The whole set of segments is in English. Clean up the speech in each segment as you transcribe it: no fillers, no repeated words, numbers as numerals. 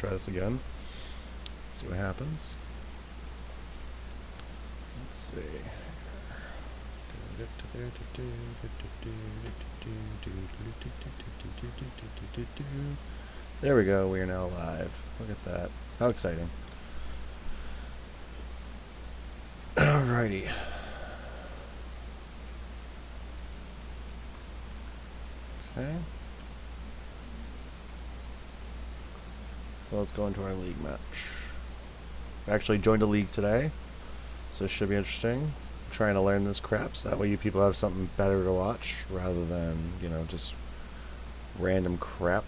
try this again. See what happens. Let's see. There we go, we are now live. Look at that. How exciting. Alrighty. Okay. So let's go into our league match. I actually joined a league today, so this should be interesting. I'm trying to learn this crap, so that way you people have something better to watch rather than, you know, just random crap.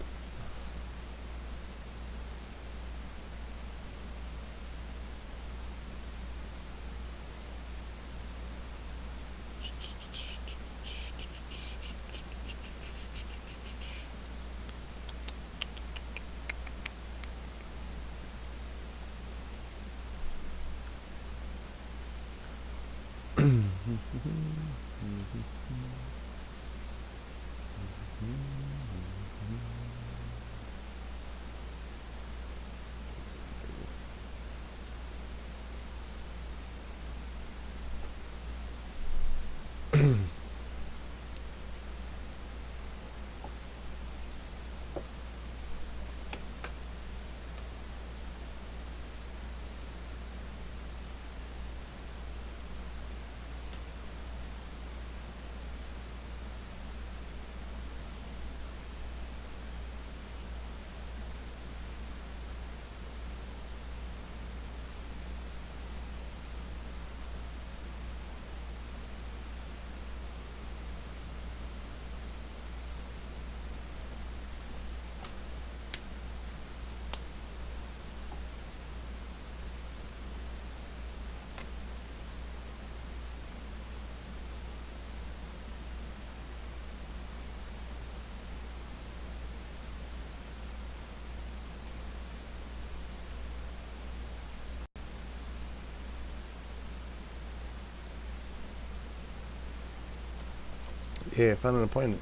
Yeah, I found an opponent.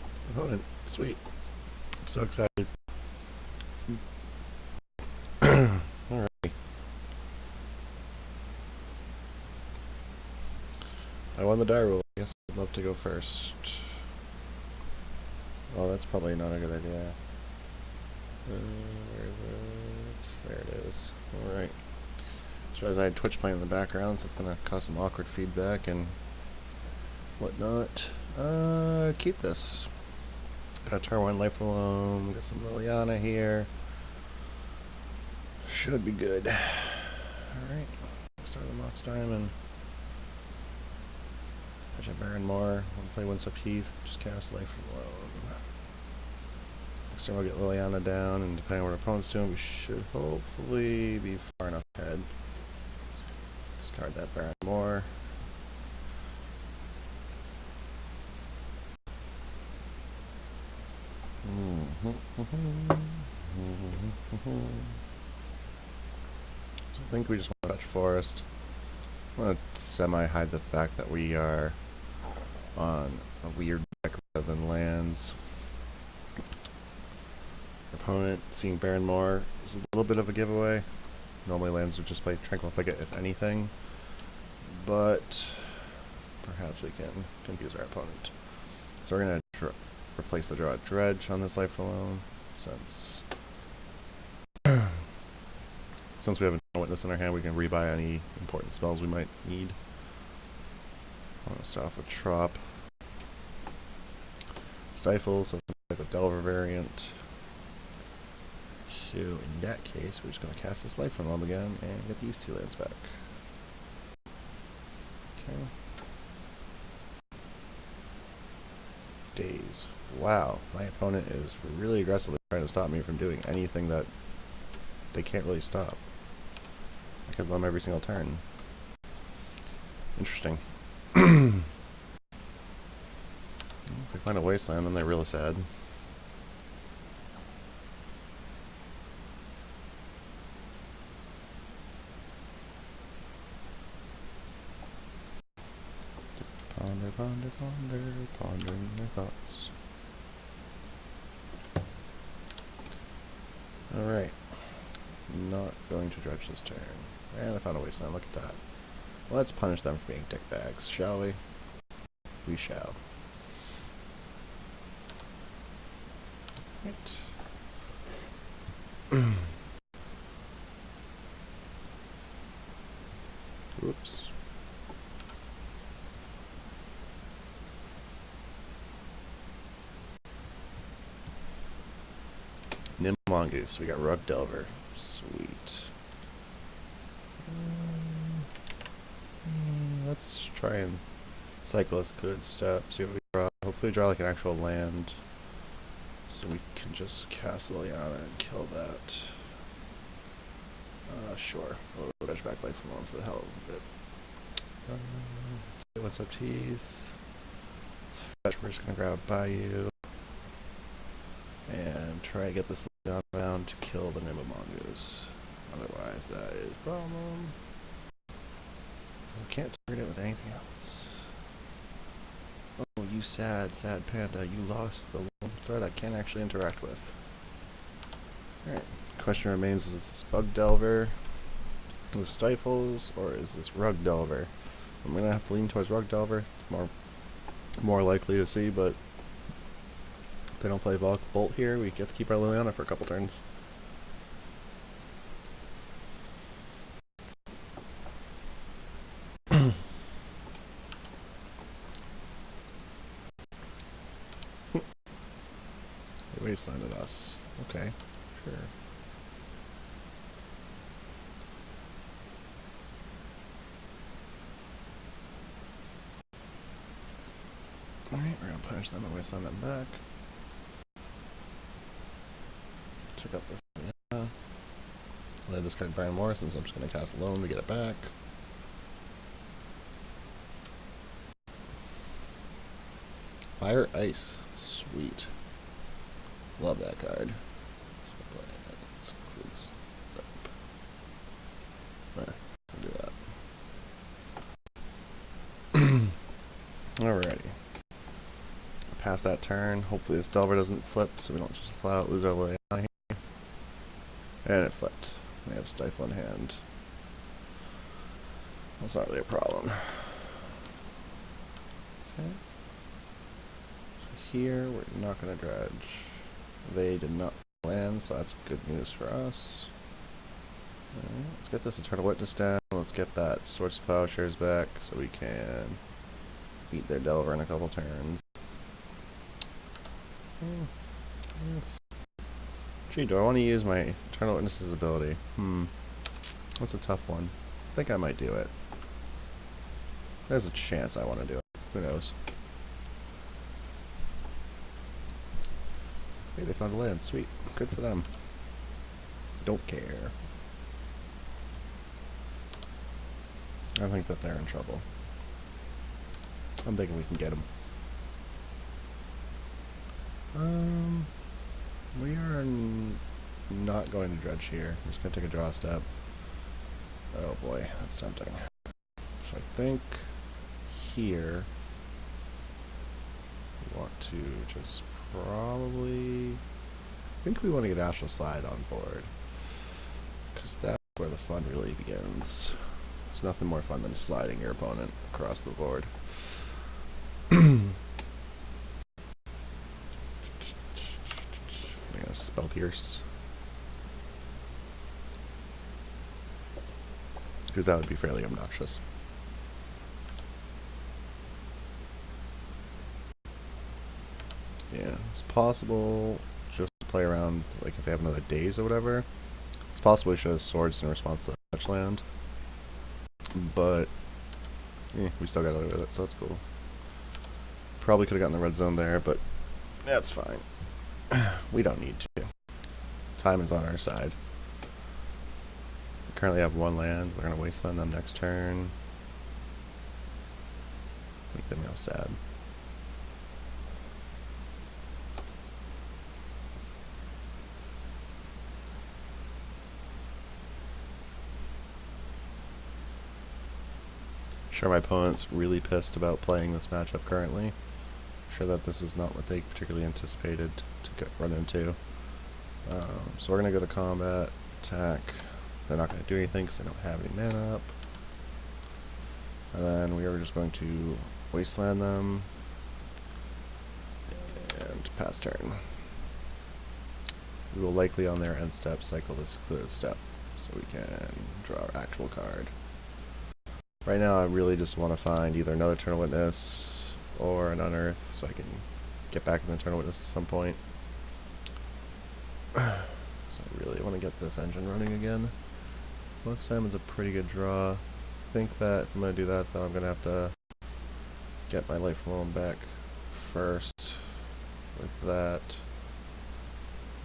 Sweet. I'm so excited. Alright. I won the die roll. I guess I'd love to go first. Well, that's probably not a good idea. Where is it? There it is. Alright. Just realized I had Twitch playing in the background, so it's going to cause some awkward feedback and whatnot. Keep this. Got turn 1 life alone. Got some Liliana here. Should be good. Alright. Start the Mox Diamond. Catch a Baron more. We'll play Winsup Heath. Just cast life alone. Next turn we'll get Liliana down, and depending on what our opponent's doing, we should hopefully be far enough ahead. Discard that Baron more. So I think we just want to touch forest. I want to semi-hide the fact that we are on a weird deck rather than lands. Our opponent, seeing Baron more, is a little bit of a giveaway. Normally lands would just play Tranquil Thicket if anything, but perhaps we can confuse our opponent. So we're going to replace the draw Dredge on this life alone, since we have a Witness in our hand, we can rebuy any important spells we might need. I'm going to start off with Trop. Stifle, so some type of Delver variant. So in that case, we're just going to cast this life alone again and get these 2 lands back. Okay. Daze. Wow, my opponent is really aggressively trying to stop me from doing anything that they can't really stop. I could loam every single turn. Interesting. If we find a wasteland, then they're really sad. Ponder, ponder, ponder, pondering their thoughts. Alright. not going to dredge this turn. And I found a wasteland, look at that. Let's punish them for being dickbags, shall we? We shall. Right. Whoops. Nimble Mongoose, we got Rug Delver. Sweet. Let's try and cycle this good step, see what we draw. Hopefully draw like an actual land, so we can just cast Liliana and kill that. Sure. We'll dredge back life from one for the hell of it. What's up, teeth? Let's fetch. We're just gonna grab Bayou and try to get this down to kill the Nimble Mongoose. Otherwise, that is a problem. We can't target it with anything else. Oh, you sad panda. You lost the one threat I can't actually interact with. Alright. Question remains, is this Bug Delver with Stifles, or is this Rug Delver? I'm going to have to lean towards Rug Delver. It's more likely to see, but if they don't play Bolt here, we get to keep our Liliana for a couple turns. They wastelanded us. Okay, sure. Alright, we're gonna punish them and wasteland them back. Took up this. Let this card burn more since I'm just gonna cast Loam to get it back. Fire Ice. Sweet. Love that card. I'll do that. Alrighty. Pass that turn. Hopefully this Delver doesn't flip so we don't just flat out lose our Liliana here. And it flipped. They have Stifle in hand. That's not really a problem. Okay. So here we're not going to dredge. They did not land, so that's good news for us. Right, let's get this Eternal Witness down. Let's get that Swords of Plowshares back so we can beat their Delver in a couple turns. Yes. Gee, do I want to use my Eternal Witness's ability? That's a tough one. I think I might do it. There's a chance I want to do it. Who knows? Hey, they found a land. Sweet. Good for them. Don't care. I think that they're in trouble. I'm thinking we can get them. We are not going to dredge here. I'm just going to take a draw step. Oh boy, that's tempting. So I think here we want to just probably... I think we want to get Astral Slide on board, because that's where the fun really begins. There's nothing more fun than sliding your opponent across the board. I'm gonna Spell Pierce, because that would be fairly obnoxious. Yeah, it's possible just to play around, like if they have another daze or whatever. It's possible we should have swords in response to the touch land. But we still got away with it, so that's cool. Probably could have gotten the red zone there, but that's fine. We don't need to. Time is on our side. We currently have one land. We're going to wasteland them next turn. Make them real sad. Sure, my opponent's really pissed about playing this matchup currently. Sure that this is not what they particularly anticipated to run into. So we're going to go to combat, attack. They're not going to do anything because they don't have any mana up. And then we are just going to wasteland them and pass turn. We will likely on their end step cycle this clue step so we can draw our actual card. Right now I really just want to find either another Eternal Witness or an Unearth so I can get back in the Eternal Witness at some point. So I really want to get this engine running again. Look, Simon's a pretty good draw. I think that if I'm going to do that though, I'm going to have to get my life from home back first with that.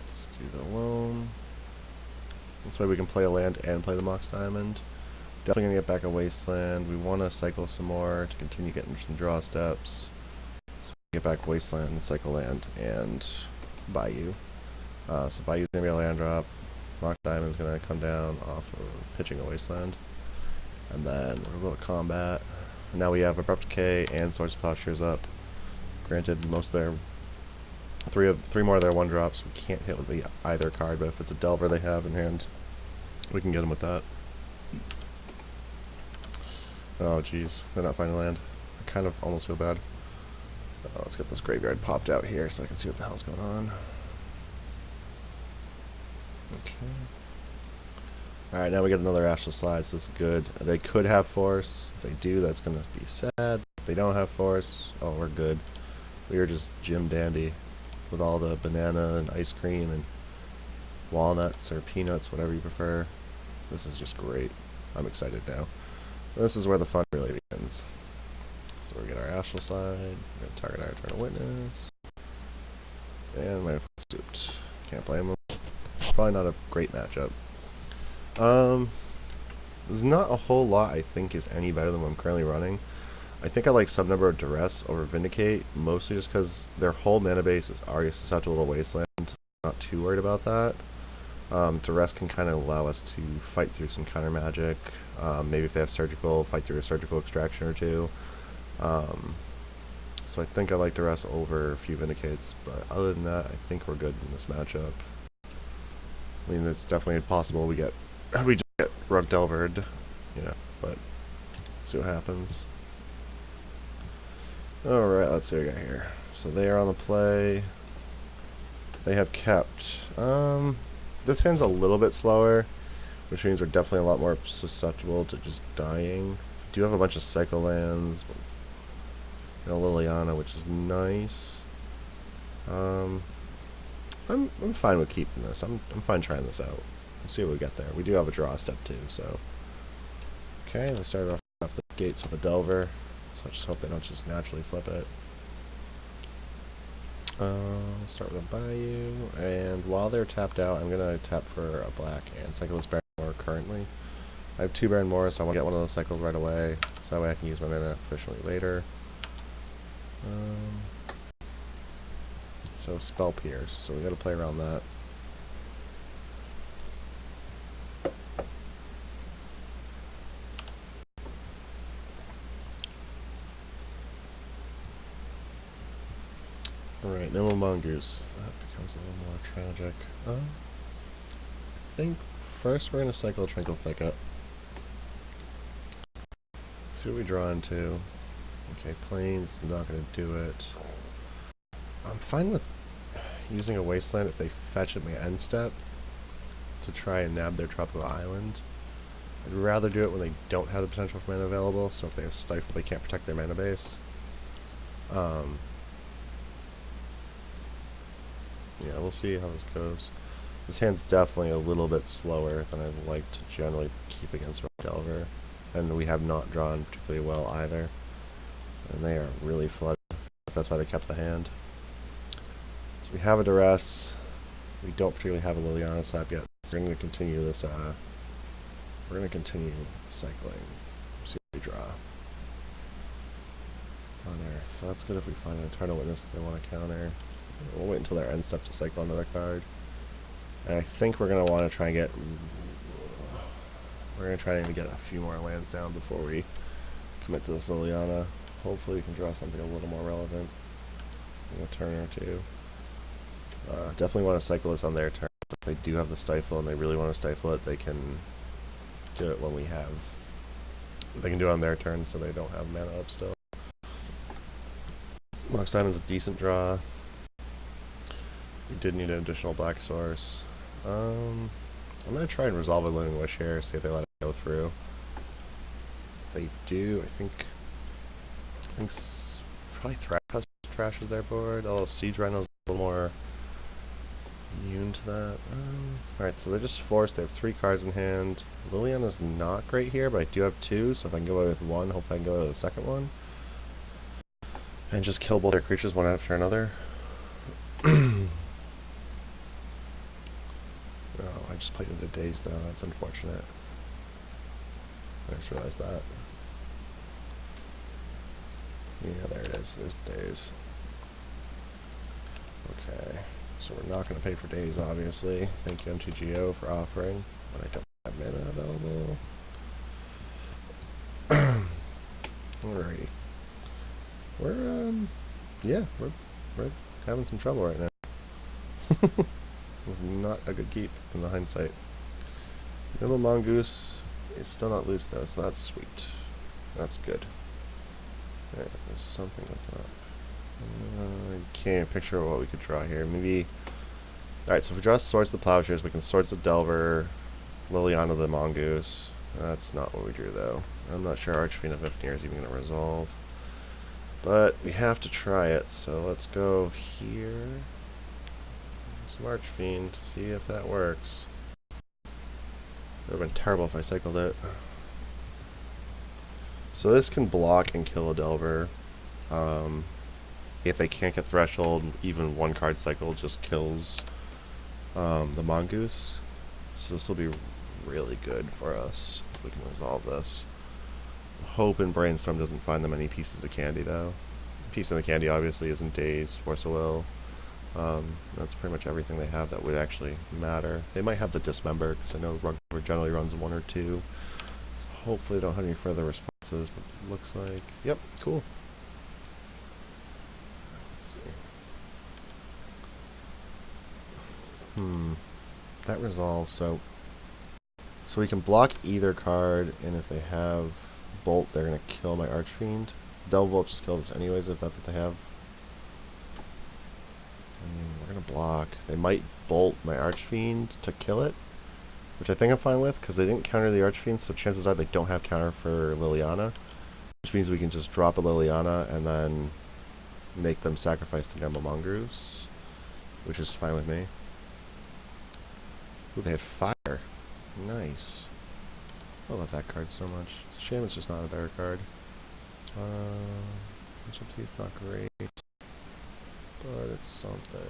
Let's do the loam. This way we can play a land and play the Mox Diamond. Definitely going to get back a Wasteland. We want to cycle some more to continue getting some draw steps. So we get back Wasteland, cycle land, and Bayou. So Bayou's going to be a land drop. Mox Diamond's going to come down off of pitching a Wasteland. And then we're going to combat. And now we have Abrupt Decay and Swords of Plowshares up. Granted, most of their three more of their one drops we can't hit with either card, but if it's a Delver they have in hand, we can get them with that. Oh jeez, they're not finding land. I kind of almost feel bad. Let's get this graveyard popped out here so I can see what the hell's going on. Okay. Alright, now we get another Astral Slide, so this is good. They could have Force. If they do, that's going to be sad. If they don't have Force, oh, we're good. We are just Jim Dandy with all the banana and ice cream and walnuts or peanuts, whatever you prefer. This is just great. I'm excited now. This is where the fun really begins. So we get our Astral Slide, we're going to target our Eternal Witness, and my Stooped. Can't blame them. It's probably not a great matchup. There's not a whole lot I think is any better than what I'm currently running. I think I like Subnumber of Duress over Vindicate, mostly just because their whole mana base is already susceptible to Wasteland. I'm not too worried about that. Duress can kind of allow us to fight through some counter magic. Maybe if they have Surgical, fight through a Surgical Extraction or two. So I think I like Duress over a few Vindicates, but other than that, I think we're good in this matchup. I mean, it's definitely possible we just get Rug Delvered, but see what happens. Alright, let's see what we got here. So they are on the play. They have kept. This hand's a little bit slower, which means we're definitely a lot more susceptible to just dying. Do have a bunch of cycle lands, and a Liliana, which is nice. I'm fine with keeping this. I'm fine trying this out. Let's see what we get there. We do have a draw step too, so. Okay, they started off the gates with a Delver, so I just hope they don't just naturally flip it. Start with a Bayou, and while they're tapped out, I'm gonna tap for a black and cycle this Baron Moor currently. I have 2 Baron Moor, so I want to get one of those cycled right away, so that way I can use my mana efficiently later. So Spell Pierce, so we gotta play around that. Alright, Nimble Mongoose. That becomes a little more tragic. I think first we're going to cycle Tranquil Thicket. See what we draw into. Okay, Plains, not going to do it. I'm fine with using a Wasteland if they fetch at my end step to try and nab their Tropical Island. I'd rather do it when they don't have the potential for mana available, so if they have Stifle, they can't protect their mana base. Yeah, we'll see how this goes. This hand's definitely a little bit slower than I'd like to generally keep against Delver. And we have not drawn particularly well either. And they are really flooded. That's why they kept the hand. So we have a Duress. We don't particularly have a Liliana slap yet. So we're going to continue this, we're going to continue cycling. See what we draw. On there. So that's good if we find an Eternal Witness that they want to counter. We'll wait until their end step to cycle another card. And I think we're going to want to try and get... We're going to try and get a few more lands down before we commit to this Liliana. Hopefully we can draw something a little more relevant in a turn or two. Definitely want to cycle this on their turn. If they do have the Stifle and they really want to stifle it, they can do it when we have... They can do it on their turn, so they don't have mana up still. Mox Diamond's a decent draw. We did need an additional black source. I'm going to try and resolve a Living Wish here, see if they let it go through. If they do, I think probably Thrash trashes their board, although Siege Rhino's a little more immune to that. Alright, so they're just forced. They have 3 cards in hand. Liliana's not great here, but I do have 2, so if I can go away with 1, hopefully I can go away with the second one. And just kill both their creatures one after another. Oh, I just played into Daze though, that's unfortunate. I just realized that. Yeah, there it is. There's the Daze. Okay, so we're not going to pay for Daze, obviously. Thank you, MTGO, for offering, but I don't have mana available. Alrighty. We're having some trouble right now. This is not a good keep in the hindsight. Nimble Mongoose is still not loose though, so that's sweet. That's good. There's something up top. I can't picture what we could draw here. Maybe... Alright, so if we draw Swords to the Plowshares, we can Swords to Delver, Liliana the Mongoose. That's not what we drew though. I'm not sure Archfiend of Ifnir is even going to resolve. But we have to try it, so let's go here. Some Archfiend to see if that works. It would have been terrible if I cycled it. So this can block and kill a Delver. If they can't get Threshold, even 1 card cycle just kills the Mongoose. So this will be really good for us if we can resolve this. Hope and Brainstorm doesn't find them any pieces of candy though. Piece of the candy obviously isn't Daze, Force of Will. That's pretty much everything they have that would actually matter. They might have the Dismember, because I know Rugboard generally runs 1 or 2. So hopefully they don't have any further responses, but it looks like... Yep, cool. Let's see. That resolves, so we can block either card, and if they have Bolt, they're going to kill my Archfiend. Delbolt just kills us anyways, if that's what they have. We're going to block. They might Bolt my Archfiend to kill it, which I think I'm fine with, because they didn't counter the Archfiend, so chances are they don't have counter for Liliana, which means we can just drop a Liliana and then make them sacrifice the Nimble Mongoose, which is fine with me. Ooh, they had Fire. Nice. I love that card so much. It's a shame it's just not a better card. It's not great, but it's something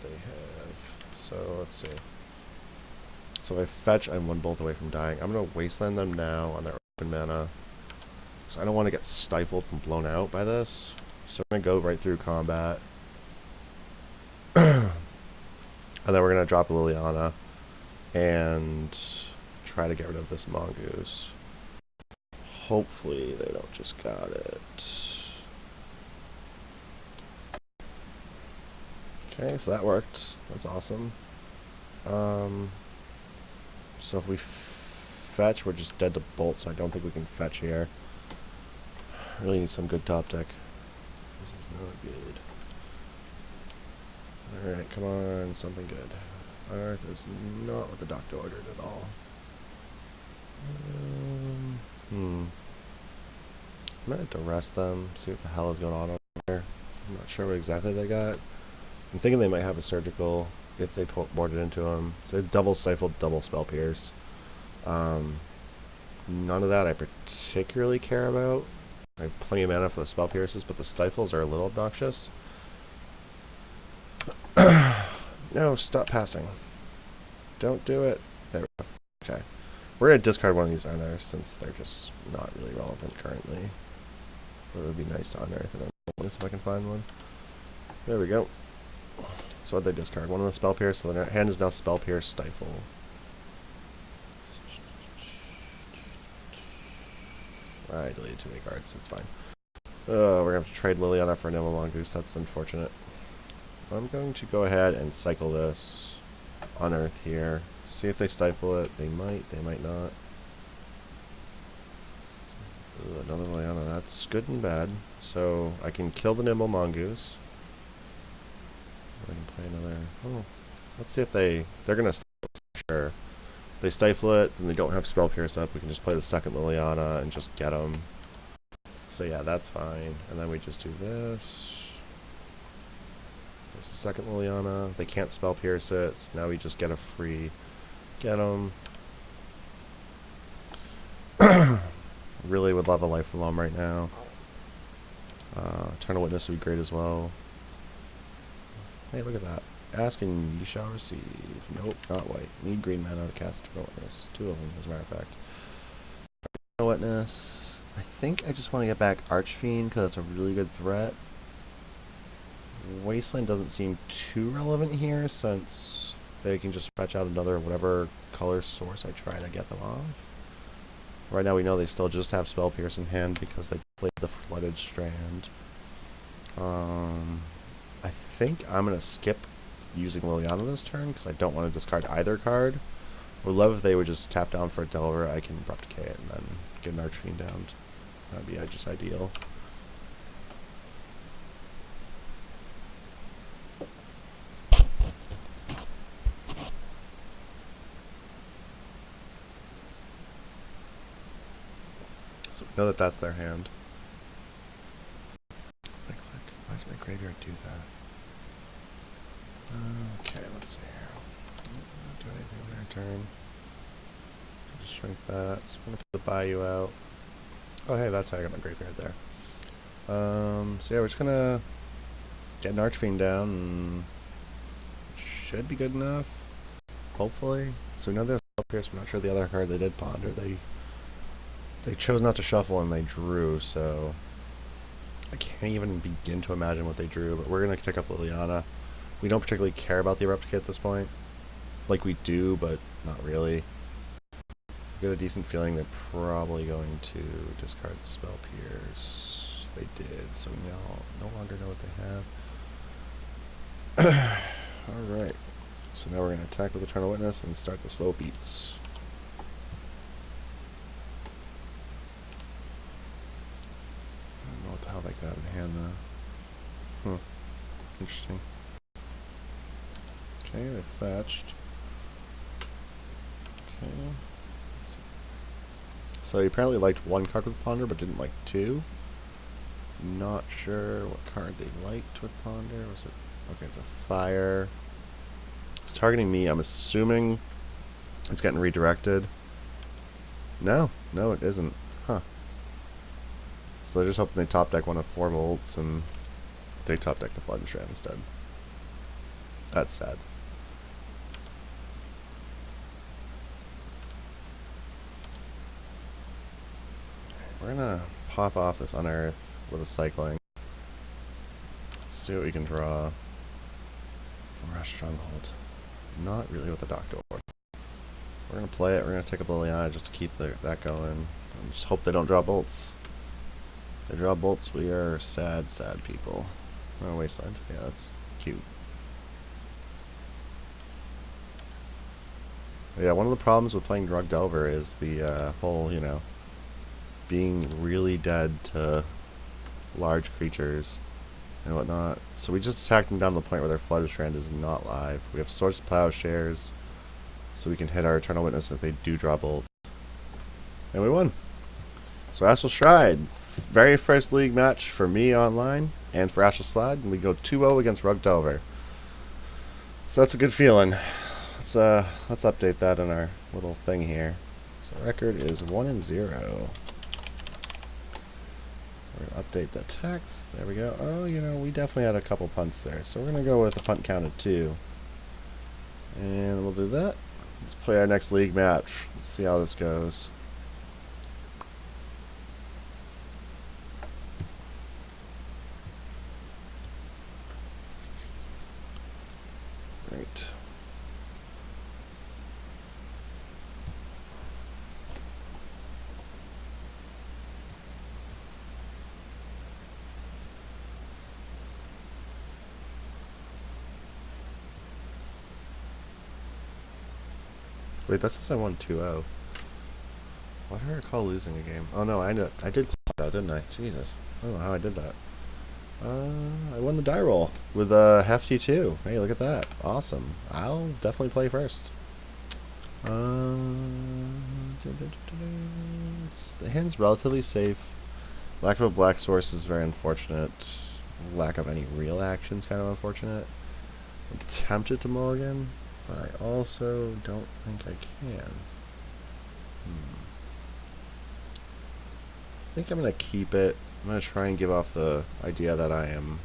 they have. So let's see. So if I fetch, I'm 1 bolt away from dying. I'm going to Wasteland them now on their open mana, because I don't want to get stifled and blown out by this. So I'm going to go right through combat. And then we're going to drop Liliana and try to get rid of this Mongoose. Hopefully they don't just got it. Okay, so that worked. That's awesome. So if we fetch, we're just dead to Bolt, so I don't think we can fetch here. Really need some good top deck. This is not good. Alright, come on, something good. Earth is not what the doctor ordered at all. I'm gonna have to rest them, see what the hell is going on over there. I'm not sure what exactly they got. I'm thinking they might have a surgical if they boarded into them. So they've double stifled, double spell pierce. None of that I particularly care about. I have plenty of mana for the spell pierces, but the stifles are a little obnoxious. No, stop passing. Don't do it. There we go. Okay. We're going to discard one of these unearths since they're just not really relevant currently. But it would be nice to unearth it. Let me see if I can find one. There we go. So what they discard? One of the spell pierce, so their hand is now spell pierce, stifle. I deleted too many cards, it's fine. Oh, we're going to have to trade Liliana for an Nimble Mongoose, that's unfortunate. I'm going to go ahead and cycle this unearth here. See if they stifle it. They might not. Ooh, another Liliana. That's good and bad. So I can kill the Nimble Mongoose. I can play another. Oh, let's see if they're gonna stifle it, sure. If they stifle it, and they don't have Spell Pierce up, we can just play the second Liliana and just get them. So yeah, that's fine. And then we just do this. There's the second Liliana. They can't Spell Pierce it, so now we just get a free get them. Really would love a Life from Lum right now. Eternal Witness would be great as well. Hey, look at that. Asking, you shall receive. Nope, not white. Need green mana to cast Eternal Witness. 2 of them, as a matter of fact. Eternal Witness. I think I just want to get back Archfiend because it's a really good threat. Wasteland doesn't seem too relevant here since they can just fetch out another whatever color source I try to get them off. Right now we know they still just have Spell Pierce in hand because they played the Flooded Strand. I think I'm going to skip using Liliana this turn because I don't want to discard either card. Would love if they would just tap down for a Delver. I can Abrupt Decay it and then get an Archfiend down. That'd be just ideal. So we know that that's their hand. Why does my graveyard do that? Okay, let's see here. Not do anything on their turn. Just shrink that. So I'm going to put the Bayou out. Oh, hey, that's how I got my graveyard there. So yeah, we're just going to get an Archfiend down, and it should be good enough. Hopefully. So we know there's Spell Pierce. I'm not sure the other card they did ponder. They chose not to shuffle and they drew, so I can't even begin to imagine what they drew, but we're going to pick up Liliana. We don't particularly care about the Abrupt Decay at this point. Like we do, but not really. I've got a decent feeling they're probably going to discard the Spell Pierce. They did, so we no longer know what they have. Alright. So now we're going to attack with Eternal Witness and start the slow beats. I don't know what the hell they could have in hand though. Interesting. Okay, they fetched. Okay. So he apparently liked one card with Ponder, but didn't like 2. Not sure what card they liked with Ponder. Was it? Okay, it's a fire. It's targeting me. I'm assuming it's getting redirected. No, it isn't. Huh. So they're just hoping they top deck one of 4 volts and they top deck the Flood and Strand instead. That's sad. We're gonna pop off this Unearth with a Cycling. Let's see what we can draw for our Stronghold. Not really with the Doctor. We're gonna play it. We're gonna take up Liliana just to keep that going. And just hope they don't draw bolts. If they draw bolts, we are sad, sad people. Oh, Wasteland. Yeah, that's cute. Yeah, one of the problems with playing Drug Delver is the whole, being really dead to large creatures and whatnot. So we just attacked them down to the point where their Flooded Strand is not live. We have Swords to Plowshares, so we can hit our Eternal Witness if they do draw Bolt. And we won. So Astral Stride, very first league match for me online and for Astral Slide, and we go 2-0 against Rug Delver. So that's a good feeling. Let's update that in our little thing here. So record is 1-0. We're going to update the text. There we go. Oh, we definitely had a couple punts there. So we're going to go with a punt count of 2. And we'll do that. Let's play our next league match. Let's see how this goes. Great. Wait, that says I won 2-0. What do I recall losing a game? Oh no, I know I did close out, didn't I? Jesus, I don't know how I did that. I won the die roll with hefty too. Hey, look at that! Awesome. I'll definitely play first. The hand's relatively safe. Lack of a black source is very unfortunate. Lack of any real action is kind of unfortunate. I'm tempted to mulligan, but I also don't think I can. I think I'm going to keep it. I'm going to try and give off the idea that I am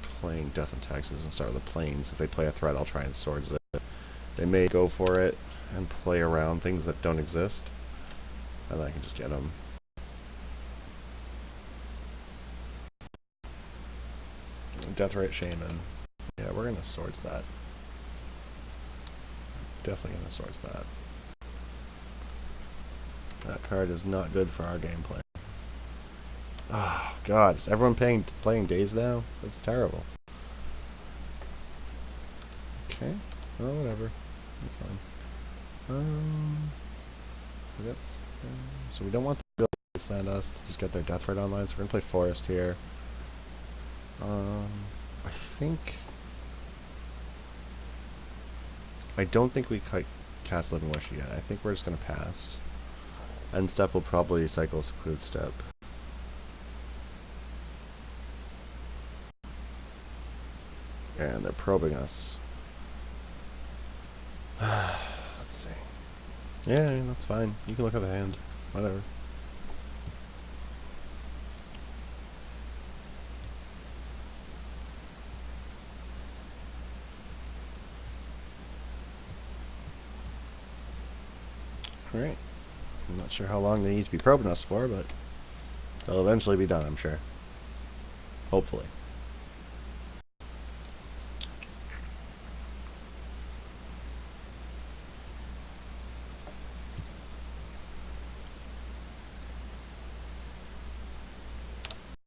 playing Death and Taxes and start with the Plains. If they play a threat, I'll try and swords it. They may go for it and play around things that don't exist, and then I can just get them. Deathrite Shaman. Yeah, we're going to swords that. Definitely going to swords that. That card is not good for our gameplay. Oh, God. Is everyone playing Days now? That's terrible. Okay. Well, whatever. That's fine. So that's... so we don't want them to send us to just get their Deathrite online, so we're going to play Forest here. I think... I don't think we cast Living Wish yet. I think we're just going to pass. End step will probably cycle Seclude Step. And they're probing us. Let's see. Yeah, I mean, that's fine. You can look at the hand. Whatever. Alright. I'm not sure how long they need to be probing us for, but they'll eventually be done, I'm sure. Hopefully.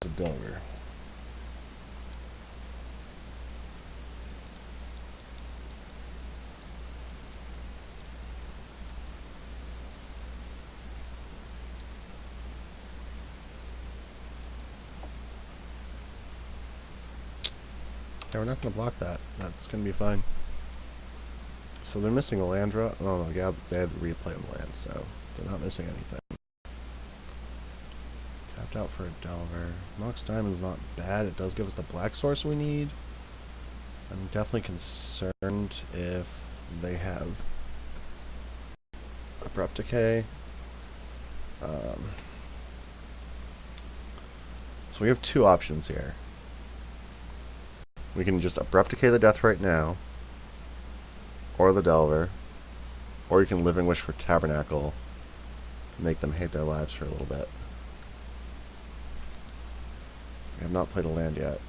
It's a Delver. Yeah, we're not going to block that. That's going to be fine. So they're missing a land draw. Oh, yeah, they had to replay on land, so they're not missing anything. Tapped out for a Delver. Mox Diamond's not bad. It does give us the black source we need. I'm definitely concerned if they have Abrupt Decay. So we have two options here. We can just Abrupt Decay the Death right now, or the Delver, or you can Living Wish for Tabernacle, make them hate their lives for a little bit. We have not played a land yet.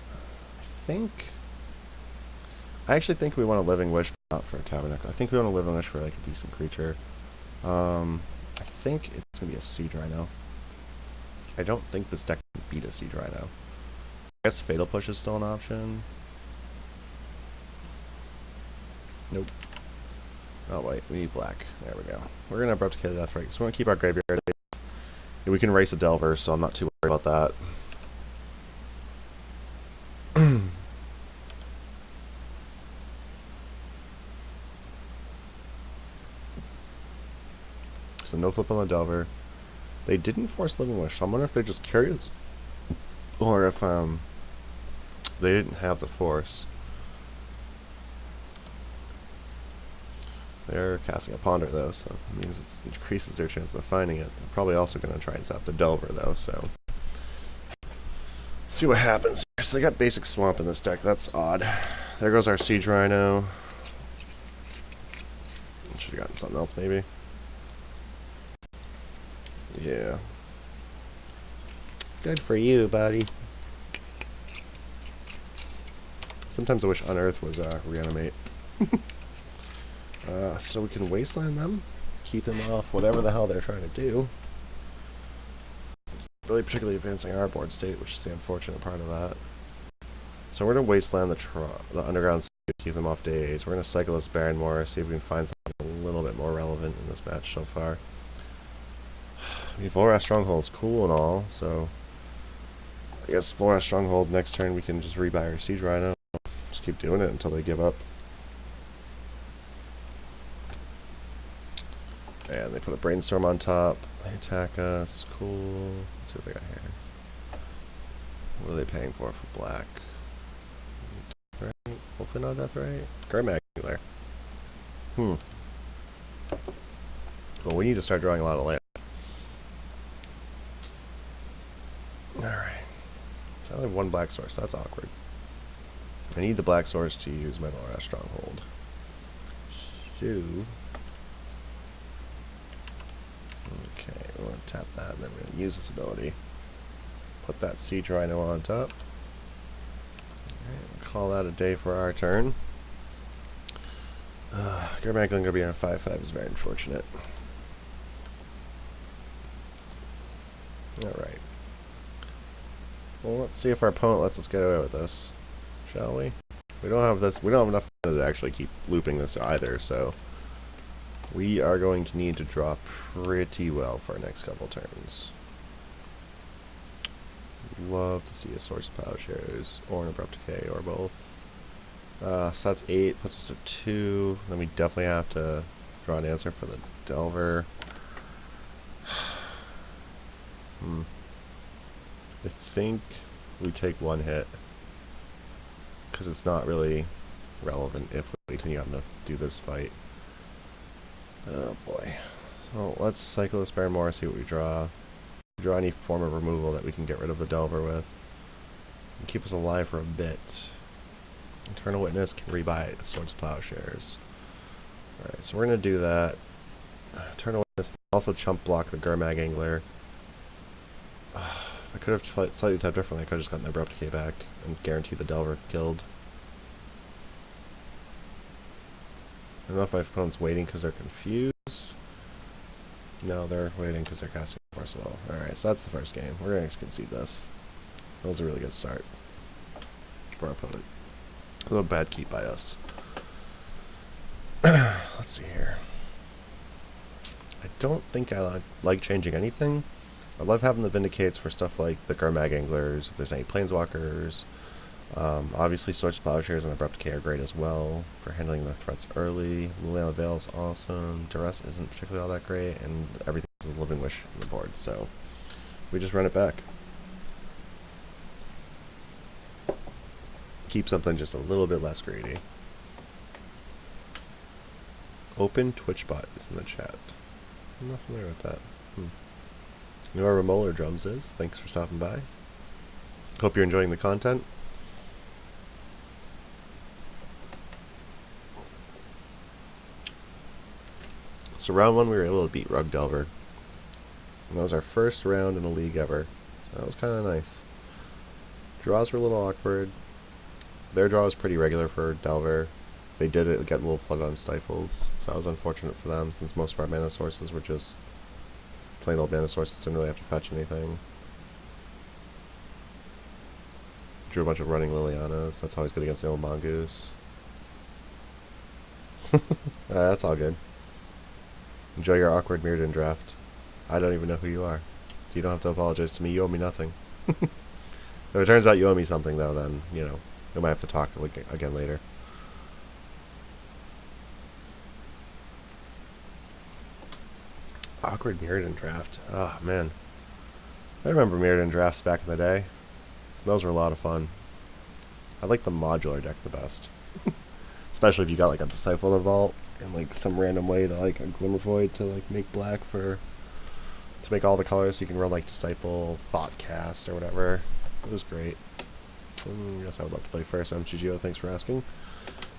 I actually think we want a Living Wish, but not for a Tabernacle. I think we want a Living Wish for like a decent creature. I think it's going to be a Siege Rhino. I don't think this deck can beat a Siege Rhino. I guess Fatal Push is still an option. Nope. Oh wait, we need black. There we go. We're going to Abrupt Decay the Death Right, so we want to keep our graveyard. We can race a Delver, so I'm not too worried about that. So no flip on the Delver. They didn't force Living Wish, so I'm wondering if they're just curious. Or if they didn't have the force. They're casting a Ponder though, so it means it increases their chance of finding it. They're probably also going to try and zap the Delver though, so see what happens. So they got basic Swamp in this deck, that's odd. There goes our Siege Rhino. Should have gotten something else maybe. Yeah. Good for you, buddy. Sometimes I wish Unearth was Reanimate. So we can Wasteland them, keep them off whatever the hell they're trying to do. Really particularly advancing our board state, which is the unfortunate part of that. So we're going to Wasteland the Underground State, keep them off days. We're going to cycle this Baron more, see if we can find something a little bit more relevant in this match so far. I mean, Volrath Stronghold's cool and all, so I guess Volrath Stronghold next turn we can just rebuy our Siege Rhino. Just keep doing it until they give up. And they put a Brainstorm on top. They attack us. Cool. Let's see what they got here. What are they paying for black? Death Ray? Hopefully not Death Ray. Gurmag there. Well, we need to start drawing a lot of land. Alright. So I only have one black source. That's awkward. I need the black source to use my Volrath Stronghold. So... okay, we're going to tap that, and then we're going to use this ability. Put that Siege Rhino on top. And call that a day for our turn. Gurmag going to be on a 5/5 is very unfortunate. Alright. Well, let's see if our opponent lets us get away with this. Shall we? We don't have this. We don't have enough mana to actually keep looping this either, so we are going to need to draw pretty well for our next couple turns. Love to see a Source of Plowshares or an Abrupt Decay or both. So that's 8, puts us to 2. Then we definitely have to draw an answer for the Delver. I think we take one hit because it's not really relevant if we continue on to do this fight. Oh boy. So let's cycle this Baron more, see what we draw. Draw any form of removal that we can get rid of the Delver with. And keep us alive for a bit. Eternal Witness can rebuy Swords of Plowshares. Alright, so we're going to do that. Eternal Witness also chump block the Gurmag Angler. If I could have slightly tapped differently, I could have just gotten the Abrupt Decay back and guaranteed the Delver killed. I don't know if my opponent's waiting because they're confused. No, they're waiting because they're casting Force of Will. Alright, so that's the first game. We're going to concede this. That was a really good start for our opponent. A little bad keep by us. Let's see here. I don't think I like changing anything. I love having the Vindicates for stuff like the Gurmag Anglers, if there's any Planeswalkers. Obviously, Swords of Plowshares and Abrupt Decay are great as well for handling the threats early. Liliana Veil is awesome. Duress isn't particularly all that great, and everything is a Living Wish on the board, so we just run it back. Keep something just a little bit less greedy. Open Twitchbot is in the chat. I'm not familiar with that. You know where Molar Drums is. Thanks for stopping by. Hope you're enjoying the content. So round 1 we were able to beat Rug Delver. And that was our first round in a league ever. So that was kind of nice. Draws were a little awkward. Their draw was pretty regular for Delver. They did get a little flooded on Stifles, so that was unfortunate for them since most of our mana sources were just plain old mana sources, didn't really have to fetch anything. Drew a bunch of running Lilianas, that's always good against the old Mongoose. That's all good. Enjoy your awkward Mirrodin draft. I don't even know who you are. You don't have to apologize to me, you owe me nothing. If it turns out you owe me something though, then, you know, we might have to talk again later. Awkward Mirrodin draft. Oh, man. I remember Mirrodin drafts back in the day. Those were a lot of fun. I like the modular deck the best. Especially if you got like a Disciple of the Vault and like some random way to like a Glimmer Void to like make black to make all the colors so you can run like Disciple, Thoughtcast, or whatever. It was great. I guess I would love to play first. I'm Chigio, thanks for asking.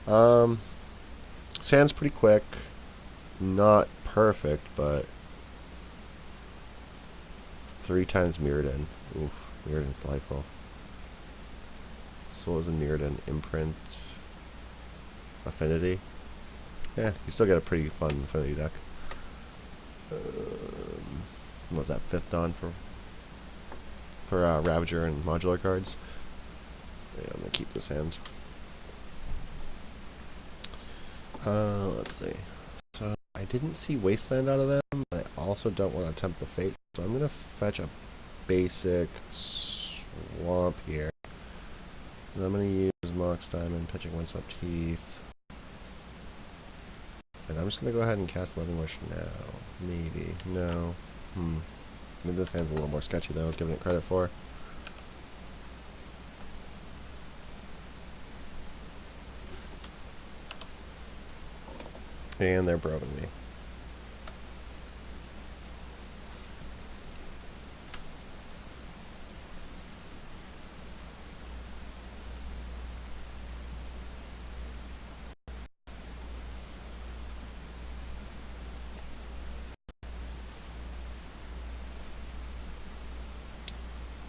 This hand's pretty quick. Not perfect, but 3 times Mirrodin. Oof, Mirrodin's delightful. So what was a Mirrodin? Imprint. Affinity. Yeah, you still get a pretty fun Affinity deck. What was that? 5th Dawn for Ravager and modular cards. Yeah, I'm gonna keep this hand. Let's see. So I didn't see Wasteland out of them, but I also don't want to tempt the fate So I'm going to fetch a basic swamp here. And I'm going to use Mox Diamond, pitching Windswept Heath. And I'm just going to go ahead and cast Living Wish now. Maybe. No. Maybe this hand's a little more sketchy than I was giving it credit for. And they're broken me.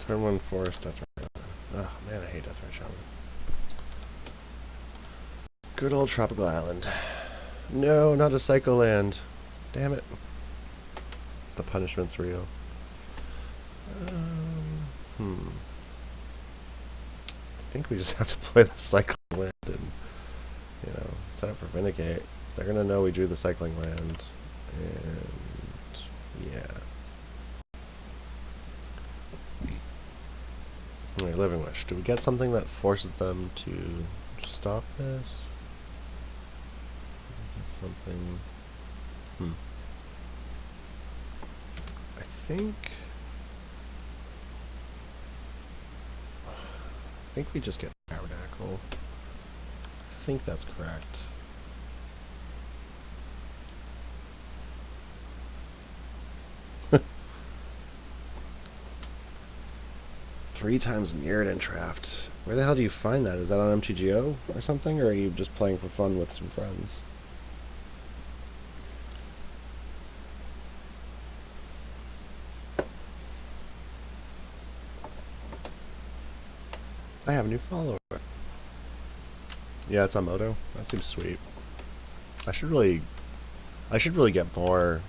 Turn 1 Forest, Death Ray. Oh man, I hate Death Ray Shaman. Good old Tropical Island. No, not a Psycho Land. Damn it. The punishment's real. I think we just have to play the Cycling Land and, set up for Vindicate. They're gonna know we drew the Cycling Land. And, yeah. Alright, Living Wish. Do we get something that forces them to stop this? Something. I think we just get Tabernacle. I think that's correct. Three times Mirrored Entraft. Where the hell do you find that? Is that on MTGO or something? Or are you just playing for fun with some friends? I have a new follower. Yeah, it's on Moto. That seems sweet. I should really get more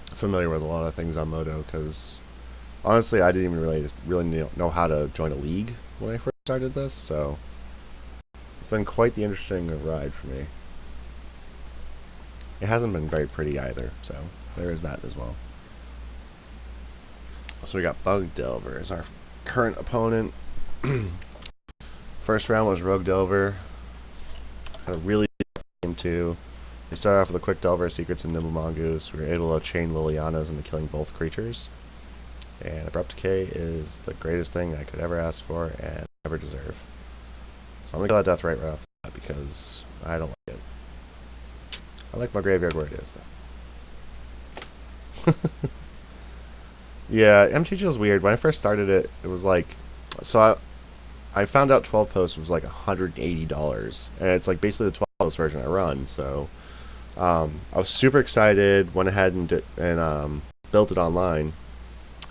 familiar with a lot of things on Moto, because honestly, I didn't even really know how to join a league when I first started this, so it's been quite the interesting ride for me. It hasn't been very pretty either, so there is that as well. So we got Bug Delver as our current opponent. First round was Rogue Delver. Had a really good game too. They started off with a quick Delver, Secrets, and Nimble Mongoose. We were able to chain Lilianas into killing both creatures. And Abrupt Decay is the greatest thing I could ever ask for and ever deserve. So I'm going to kill that Death right off the bat because I don't like it. I like my graveyard where it is, though. Yeah, MTG is weird. When I first started it, it was like... So I found out 12 posts was like $180. And it's like basically the 12 post version I run. So I was super excited, went ahead and built it online.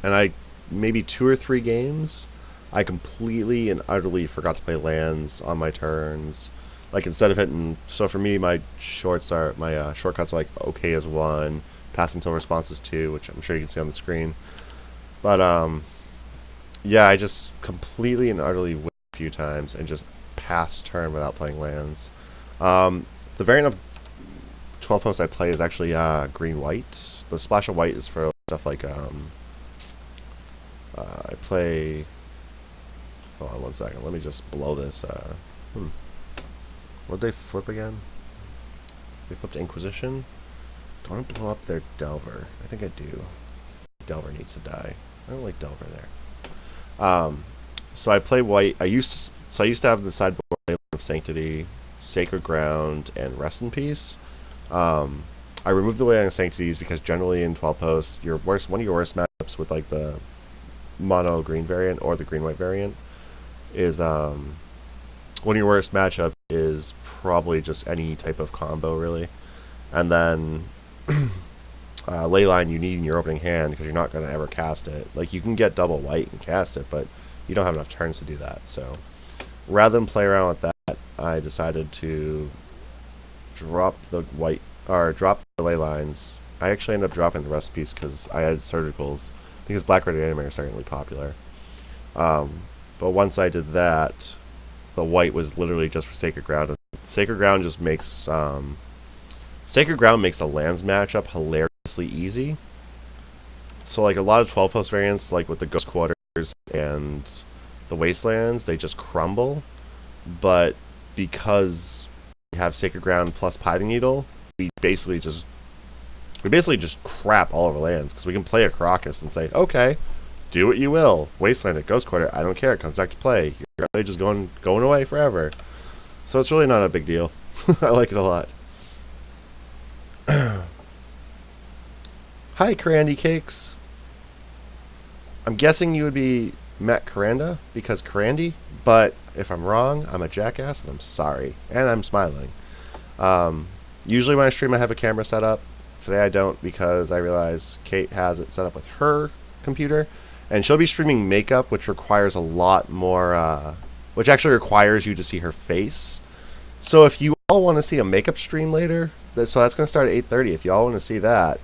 And maybe 2 or 3 games, I completely and utterly forgot to play lands on my turns. Like instead of hitting, so for me, my shortcuts are like OK is 1, pass until response is 2, which I'm sure you can see on the screen. But yeah, I just completely and utterly went a few times and just passed turn without playing lands. The variant of 12 posts I play is actually green-white. The splash of white is for stuff like I play. Hold on 1 second. Let me just blow this. What'd they flip again? They flipped Inquisition. Do I want to blow up their Delver? I think I do. Delver needs to die. I don't like Delver there. So I play white. I used to have the sideboard of Sanctity, Sacred Ground, and Rest in Peace. I removed the Leyline of Sanctities because generally in 12 posts, one of your worst matchups with like the mono green variant or the green white variant is one of your worst matchup is probably just any type of combo really, and then Leyline you need in your opening hand because you're not going to ever cast it. Like you can get double white and cast it, but you don't have enough turns to do that. So rather than play around with that, I decided to drop the white or drop the Leylines. I actually ended up dropping the rest piece because I had surgicals. Because Black Red Anime are starting to be popular. But once I did that, the white was literally just for Sacred Ground. Sacred Ground just makes Sacred Ground makes the lands matchup hilariously easy. So like a lot of 12 post variants, like with the Ghost Quarters and the Wastelands, they just crumble. But because we have Sacred Ground plus Pithing Needle, we basically just crap all over lands because we can play a Caracas and say, okay, do what you will. Wasteland at Ghost Quarter, I don't care. It comes back to play. You're really just going away forever. So it's really not a big deal. I like it a lot. Hi, Carandy Cakes. I'm guessing you would be Matt Caranda because Carandy, but if I'm wrong, I'm a jackass and I'm sorry. And I'm smiling. Usually when I stream, I have a camera set up. Today I don't because I realize Kate has it set up with her computer. And she'll be streaming makeup, which requires a lot more, which actually requires you to see her face. So if you all want to see a makeup stream later, so that's going to start at 8:30. If you all want to see that,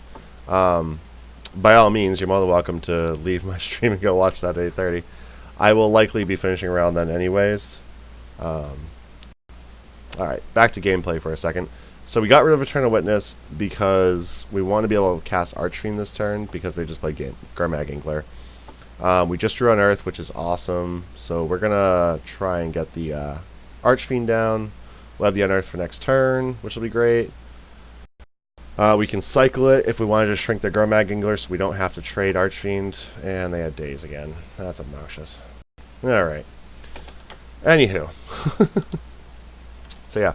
by all means, you're more than welcome to leave my stream and go watch that at 8:30. I will likely be finishing around then anyways. Alright, back to gameplay for a second. So we got rid of Eternal Witness because we want to be able to cast Archfiend this turn because they just play Garmag Inkler. We just drew Unearth, which is awesome. So we're going to try and get the Archfiend down. We'll have the Unearth for next turn, which will be great. We can cycle it if we wanted to shrink the Garmag Inkler so we don't have to trade Archfiend. And they had days again. That's obnoxious. Alright. Anywho. So yeah.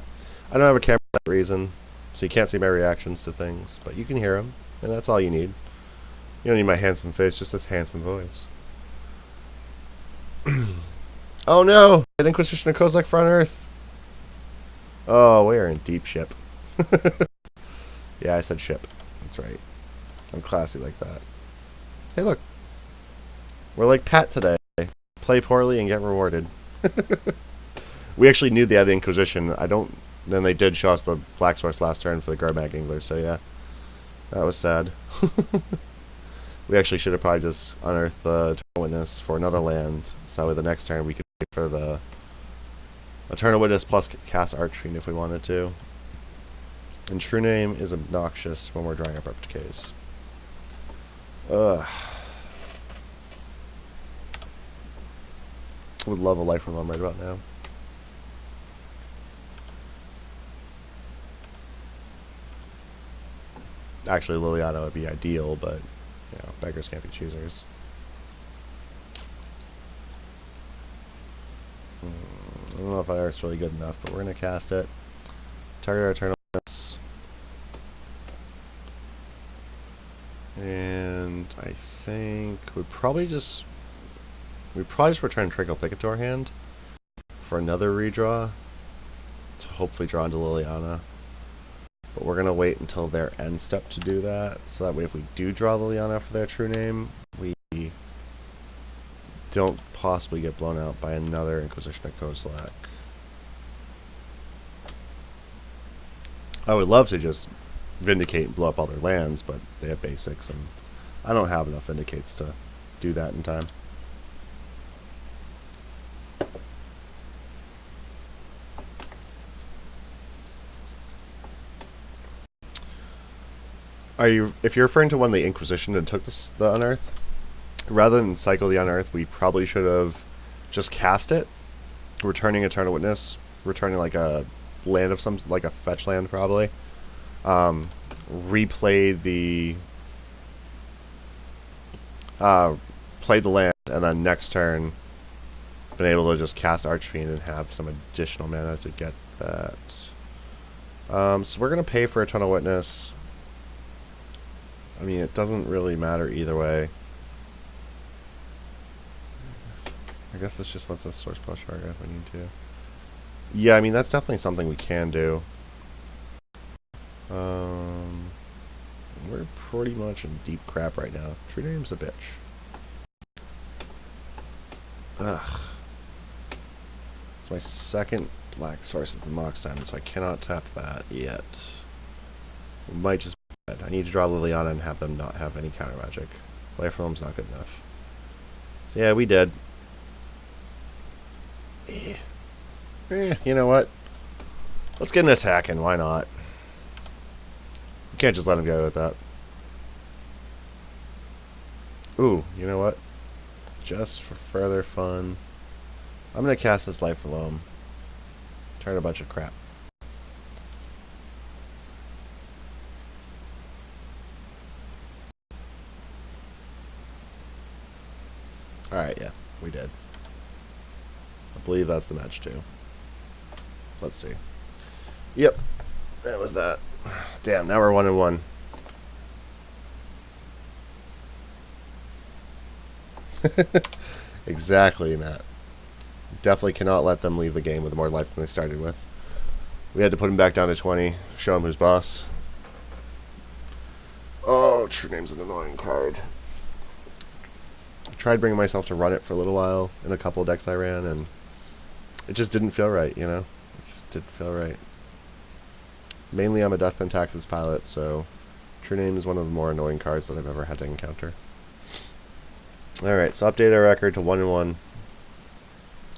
I don't have a camera for that reason, so you can't see my reactions to things, but you can hear them, and that's all you need. You don't need my handsome face, just this handsome voice. Oh no! An Inquisition of Kozilek for Unearth! Oh, we are in deep ship. Yeah, I said ship. That's right. I'm classy like that. Hey look! We're like Pat today. Play poorly and get rewarded. We actually knew they had the Inquisition. Then they did show us the Black Source last turn for the Garmag Inkler, so yeah. That was sad. We actually should have probably just unearthed the Eternal Witness for another land, so that way the next turn we could wait for the Eternal Witness plus cast Archfiend if we wanted to. And True Name is obnoxious when we're drawing up our decays. Ugh. Would love a Life Realm right about now. Actually, Liliana would be ideal, but, you know, beggars can't be choosers. I don't know if Unearth's really good enough, but we're going to cast it. Target our Eternal Witness. And I think we'd probably just return Trickle Thicket to our hand for another redraw to hopefully draw into Liliana. But we're going to wait until their end step to do that, so that way if we do draw Liliana for their True Name, we don't possibly get blown out by another Inquisition of Kozilek. I would love to just Vindicate and blow up all their lands, but they have basics, and I don't have enough Vindicates to do that in time. If you're referring to when the Inquisition and took the Unearth, rather than cycle the Unearth, we probably should have just cast it, returning Eternal Witness, returning like a land of some, like a fetch land probably, replay the, play the land, and then next turn, been able to just cast Archfiend and have some additional mana to get that. So we're going to pay for Eternal Witness. I mean, it doesn't really matter either way. I guess this just lets us source plus target if we need to. Yeah, I mean, that's definitely something we can do. We're pretty much in deep crap right now. True Name's a bitch. Ugh. It's my second black source of the Mox Diamond, so I cannot tap that yet. We might just... I need to draw Liliana and have them not have any counter magic. Life Realm's not good enough. So yeah, we did. You know what? Let's get an attack in, why not? You can't just let him go with that. Ooh, you know what? Just for further fun, I'm gonna cast this Life for Loam. Turn a bunch of crap. Alright, yeah, we did. I believe that's the match too. Let's see. Yep, that was that. Damn, now we're 1-1. Exactly, Matt. Definitely cannot let them leave the game with more life than they started with. We had to put him back down to 20, show him who's boss. Oh, True Name's an annoying card. I tried bringing myself to run it for a little while in a couple of decks I ran, and it just didn't feel right, you know? It just didn't feel right. Mainly I'm a Death and Taxes pilot, so True Name is one of the more annoying cards that I've ever had to encounter. Alright, so update our record to 1-1.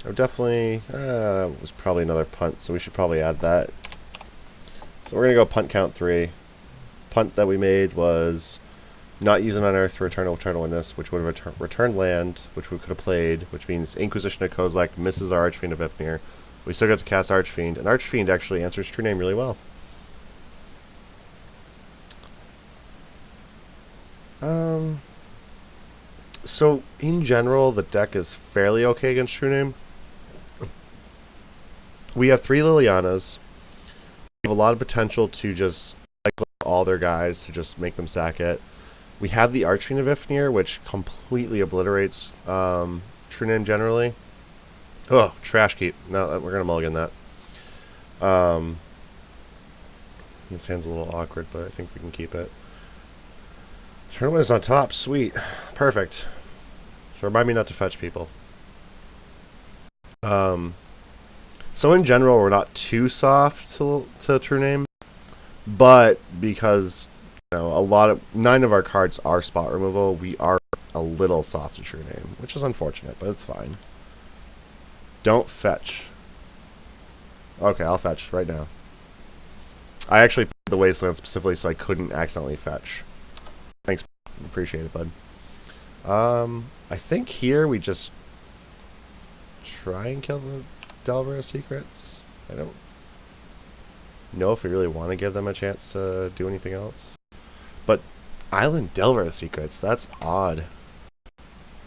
I would definitely... that was probably another punt, so we should probably add that. So we're going to go punt count 3. Punt that we made was not use an Unearth for Eternal Witness, which would have returned land, which we could have played, which means Inquisition of Kozilek misses our Archfiend of Ifnir. We still get to cast Archfiend, and Archfiend actually answers True Name really well. So, in general, the deck is fairly okay against True Name. We have 3 Lilianas. We have a lot of potential to just cycle all their guys to just make them sack it. We have the Archfiend of Ifnir, which completely obliterates True Name generally. Oh, trash keep. No, we're going to mulligan that. This hand's a little awkward, but I think we can keep it. Tournament is on top. Sweet. Perfect. So remind me not to fetch people. So in general, we're not too soft to True Name, but because a lot of 9 of our cards are spot removal, we are a little soft to True Name, which is unfortunate, but it's fine. Don't fetch. Okay, I'll fetch right now. I actually put the Wasteland specifically so I couldn't accidentally fetch. Thanks, appreciate it, bud. I think here we just try and kill the Delver of Secrets. I don't know if we really want to give them a chance to do anything else. But Island Delver of Secrets, that's odd.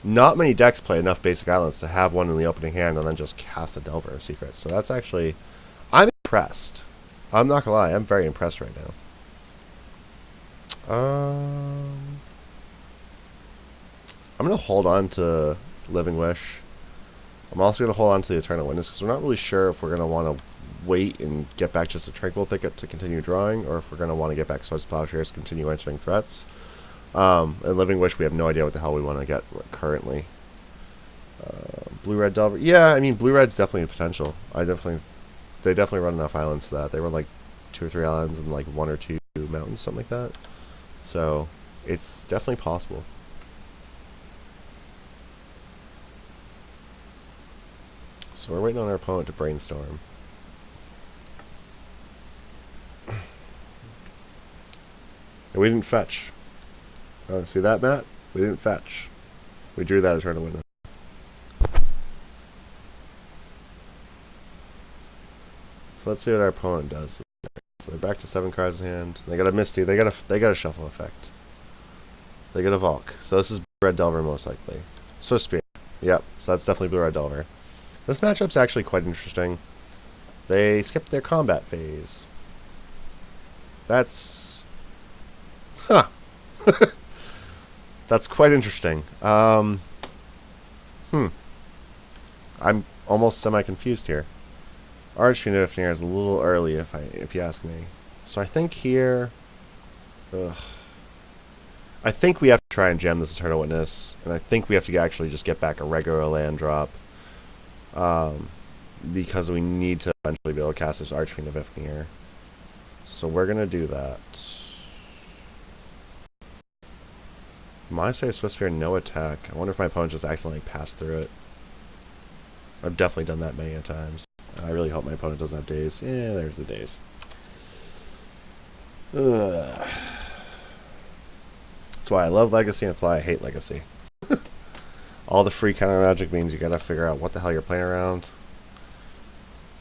Not many decks play enough basic islands to have one in the opening hand and then just cast a Delver of Secrets. So that's actually... I'm impressed. I'm not gonna lie, I'm very impressed right now. I'm gonna hold on to Living Wish. I'm also going to hold on to the Eternal Witness because we're not really sure if we're going to want to wait and get back just a Tranquil Thicket to continue drawing, or if we're going to want to get back Swords of Plowshares to continue answering threats. And Living Wish, we have no idea what the hell we want to get currently. Blue-Red Delver. Yeah, I mean, Blue-Red's definitely a potential. They definitely run enough islands for that. They run like 2 or 3 islands and like 1 or 2 mountains, something like that. So, it's definitely possible. So we're waiting on our opponent to brainstorm. And we didn't fetch. See that, Matt? We didn't fetch. We drew that Eternal Witness. So let's see what our opponent does. So they're back to 7 cards in hand. They got a Misty. They got a Shuffle effect. They got a Valk. So this is Blue-Red Delver most likely. So Spear. Yep. So that's definitely Blue-Red Delver. This matchup's actually quite interesting. They skipped their combat phase. That's... Huh. That's quite interesting. I'm almost semi-confused here. Archfiend of Ifnir is a little early, if you ask me. So I think here... I think we have to try and jam this Eternal Witness, and I think we have to actually just get back a regular land drop. Because we need to eventually be able to cast this Archfiend of Ifnir. So we're going to do that. Monastery of Swiftspear, no attack. I wonder if my opponent just accidentally passed through it. I've definitely done that many times. I really hope my opponent doesn't have days. Yeah, there's the days. Ugh. That's why I love Legacy, and that's why I hate Legacy. all the free counter magic means you gotta figure out what the hell you're playing around.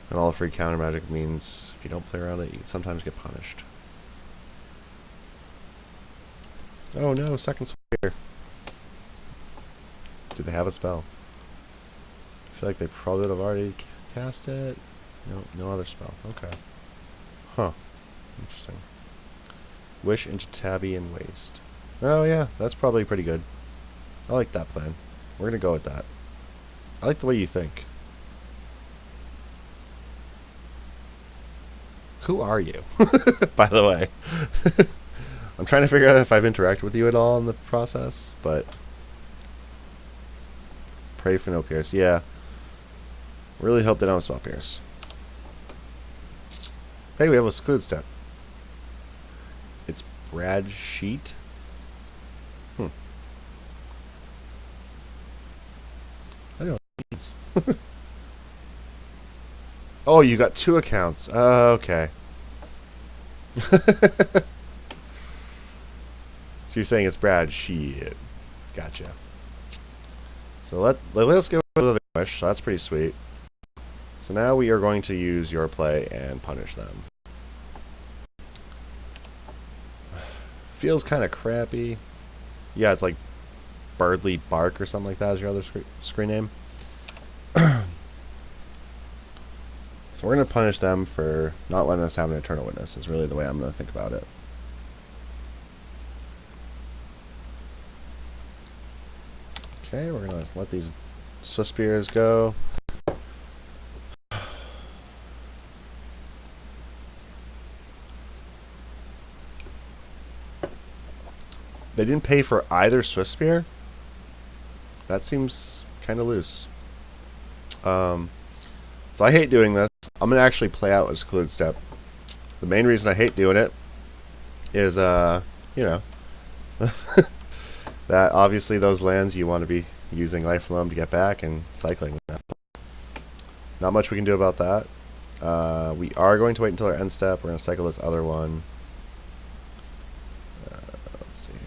And all the free counter magic means if you don't play around it, you sometimes get punished. Oh no, second sphere. Do they have a spell? I feel like they probably would have already cast it. No, no other spell. Okay. Huh. Interesting. Wish into Tabby and Waste. Oh yeah, that's probably pretty good. I like that plan. We're gonna go with that. I like the way you think. Who are you? By the way. I'm trying to figure out if I've interacted with you at all in the process, but... Pray for no Pierce. Yeah. Really hope they don't spell Pierce. Hey, we have a secluded step. It's Brad Sheet. I don't know what it means. Oh, you got 2 accounts. Okay. So you're saying it's Brad Sheet. Gotcha. So let's go with the wish. So that's pretty sweet. So now we are going to use your play and punish them. Feels kind of crappy. Yeah, it's like Birdly Bark or something like that is your other screen name. So we're going to punish them for not letting us have an Eternal Witness is really the way I'm going to think about it. Okay, we're going to let these Swift Spears go. They didn't pay for either Swift Spear? That seems kind of loose. So I hate doing this. I'm going to actually play out a secluded step. The main reason I hate doing it is, you know, that obviously those lands you want to be using Life Loam to get back and cycling them. Not much we can do about that. We are going to wait until our end step. We're going to cycle this other one. Let's see here.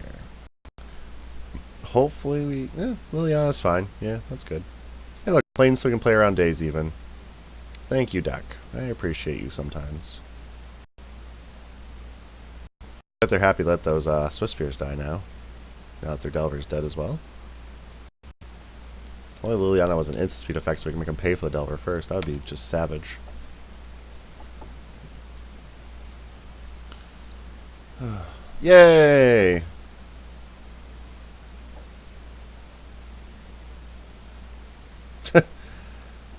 Hopefully we... Liliana's fine. Yeah, that's good. Hey, look, playing so we can play around days even. Thank you, deck. I appreciate you sometimes. If they're happy to let those Swift Spears die now. Now that their Delver's dead as well. Only Liliana was an instant speed effect so we can make them pay for the Delver first. That would be just savage. Yay!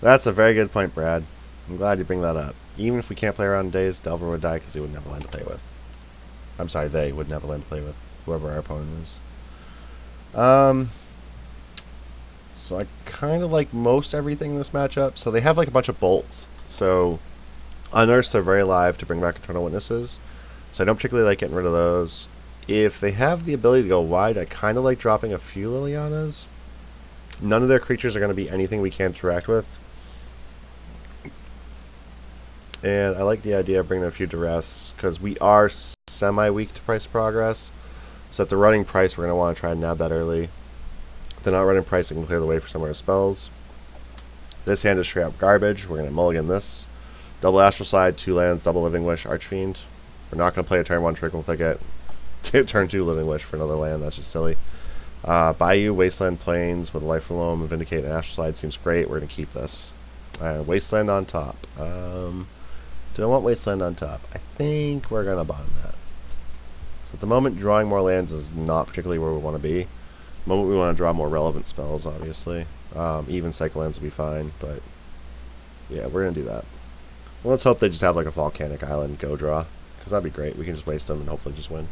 That's a very good point, Brad. I'm glad you bring that up. Even if we can't play around days, Delver would die because he wouldn't have a land to play with. I'm sorry, they wouldn't have a land to play with, whoever our opponent is. So I kind of like most everything in this matchup. So they have like a bunch of bolts. So Unearths are very alive to bring back Eternal Witnesses. So I don't particularly like getting rid of those. If they have the ability to go wide, I kind of like dropping a few Lilianas. None of their creatures are going to be anything we can't interact with. And I like the idea of bringing a few Duress, because we are semi-weak to price progress. So if they're running price, we're going to want to try and nab that early. If they're not running price, they can clear the way for some of our spells. This hand is straight up garbage. We're going to mulligan this. Double Astral Slide, 2 lands, double Living Wish, Archfiend. We're not going to play a turn 1 Trickle Thicket. Turn 2 Living Wish for another land. That's just silly. Bayou, Wasteland, Plains with Life Loam, and Vindicate, and Astral Slide seems great. We're going to keep this. Wasteland on top. Do I want Wasteland on top? I think we're going to bottom that. So at the moment, drawing more lands is not particularly where we want to be. The moment we want to draw more relevant spells, obviously. Even cycle lands will be fine, but yeah, we're going to do that. Well, let's hope they just have like a Volcanic Island go draw, because that'd be great. We can just waste them and hopefully just win.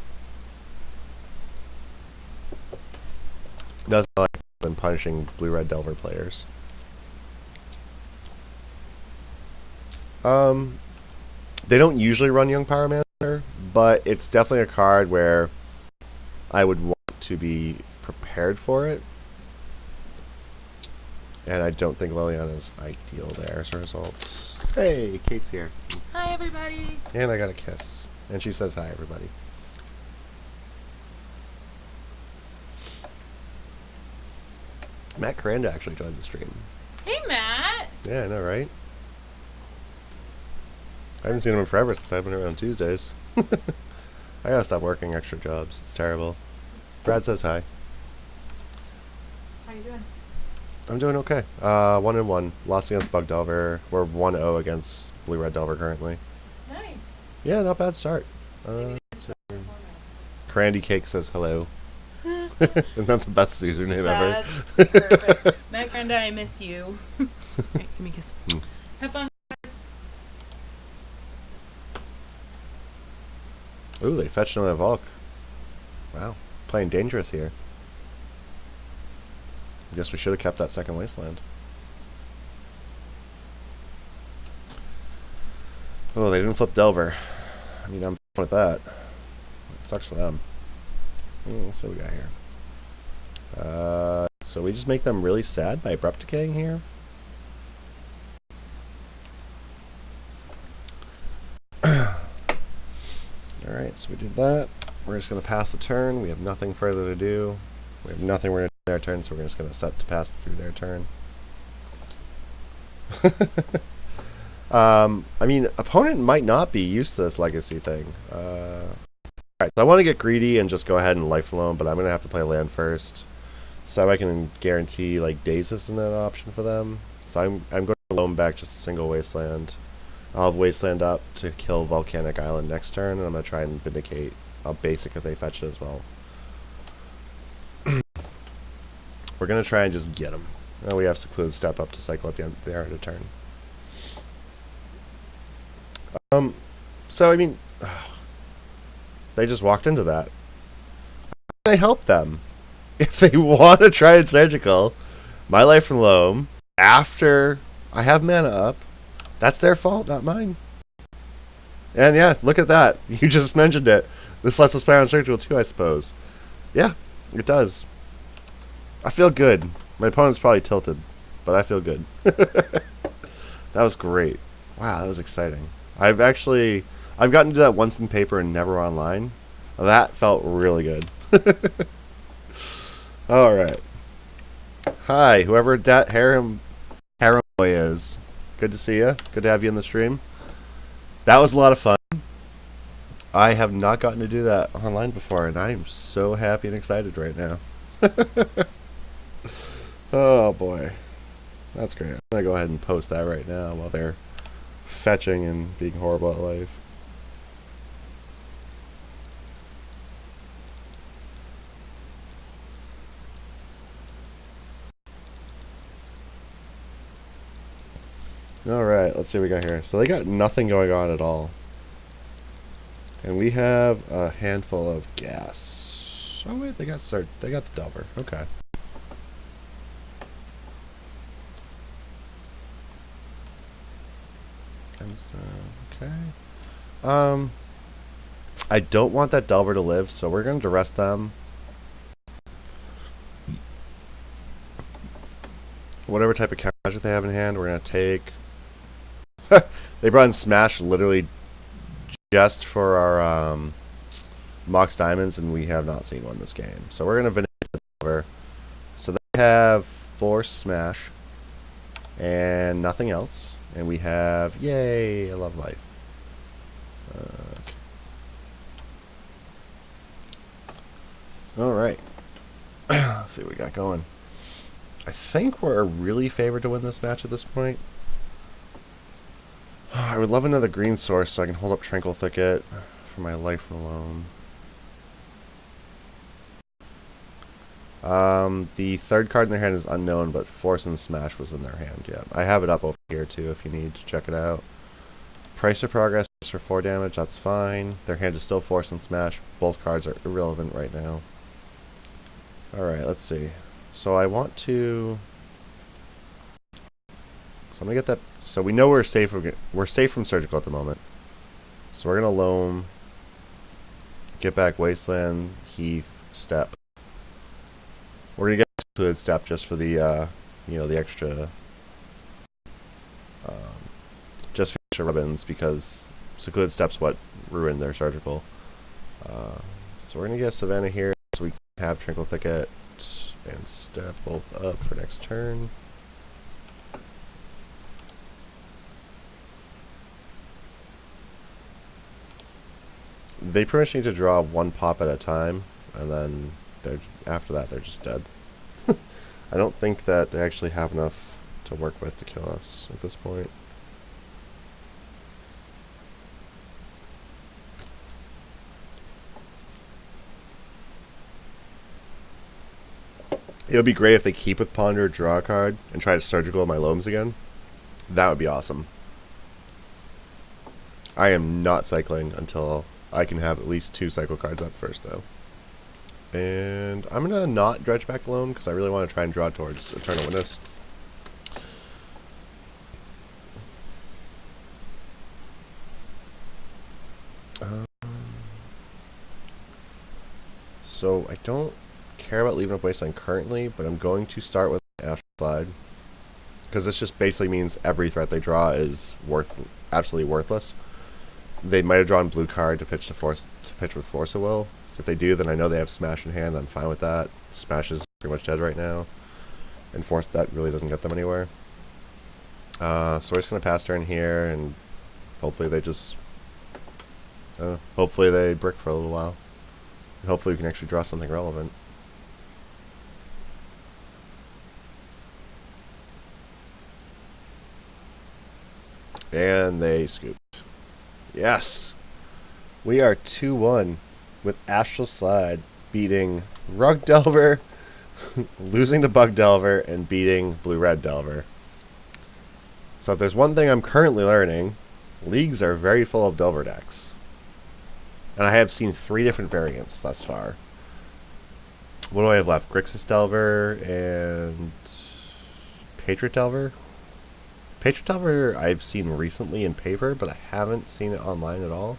That's like than punishing blue-red Delver players. They don't usually run Young Pyromancer, but it's definitely a card where I would want to be prepared for it. And I don't think Liliana's ideal there as a result. Hey, Kate's here. Hi, everybody. And I got a kiss. And she says hi, everybody. Matt Caranda actually joined the stream. Hey, Matt. Yeah, I know, right? I haven't seen him in forever since I've been around Tuesdays. I gotta stop working extra jobs. It's terrible. Brad says hi. How you doing? I'm doing okay. 1-1. Lost against Bug Delver. We're 1-0 against Blue Red Delver currently. Nice. Yeah, not bad start. Crandy Cake says hello. Isn't that the best username ever? That's perfect. Matt Granda, I miss you. Right, give me a kiss. Have fun, guys. Ooh, they fetched another Volk. Wow. Playing dangerous here. I guess we should have kept that second Wasteland. Oh, they didn't flip Delver. I mean, I'm fine with that. It sucks for them. Let's see what we got here. So we just make them really sad by abrupt decaying here. Alright, so we did that. We're just going to pass the turn. We have nothing further to do. We have nothing we're going to do their turn, so we're just going to set to pass through their turn. I mean, opponent might not be used to this legacy thing. Alright, so I want to get greedy and just go ahead and life alone, but I'm going to have to play land first. So I can guarantee, like, Daze isn't an option for them. So I'm going to loan back just a single Wasteland. I'll have Wasteland up to kill Volcanic Island next turn, and I'm going to try and Vindicate a basic if they fetch it as well. We're going to try and just get them. And we have Secluded Step up to cycle at the end of the turn. So, I mean, they just walked into that. I help them. If they want to try and Surgical, my life from Loam, after I have mana up, that's their fault, not mine. And yeah, look at that. You just mentioned it. This lets us play on Surgical too, I suppose. Yeah, it does. I feel good. My opponent's probably tilted, but I feel good. That was great. Wow, that was exciting. I've gotten to do that once in paper and never online. That felt really good. Alright. Hi, whoever that Harem Boy is. Good to see you. Good to have you in the stream. That was a lot of fun. I have not gotten to do that online before, and I am so happy and excited right now. Oh boy. That's great. I'm going to go ahead and post that right now while they're fetching and being horrible at life. Alright, let's see what we got here. So they got nothing going on at all. And we have a handful of gas. Oh wait, they got the Delver. Okay. Okay. I don't want that Delver to live, so we're going to rest them. Whatever type of counter they have in hand, we're going to take. They brought in Smash literally just for our Mox Diamonds, and we have not seen one this game. So we're going to Vindicate the Delver. So they have Force Smash and nothing else. And we have, yay, I love life. Okay. Alright. Let's see what we got going. I think we're really favored to win this match at this point. I would love another green source so I can hold up Tranquil Thicket for my life alone. The third card in their hand is unknown, but Force and Smash was in their hand. Yeah, I have it up over here too if you need to check it out. Price of Progress just for 4 damage, that's fine. Their hand is still Force and Smash. Both cards are irrelevant right now. Alright, let's see. So I want to... So I'm going to get that... So we know we're safe from Surgical at the moment. So we're going to Loam. Get back Wasteland, Heath, Step. We're going to get Secluded Step just for the, the extra... just for extra ribbons, because Secluded Step's what ruined their Surgical. So we're going to get Savannah here so we can have Tranquil Thicket. and step both up for next turn. They pretty much need to draw one pop at a time, and then after that they're just dead. I don't think that they actually have enough to work with to kill us at this point. It would be great if they keep with Ponder, draw a card, and try to surgical my loams again. That would be awesome. I am not cycling until I can have at least 2 cycle cards up first, though. And I'm going to not dredge back the loam, because I really want to try and draw towards Eternal Witness. So I don't care about leaving up wasteland currently, but I'm going to start with Astral Slide, because this just basically means every threat they draw is absolutely worthless. They might have drawn blue card to pitch with Force of Will. If they do, then I know they have Smash in hand. I'm fine with that. Smash is pretty much dead right now, and Force, that really doesn't get them anywhere. So we're just gonna pass turn here, and hopefully they just hopefully they brick for a little while. And hopefully we can actually draw something relevant. And they scooped. Yes! We are 2-1 with Astral Slide beating Rug Delver, losing to Bug Delver, and beating Blue-Red Delver. So if there's one thing I'm currently learning, leagues are very full of Delver decks. And I have seen 3 different variants thus far. What do I have left? Grixis Delver and Patriot Delver? Patriot Delver I've seen recently in paper, but I haven't seen it online at all.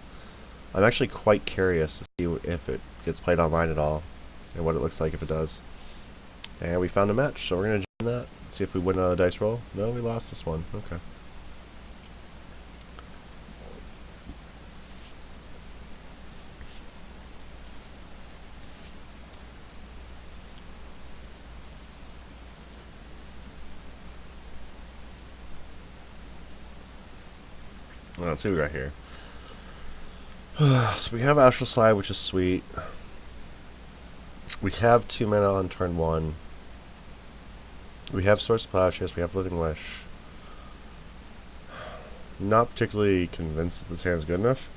I'm actually quite curious to see if it gets played online at all, and what it looks like if it does. And we found a match, so we're going to join that, see if we win a dice roll. No, we lost this one. Okay. Let's see what we got here. So we have Astral Slide, which is sweet. We have 2 mana on turn 1. We have Source of Plowshares, we have Living Wish. Not particularly convinced that this hand is good enough.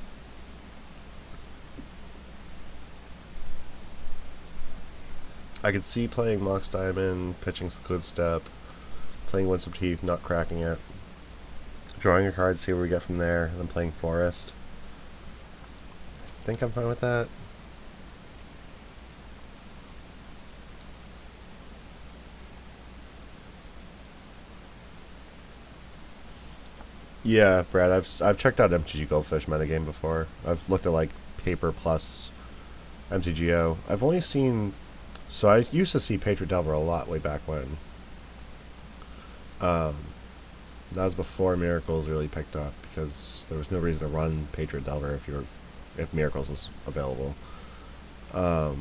I could see playing Mox Diamond, pitching Secluded Step, playing Winsome Teeth, not cracking it. Drawing a card, see where we get from there, and then playing Forest. I think I'm fine with that. Yeah, Brad, I've checked out MTG Goldfish metagame before. I've looked at like paper plus MTGO. I've only seen, so I used to see Patriot Delver a lot way back when. That was before Miracles really picked up, because there was no reason to run Patriot Delver if Miracles was available. But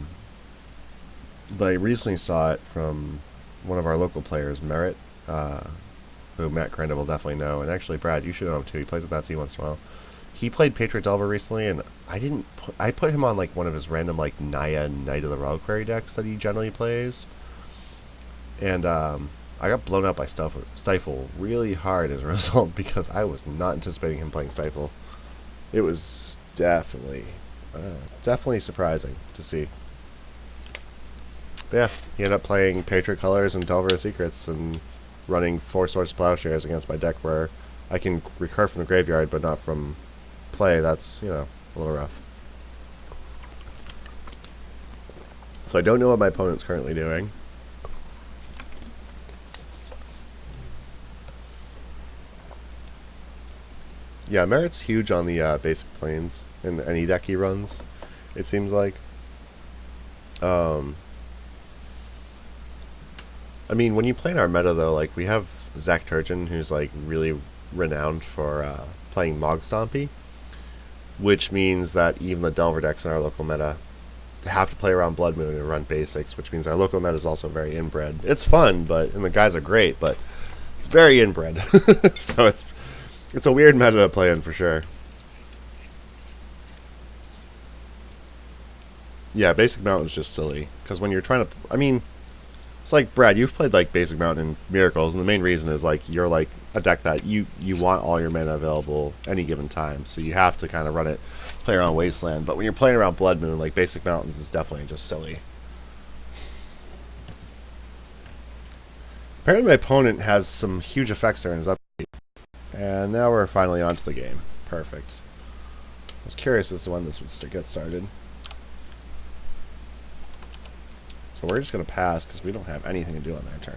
I recently saw it from one of our local players, Merritt, who Matt Crandall will definitely know, and actually Brad, you should know him too. He plays with that C once in a while. He played Patriot Delver recently, and I put him on like one of his random like Naya Knight of the Reliquary decks that he generally plays, and I got blown up by Stifle really hard as a result, because I was not anticipating him playing Stifle. It was definitely surprising to see. But yeah, he ended up playing Patriot Colors and Delver of Secrets and running 4 Source Plowshares against my deck, where I can recur from the graveyard but not from play. That's, a little rough. So I don't know what my opponent's currently doing. Yeah, Merritt's huge on the basic planes in any deck he runs, it seems like. I mean, when you play in our meta, though, like, we have Zach Turgeon, who's, like, really renowned for playing Mog Stompy, which means that even the Delver decks in our local meta have to play around Blood Moon and run basics, which means our local meta is also very inbred. It's fun, and the guys are great, but it's very inbred. So it's a weird meta to play in for sure. Yeah, Basic Mountain's just silly because when you're trying to, I mean, it's like Brad, you've played like Basic Mountain and Miracles, and the main reason is like you're like a deck that you want all your mana available any given time, so you have to kind of run it, play around Wasteland. But when you're playing around Blood Moon, like Basic Mountains is definitely just silly. Apparently, my opponent has some huge effects there in his upkeep, and now we're finally onto the game. Perfect. I was curious as to when this would get started. So we're just going to pass because we don't have anything to do on their turn.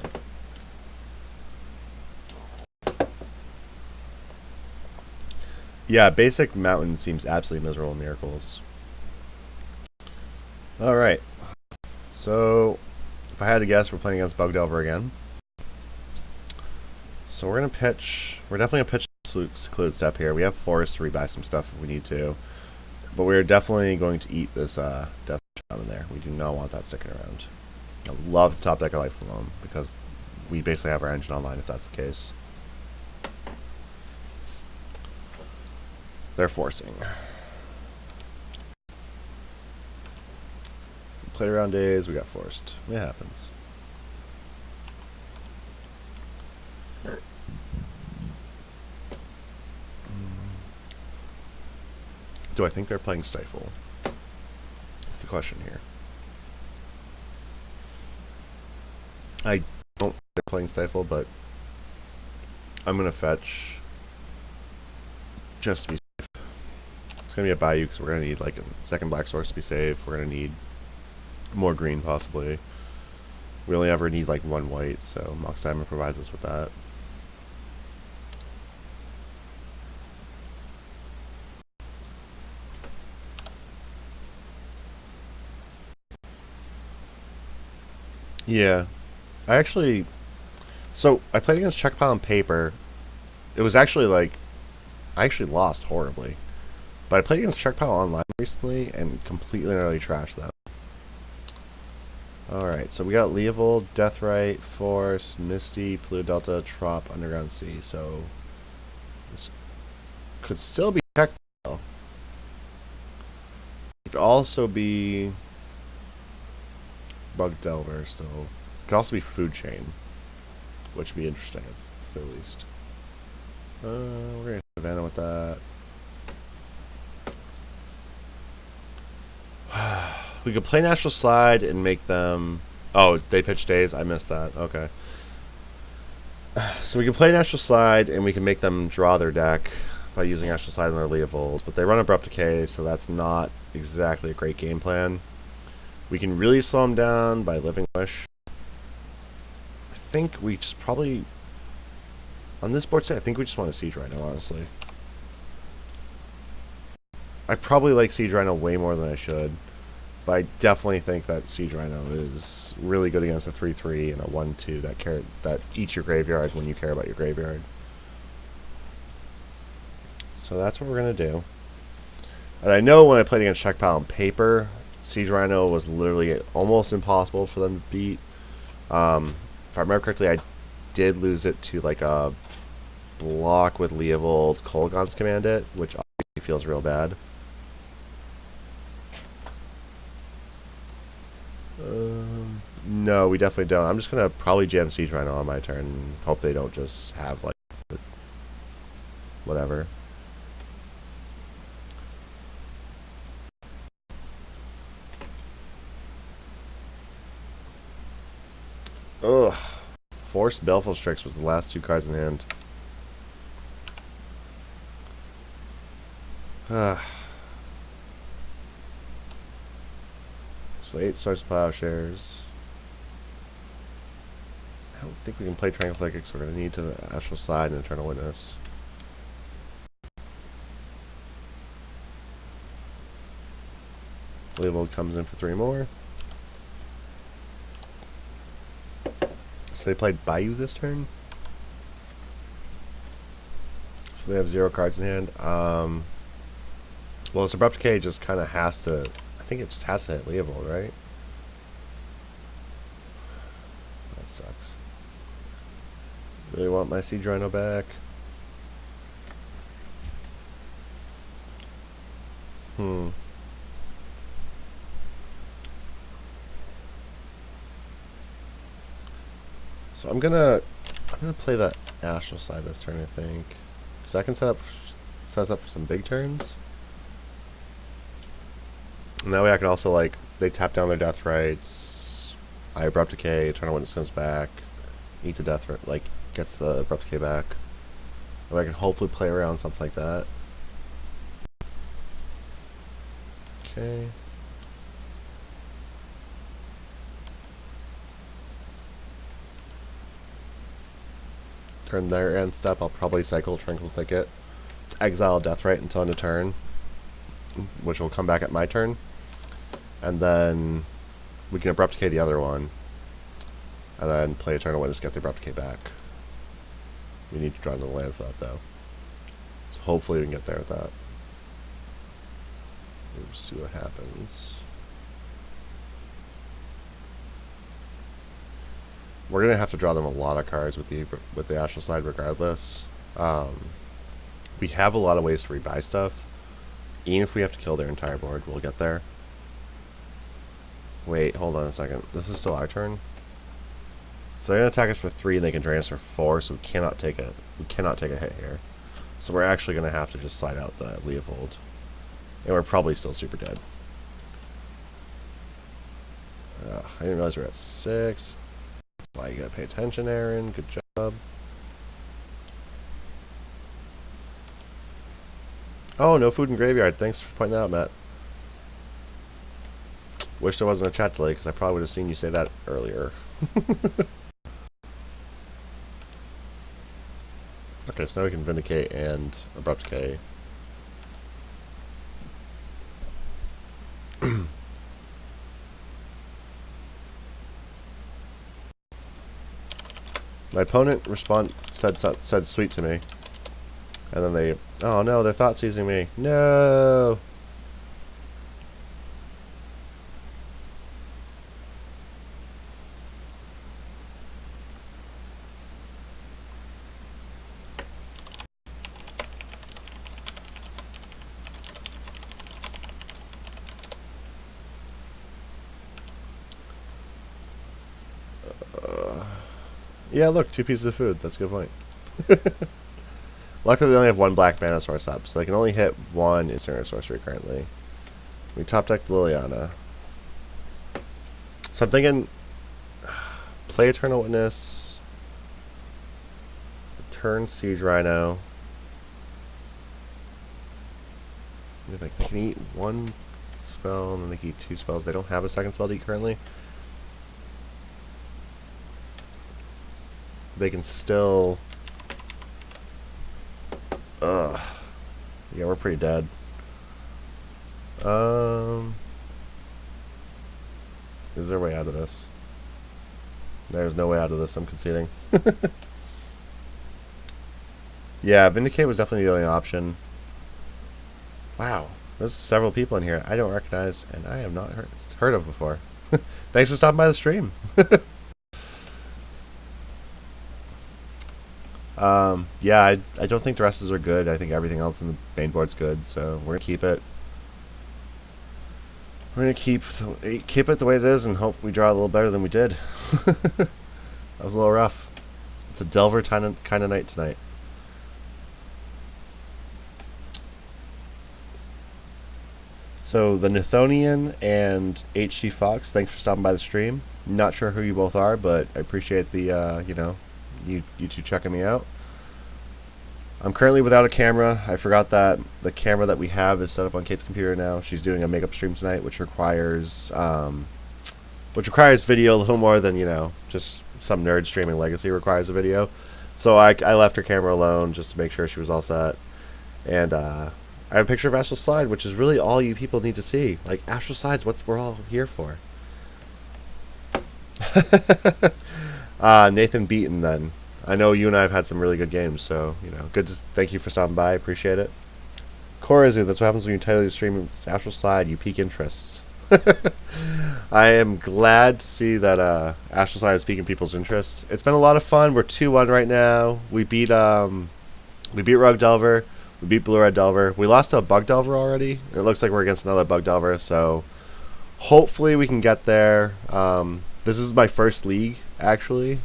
Yeah, Basic Mountain seems absolutely miserable in Miracles. Alright. So, if I had to guess, we're playing against Bug Delver again. So we're going to pitch... We're definitely going to pitch Secluded Step here. We have Forest to rebuy some stuff if we need to. But we're definitely going to eat this Death Shaman there. We do not want that sticking around. I'd love to top deck a Life Alone because we basically have our engine online if that's the case. They're forcing. We played around days, we got forced. It happens. Do I think they're playing Stifle? That's the question here. I don't think they're playing Stifle, but I'm going to fetch just to be safe. It's going to be a Bayou because we're going to need like a second black source to be safe. We're going to need more green possibly. We only ever need like one white, so Mox Diamond provides us with that. Yeah. I actually... So, I played against Check Pile on paper. It was actually like... I actually lost horribly. But I played against Check Pile online recently and completely and utterly trashed them. Alright, so we got Leovold, Deathrite, Force, Misty, Blue Delta, Trop, Underground Sea. So, this could still be Check Pile. It could also be Bug Delver still. It could also be Food Chain, which would be interesting at the least. We're going to Savannah with that. We could play Natural Slide and make them... Oh, they pitch days? I missed that. Okay. So we can play Natural Slide and we can make them draw their deck by using Astral Slide on their Leovolds, but they run Abrupt Decay, so that's not exactly a great game plan. We can really slow them down by Living Wish. I think we just probably... On this board state, I think we just want to Siege Rhino, honestly. I probably like Siege Rhino way more than I should, but I definitely think that Siege Rhino is really good against a 3/3 and a 1/2 that eats your graveyard when you care about your graveyard. So that's what we're going to do. And I know when I played against Check Pile on paper, Siege Rhino was literally almost impossible for them to beat. If I remember correctly, I did lose it to like a block with Leovold Kolaghan's Command It, which obviously feels real bad. No, we definitely don't. I'm just going to probably jam Siege Rhino on my turn and hope they don't just have like whatever. Ugh. Forced Baleful Strix was the last two cards in hand. So 8 Source Plowshares. I don't think we can play Triangle Psychic, so we're going to need to Astral Slide and Eternal Witness. Leovold comes in for 3 more. So they played Bayou this turn. So they have 0 cards in hand. Well, this Abrupt Decay just kind of has to think it just has to hit Leovold, right? That sucks. Really want my Siege Rhino back. So I'm gonna play that Astral side this turn, I think, because I can set us up for some big turns. And that way I can also, like, they tap down their death rights. I Abrupt Decay, Eternal Witness comes back, eats a death right, like, gets the Abrupt Decay back. And I can hopefully play around something like that. Okay. Turn their end step, I'll probably cycle Tranquil Thicket, exile Deathrite until end of turn, which will come back at my turn. And then we can Abrupt Decay the other one. And then play Eternal Witness, get the Abrupt Decay back. We need to draw into the land for that, though. So hopefully we can get there with that. We'll see what happens. We're gonna have to draw them a lot of cards with the Astral side, regardless. We have a lot of ways to rebuy stuff. Even if we have to kill their entire board, we'll get there. Wait, hold on a second. This is still our turn. So they're gonna attack us for 3, and they can drain us for 4. So we cannot take a hit here. So we're actually gonna have to just slide out the Leovold, and we're probably still super dead. I didn't realize we're at 6. That's why you gotta pay attention, Aaron. Good job. Oh, no food in graveyard. Thanks for pointing that out, Matt. Wish there wasn't a chat delay, because I probably would have seen you say that earlier. Okay, so now we can Vindicate and Abrupt Decay. My opponent said sweet to me. And then they... Oh no, they're thought seizing me. No! Yeah, look, 2 pieces of food. That's a good point. Luckily, they only have 1 black mana source up, so they can only hit 1 instant sorcery currently. We top decked Liliana. So I'm thinking, play Eternal Witness, turn Siege Rhino. They can eat 1 spell, and then they can eat 2 spells. They don't have a second spell to eat currently. They can still... Yeah, we're pretty dead. Is there a way out of this? There's no way out of this, I'm conceding. Yeah, Vindicate was definitely the only option. Wow, there's several people in here I don't recognize and I have not heard of before. Thanks for stopping by the stream. Yeah, I don't think the rest are good. I think everything else in the main board's good, so we're gonna keep it. We're gonna keep it the way it is and hope we draw a little better than we did. That was a little rough. It's a Delver kind of night tonight. So the Nithonian and HT Fox, thanks for stopping by the stream. Not sure who you both are, but I appreciate the you two checking me out. I'm currently without a camera. I forgot that the camera that we have is set up on Kate's computer now. She's doing a makeup stream tonight, which requires video a little more than, just some nerd streaming Legacy requires a video. So I left her camera alone just to make sure she was all set. And I have a picture of Astral Slide, which is really all you people need to see. Like, Astral Slide's what we're all here for. Nathan Beaton, then. I know you and I have had some really good games, so, good. Thank you for stopping by. I appreciate it. Korazu, that's what happens when you title your stream Astral Slide. You pique interest. I am glad to see that Astral Side is piquing people's interests. It's been a lot of fun. We're 2-1 right now. We beat Rogue Delver. We beat Blue Red Delver. We lost to a Bug Delver already. It looks like we're against another Bug Delver, so hopefully we can get there. This is my first league, actually.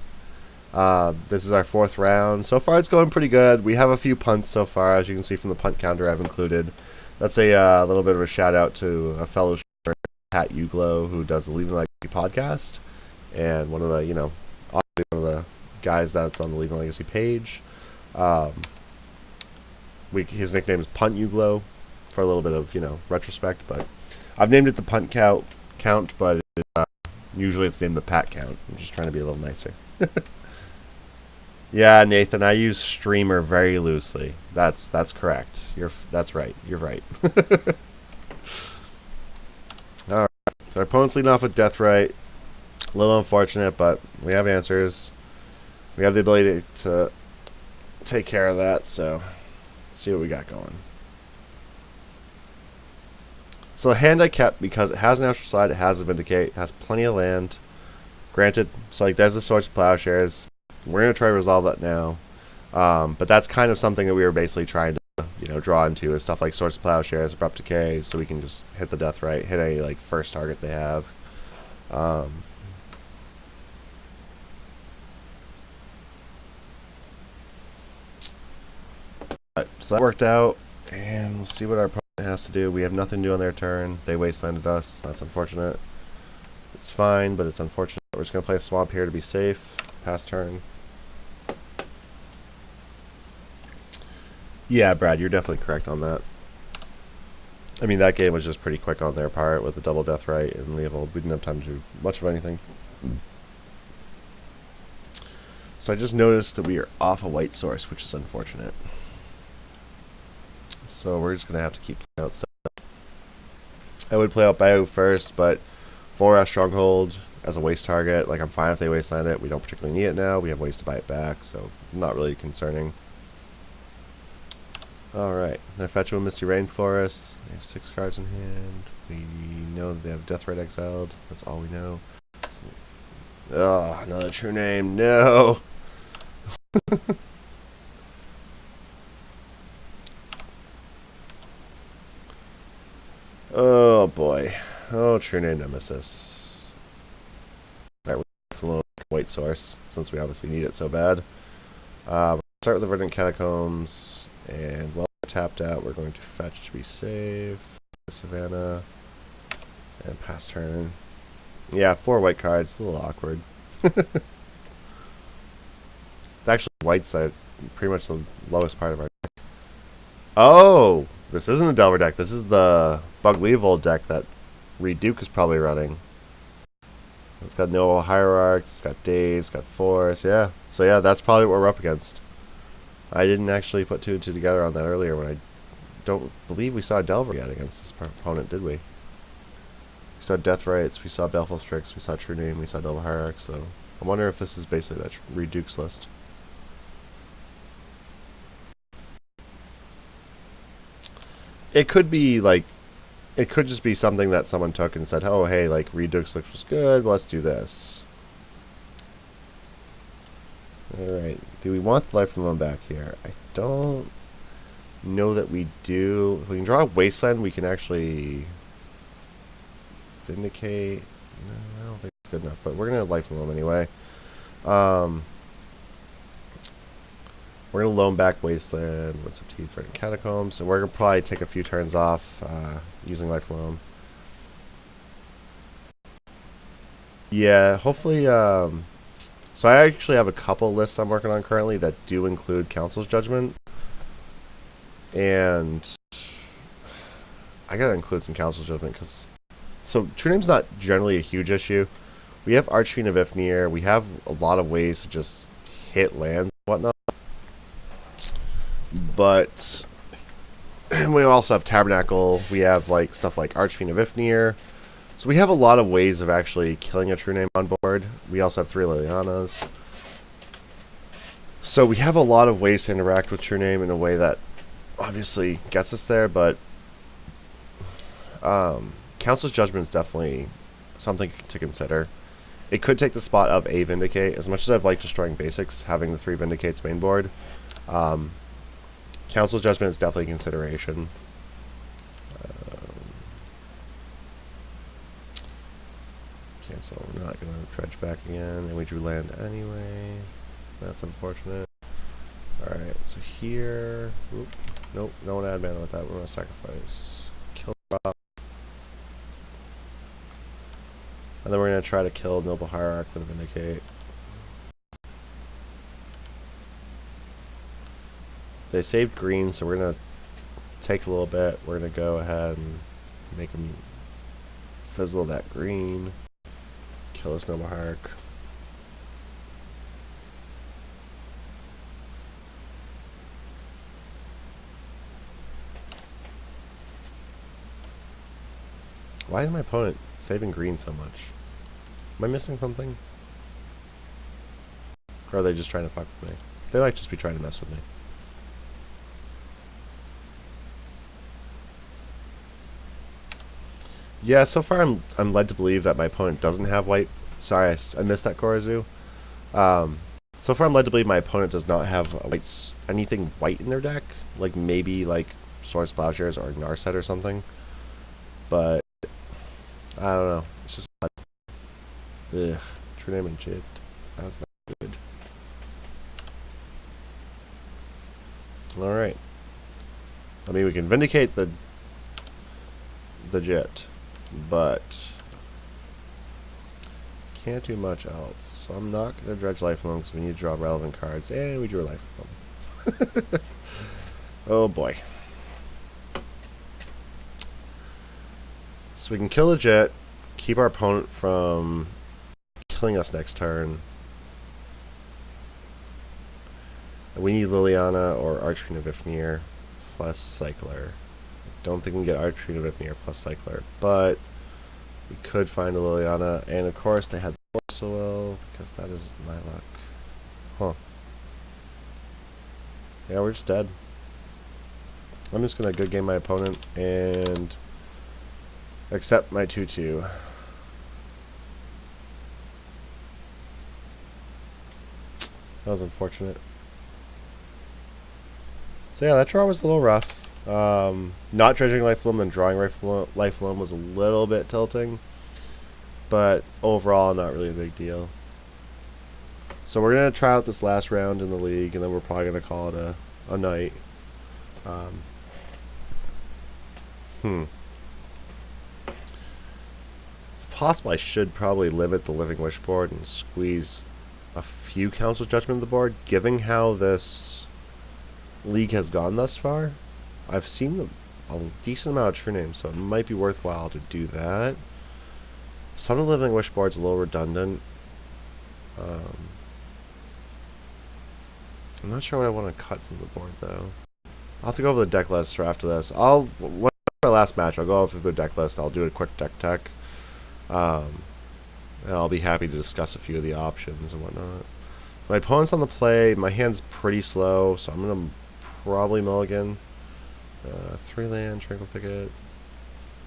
This is our 4th round. So far, it's going pretty good. We have a few punts so far, as you can see from the punt counter I've included. That's a little bit of a shout out to a fellow Pat Uglow, who does the Leaving Legacy podcast, and one of the, obviously one of the guys that's on the Leaving Legacy page. His nickname is Punt Uglow, for a little bit of retrospect. But I've named it the Punt Count, but usually it's named the Pat Count. I'm just trying to be a little nicer. Yeah, Nathan, I use streamer very loosely. That's correct. That's right. You're right. All right. So our opponent's leading off with Deathrite. A little unfortunate, but we have answers. We have the ability to take care of that. So let's see what we got going. So the hand I kept, because it has an Astral Slide, it has a Vindicate, it has plenty of land. Granted, so like there's the Swords of Plowshares. We're going to try to resolve that now. But that's kind of something that we were basically trying to, draw into, is stuff like Swords of Plowshares, Abrupt Decay, so we can just hit the Deathrite, hit any like first target they have. So that worked out, and we'll see what our opponent has to do. We have nothing to do on their turn. They wastelanded us. That's unfortunate. It's fine, but it's unfortunate. We're just going to play a Swamp here to be safe. Pass turn. Yeah, Brad, you're definitely correct on that. I mean, that game was just pretty quick on their part with the double Deathrite and Leovold. We didn't have time to do much of anything. So I just noticed that we are off a white source, which is unfortunate. So we're just going to have to keep playing out stuff. I would play out Bio first, but for our Stronghold as a waste target, like I'm fine if they wasteland it. We don't particularly need it now. We have ways to buy it back, so not really concerning. Alright, they're fetching with Misty Rainforest. They have 6 cards in hand. We know that they have Deathrite exiled. That's all we know. Oh, another true name. No! Oh boy. Oh, true name Nemesis. Alright, we'll low white source, since we obviously need it so bad. We'll start with the Verdant Catacombs, and while we're tapped out, we're going to fetch to be safe. Savannah, and pass turn. Yeah, 4 white cards, a little awkward. It's actually white side, pretty much the lowest part of our deck. Oh! This isn't a Delver deck, this is the Bug Leovold deck that Reed Duke is probably running. It's got Noble Hierarchs, it's got Days, it's got Force, yeah. So yeah, that's probably what we're up against. I didn't actually put 2 and 2 together on that earlier when I don't believe we saw Delver yet against this opponent, did we? We saw Deathrites, we saw Baleful Strix, we saw True Name, we saw Noble Hierarchs, so I wonder if this is basically that Reed Duke's list. It could be like, it could just be something that someone took and said, oh hey, like Reed Duke's list was good, let's do this. Alright, do we want the Life from Loan back here? I don't know that we do. If we can draw a Wasteland, we can actually Vindicate. No, I don't think it's good enough, but we're going to Life from Loan anyway. We're going to loan back Wasteland, Woods of Teeth, Verdant Catacombs, and we're going to probably take a few turns off using Life Loan. Yeah, hopefully, so I actually have a couple lists I'm working on currently that do include Council's Judgment. And I got to include some Council's Judgment because, so True Name's not generally a huge issue. We have Archfiend of Ifnir, we have a lot of ways to just hit lands and whatnot. But we also have Tabernacle, we have like stuff like Archfiend of Ifnir. So we have a lot of ways of actually killing a True Name on board. We also have 3 Lilianas. So we have a lot of ways to interact with True Name in a way that obviously gets us there, but Council's Judgment is definitely something to consider. It could take the spot of a Vindicate. As much as I've liked destroying basics, having the 3 Vindicates main board, Council's Judgment is definitely a consideration. Cancel. We're not going to dredge back again, and we drew land anyway. That's unfortunate. Alright, so here... Oop, nope, no one add mana with that. We're going to sacrifice. Kill drop. And then we're going to try to kill Noble Hierarch with Vindicate. They saved green, so we're going to take a little bit. We're going to go ahead and make them fizzle that green. Kill this Noble Hierarch. Why is my opponent saving green so much? Am I missing something? Or are they just trying to fuck with me? They might just be trying to mess with me. Yeah, so far I'm led to believe that my opponent doesn't have white. Sorry, I missed that Korozu. So far I'm led to believe my opponent does not have anything white in their deck. Like maybe like Swords, Plowshares, or Narset or something. But I don't know. It's just ugh. True name and shit. That's not good. Alright. I mean we can vindicate the Jit, but can't do much else. So I'm not going to dredge Lifelong because we need to draw relevant cards, and we drew a Lifelong. Oh boy. So we can kill the Jit, keep our opponent from killing us next turn. We need Liliana or Archfiend of Ifnir plus Cycler. Don't think we can get Archfiend of Ifnir plus Cycler, but we could find a Liliana, and of course they had the Soil, because that is my luck. Huh. Yeah, we're just dead. I'm just going to good game my opponent and accept my 2-2. That was unfortunate. So yeah, that draw was a little rough. Not dredging Lifelong and drawing Lifelong was a little bit tilting, but overall not really a big deal. So we're going to try out this last round in the league, and then we're probably going to call it a night. It's possible I should probably limit the Living Wish board and squeeze a few Council's Judgment on the board, given how this league has gone thus far. I've seen a decent amount of true names, so it might be worthwhile to do that. Some of the Living Wish board's a little redundant. I'm not sure what I want to cut from the board, though. I'll have to go over the deck list for after this. When my last match, I'll go over the deck list. I'll do a quick deck tech. And I'll be happy to discuss a few of the options and whatnot. My opponent's on the play. My hand's pretty slow, so I'm going to probably mulligan. 3 land, Tranquil Thicket.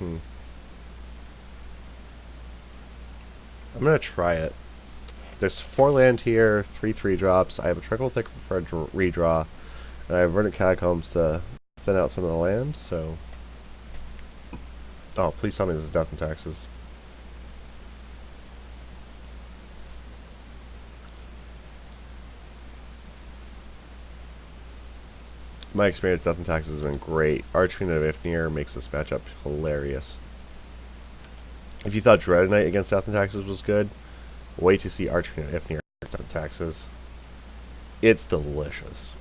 I'm going to try it. There's 4 land here, 3/3 drops. I have a Tranquil Thicket for a redraw, and I have Verdant Catacombs to thin out some of the land, so... Oh, please tell me this is Death and Taxes. My experience with Death and Taxes has been great. Archfiend of Ifnir makes this matchup hilarious. If you thought Dread Knight against Death and Taxes was good, wait to see Archfiend of Ifnir against Death and Taxes. It's delicious.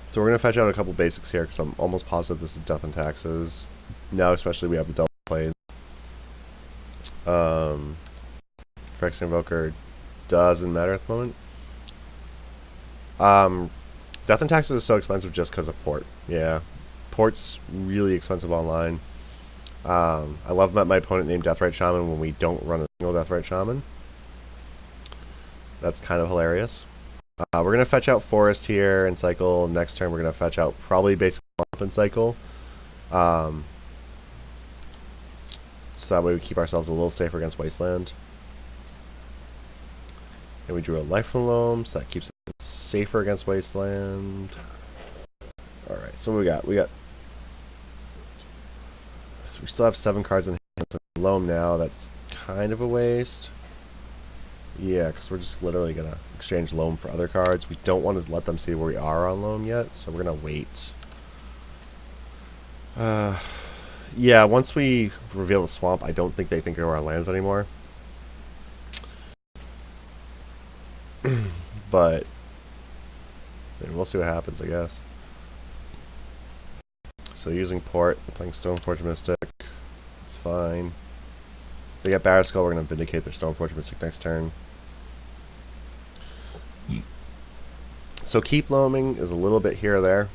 So we're going to fetch out a couple basics here, because I'm almost positive this is Death and Taxes. Now especially we have the double plays. Phyrexian Invoker doesn't matter at the moment. Death and Taxes is so expensive just because of port. Yeah. Port's really expensive online. I love my opponent named Deathrite Shaman when we don't run a single Deathrite Shaman. That's kind of hilarious. We're going to fetch out Forest here and cycle. Next turn we're going to fetch out probably basic Swamp and cycle. So that way we keep ourselves a little safer against Wasteland. And we drew a Life from Loam, so that keeps it safer against Wasteland. Alright, so what we got? So we still have 7 cards in hand. So Loam now, that's kind of a waste. Yeah, because we're just literally going to exchange Loam for other cards. We don't want to let them see where we are on Loam yet, so we're going to wait. Yeah, once we reveal the Swamp, I don't think they think we're on lands anymore. But I mean, we'll see what happens, I guess. So using Port, playing Stoneforge Mystic, it's fine. If they get Barret Skull, we're going to Vindicate their Stoneforge Mystic next turn. So keep loaming is a little bit here or there.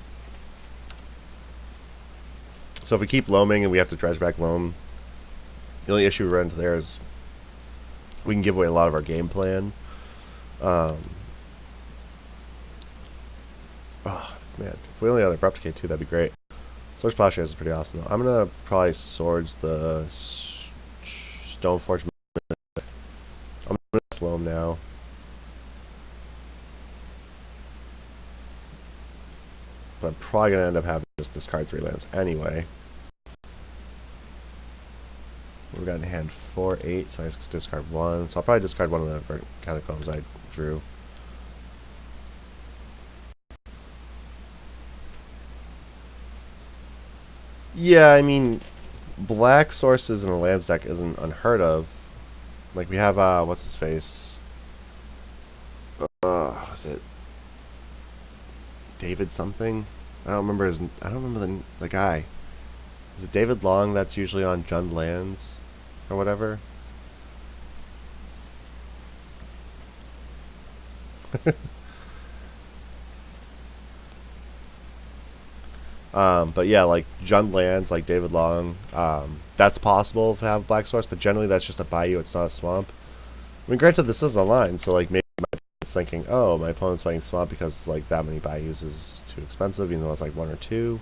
So if we keep loaming and we have to dredge back loam, the only issue we run into there is we can give away a lot of our game plan. Oh man, if we only had Abrupt Decay too, that'd be great. Swords Plowshares is pretty awesome though. I'm gonna probably Swords the Stoneforge. I'm gonna slow him now. But I'm probably going to end up having to just discard 3 lands anyway. We've got in hand 4, 8, so I just discard 1. So I'll probably discard one of the Catacombs I drew. Yeah, I mean, black sources in a lands deck isn't unheard of. Like we have, what's his face? Was it David something? I don't remember the guy. Is it David Long that's usually on Jund Lands or whatever? But yeah, like Jund Lands, like David Long, that's possible to have Black Source, but generally that's just a bayou, it's not a swamp. I mean, granted, this is online, so like maybe my opponent's thinking, oh, my opponent's playing swamp because like that many bayous is too expensive, even though it's like 1 or 2.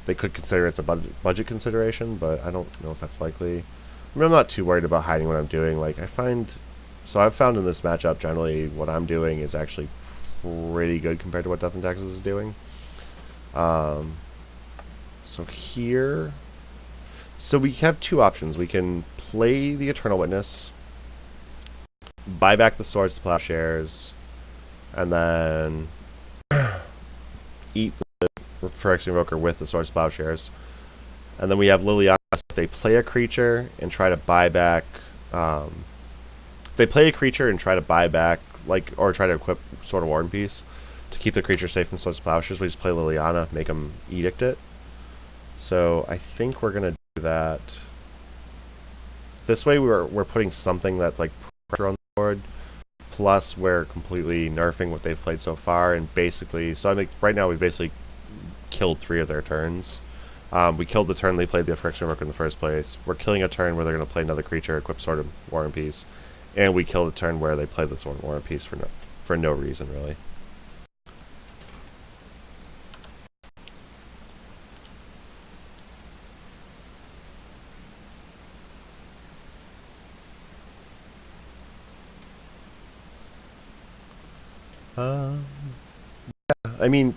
They could consider it's a budget consideration, but I don't know if that's likely. I mean, I'm not too worried about hiding what I'm doing. Like I've found in this matchup, generally what I'm doing is actually pretty good compared to what Death and Taxes is doing. So here, so we have 2 options. We can play the Eternal Witness, buy back the Swords to Plowshares, and then eat the Phyrexian Invoker with the Swords to Plowshares. And then we have Liliana. If they play a creature and try to buy back, if they play a creature and try to buy back, like, or try to equip Sword of War and Peace to keep the creature safe from Swords to Plowshares, we just play Liliana, make them Edict it. So I think we're gonna do that. This way we're putting something that's like pressure on the board. Plus we're completely nerfing what they've played so far, and basically, so I think right now we've basically killed 3 of their turns. We killed the turn they played the Phyrexian Invoker in the first place. We're killing a turn where they're going to play another creature, equip Sword of War and Peace, and we killed a turn where they played the Sword of War and Peace for no reason really. Yeah, I mean,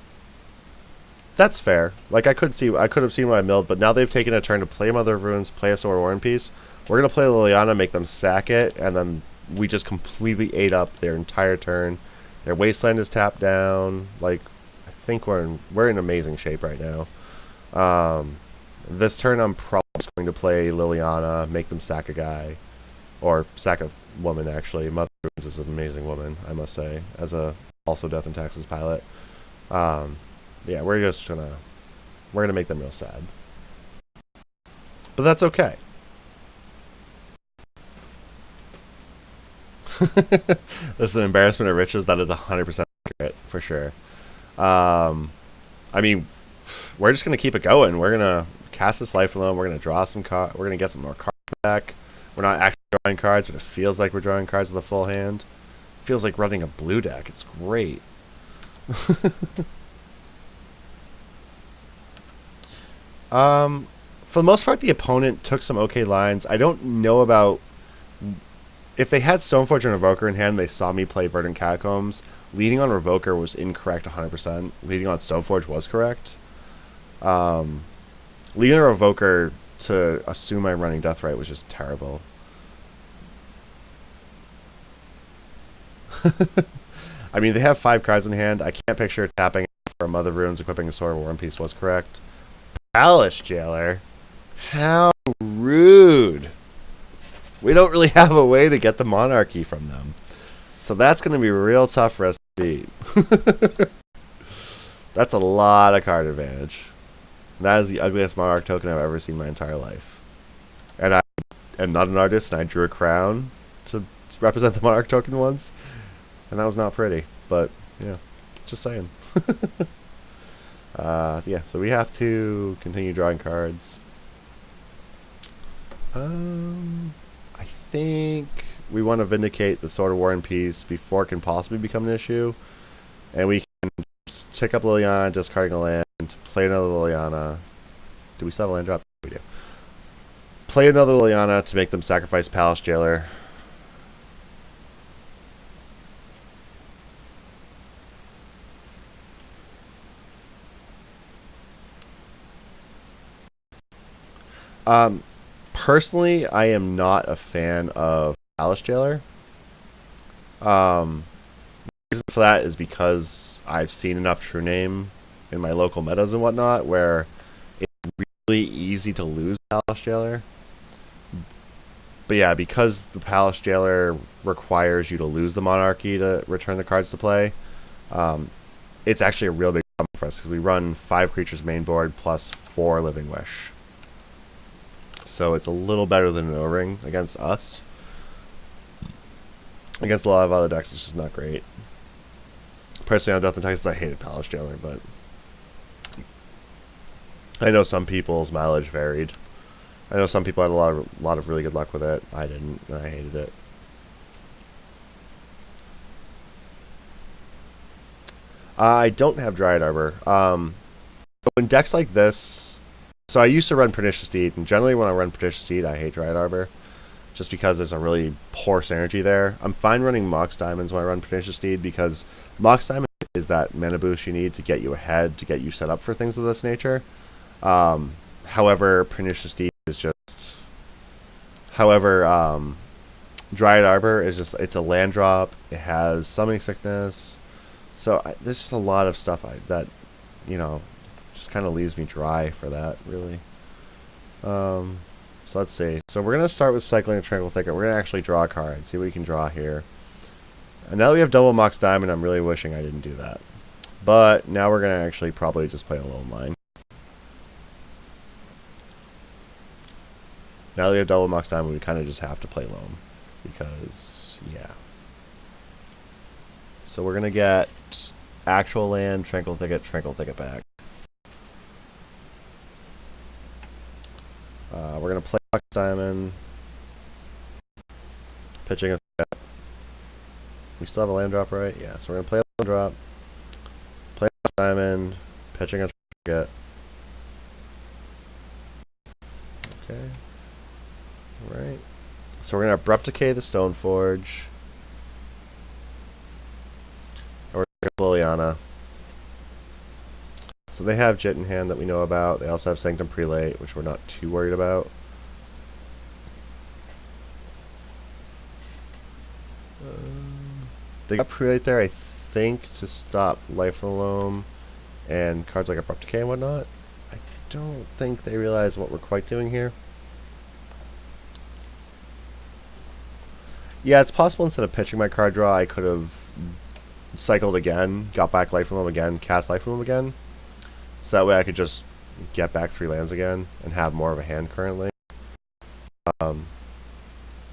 that's fair. Like I could have seen what I milled, but now they've taken a turn to play Mother of Ruins, play a Sword of War and Peace. We're gonna play Liliana, make them sack it, and then we just completely ate up their entire turn. Their Wasteland is tapped down. Like I think we're in amazing shape right now. This turn I'm probably just going to play Liliana, make them sack a guy, or sack a woman actually. Mother of Ruins is an amazing woman, I must say, as a also Death and Taxes pilot. Yeah, we're gonna make them real sad, but that's okay. This is an embarrassment of riches. That is 100% accurate for sure. I mean, we're just gonna keep it going. We're gonna cast this Life Alone. We're going to draw some cards. We're going to get some more cards back. We're not actually drawing cards, but it feels like we're drawing cards with a full hand. It feels like running a blue deck. It's great. For the most part, the opponent took some okay lines. I don't know about... If they had Stoneforge and Revoker in hand, they saw me play Verdant Catacombs. Leading on Revoker was incorrect 100%. Leading on Stoneforge was correct. Leading on Revoker to assume I'm running Deathrite was just terrible. I mean, they have 5 cards in hand. I can't picture tapping for a Mother of Runes, equipping a Sword of War and Peace was correct. Palace Jailer? How rude. We don't really have a way to get the Monarchy from them. So that's going to be real tough for us to beat. That's a lot of card advantage. That is the ugliest Monarch token I've ever seen in my entire life. And I am not an artist, and I drew a crown to represent the Monarch token once. And that was not pretty. But, yeah, just saying. Yeah, so we have to continue drawing cards. I think we want to vindicate the Sword of War and Peace before it can possibly become an issue. And we can just tick up Liliana, discarding a land, play another Liliana. Do we still have a land drop? We do. Play another Liliana to make them sacrifice Palace Jailer. Personally, I am not a fan of Palace Jailer. The reason for that is because I've seen enough True Name in my local metas and whatnot where it's really easy to lose Palace Jailer. But yeah, because the Palace Jailer requires you to lose the Monarchy to return the cards to play, it's actually a real big problem for us because we run 5 creatures main board plus 4 Living Wish. So it's a little better than an O-Ring against us. Against a lot of other decks, it's just not great. Personally, on Death and Texas, I hated Palace Jailer, but I know some people's mileage varied. I know some people had a lot of really good luck with it. I didn't, and I hated it. I don't have Dryad Arbor. But when decks like this... So I used to run Pernicious Deed, and generally when I run Pernicious Deed, I hate Dryad Arbor. Just because there's a really poor synergy there. I'm fine running Mox Diamonds when I run Pernicious Deed, because Mox Diamond is that mana boost you need to get you ahead, to get you set up for things of this nature. However, Pernicious Deed is just... However, Dryad Arbor is just... It's a land drop, it has Summoning Sickness, so there's just a lot of stuff that, you know... just kind of leaves me dry for that, really. So let's see. So we're going to start with cycling a Tranquil Thicket. We're going to actually draw a card, see what we can draw here. And now that we have double Mox Diamond, I'm really wishing I didn't do that. But now we're going to actually probably just play a Loam Line. Now that we have double Mox Diamond, we kind of just have to play Loam. Because, yeah. So we're going to get actual land, Tranquil Thicket back. We're going to play Mox Diamond. Pitching a threat. We still have a land drop, right? Yeah, so we're going to play a land drop. Play Mox Diamond. Pitching a threat. Okay. Alright. So we're going to Abrupt Decay the Stoneforge. And we're going to Liliana. So they have Jit in hand that we know about. They also have Sanctum Prelate, which we're not too worried about. They got Prelate there, I think, to stop Life from Loam and cards like Abrupt Decay and whatnot. I don't think they realize what we're quite doing here. Yeah, it's possible instead of pitching my card draw, I could have cycled again, got back Life from Loam again, cast Life from Loam again. So that way I could just get back 3 lands again and have more of a hand currently.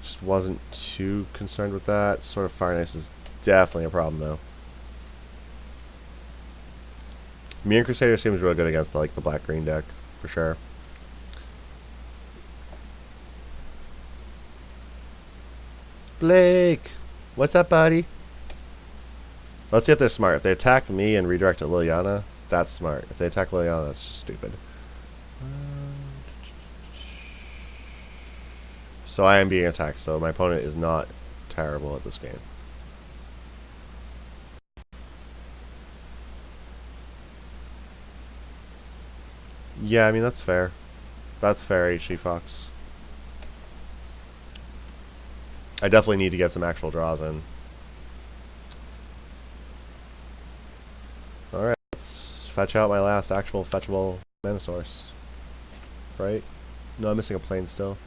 Just wasn't too concerned with that. Sort of Fire Nice is definitely a problem though. Me and Crusader seems real good against the black-green deck, for sure. Blake! What's up, buddy? Let's see if they're smart. If they attack me and redirect to Liliana, that's smart. If they attack Liliana, that's just stupid. So I am being attacked, so my opponent is not terrible at this game. Yeah, I mean, that's fair. That's fair, HG Fox. I definitely need to get some actual draws in. Alright, let's fetch out my last actual fetchable mana source. Right? No, I'm missing a plane still.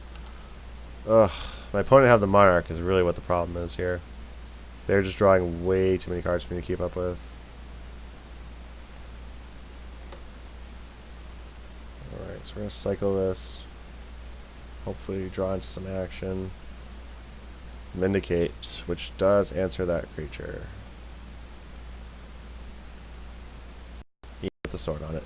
Ugh. My opponent have the Monarch is really what the problem is here. They're just drawing way too many cards for me to keep up with. Alright, so we're going to cycle this. Hopefully draw into some action. Vindicate, which does answer that creature. Yeah, put the sword on it.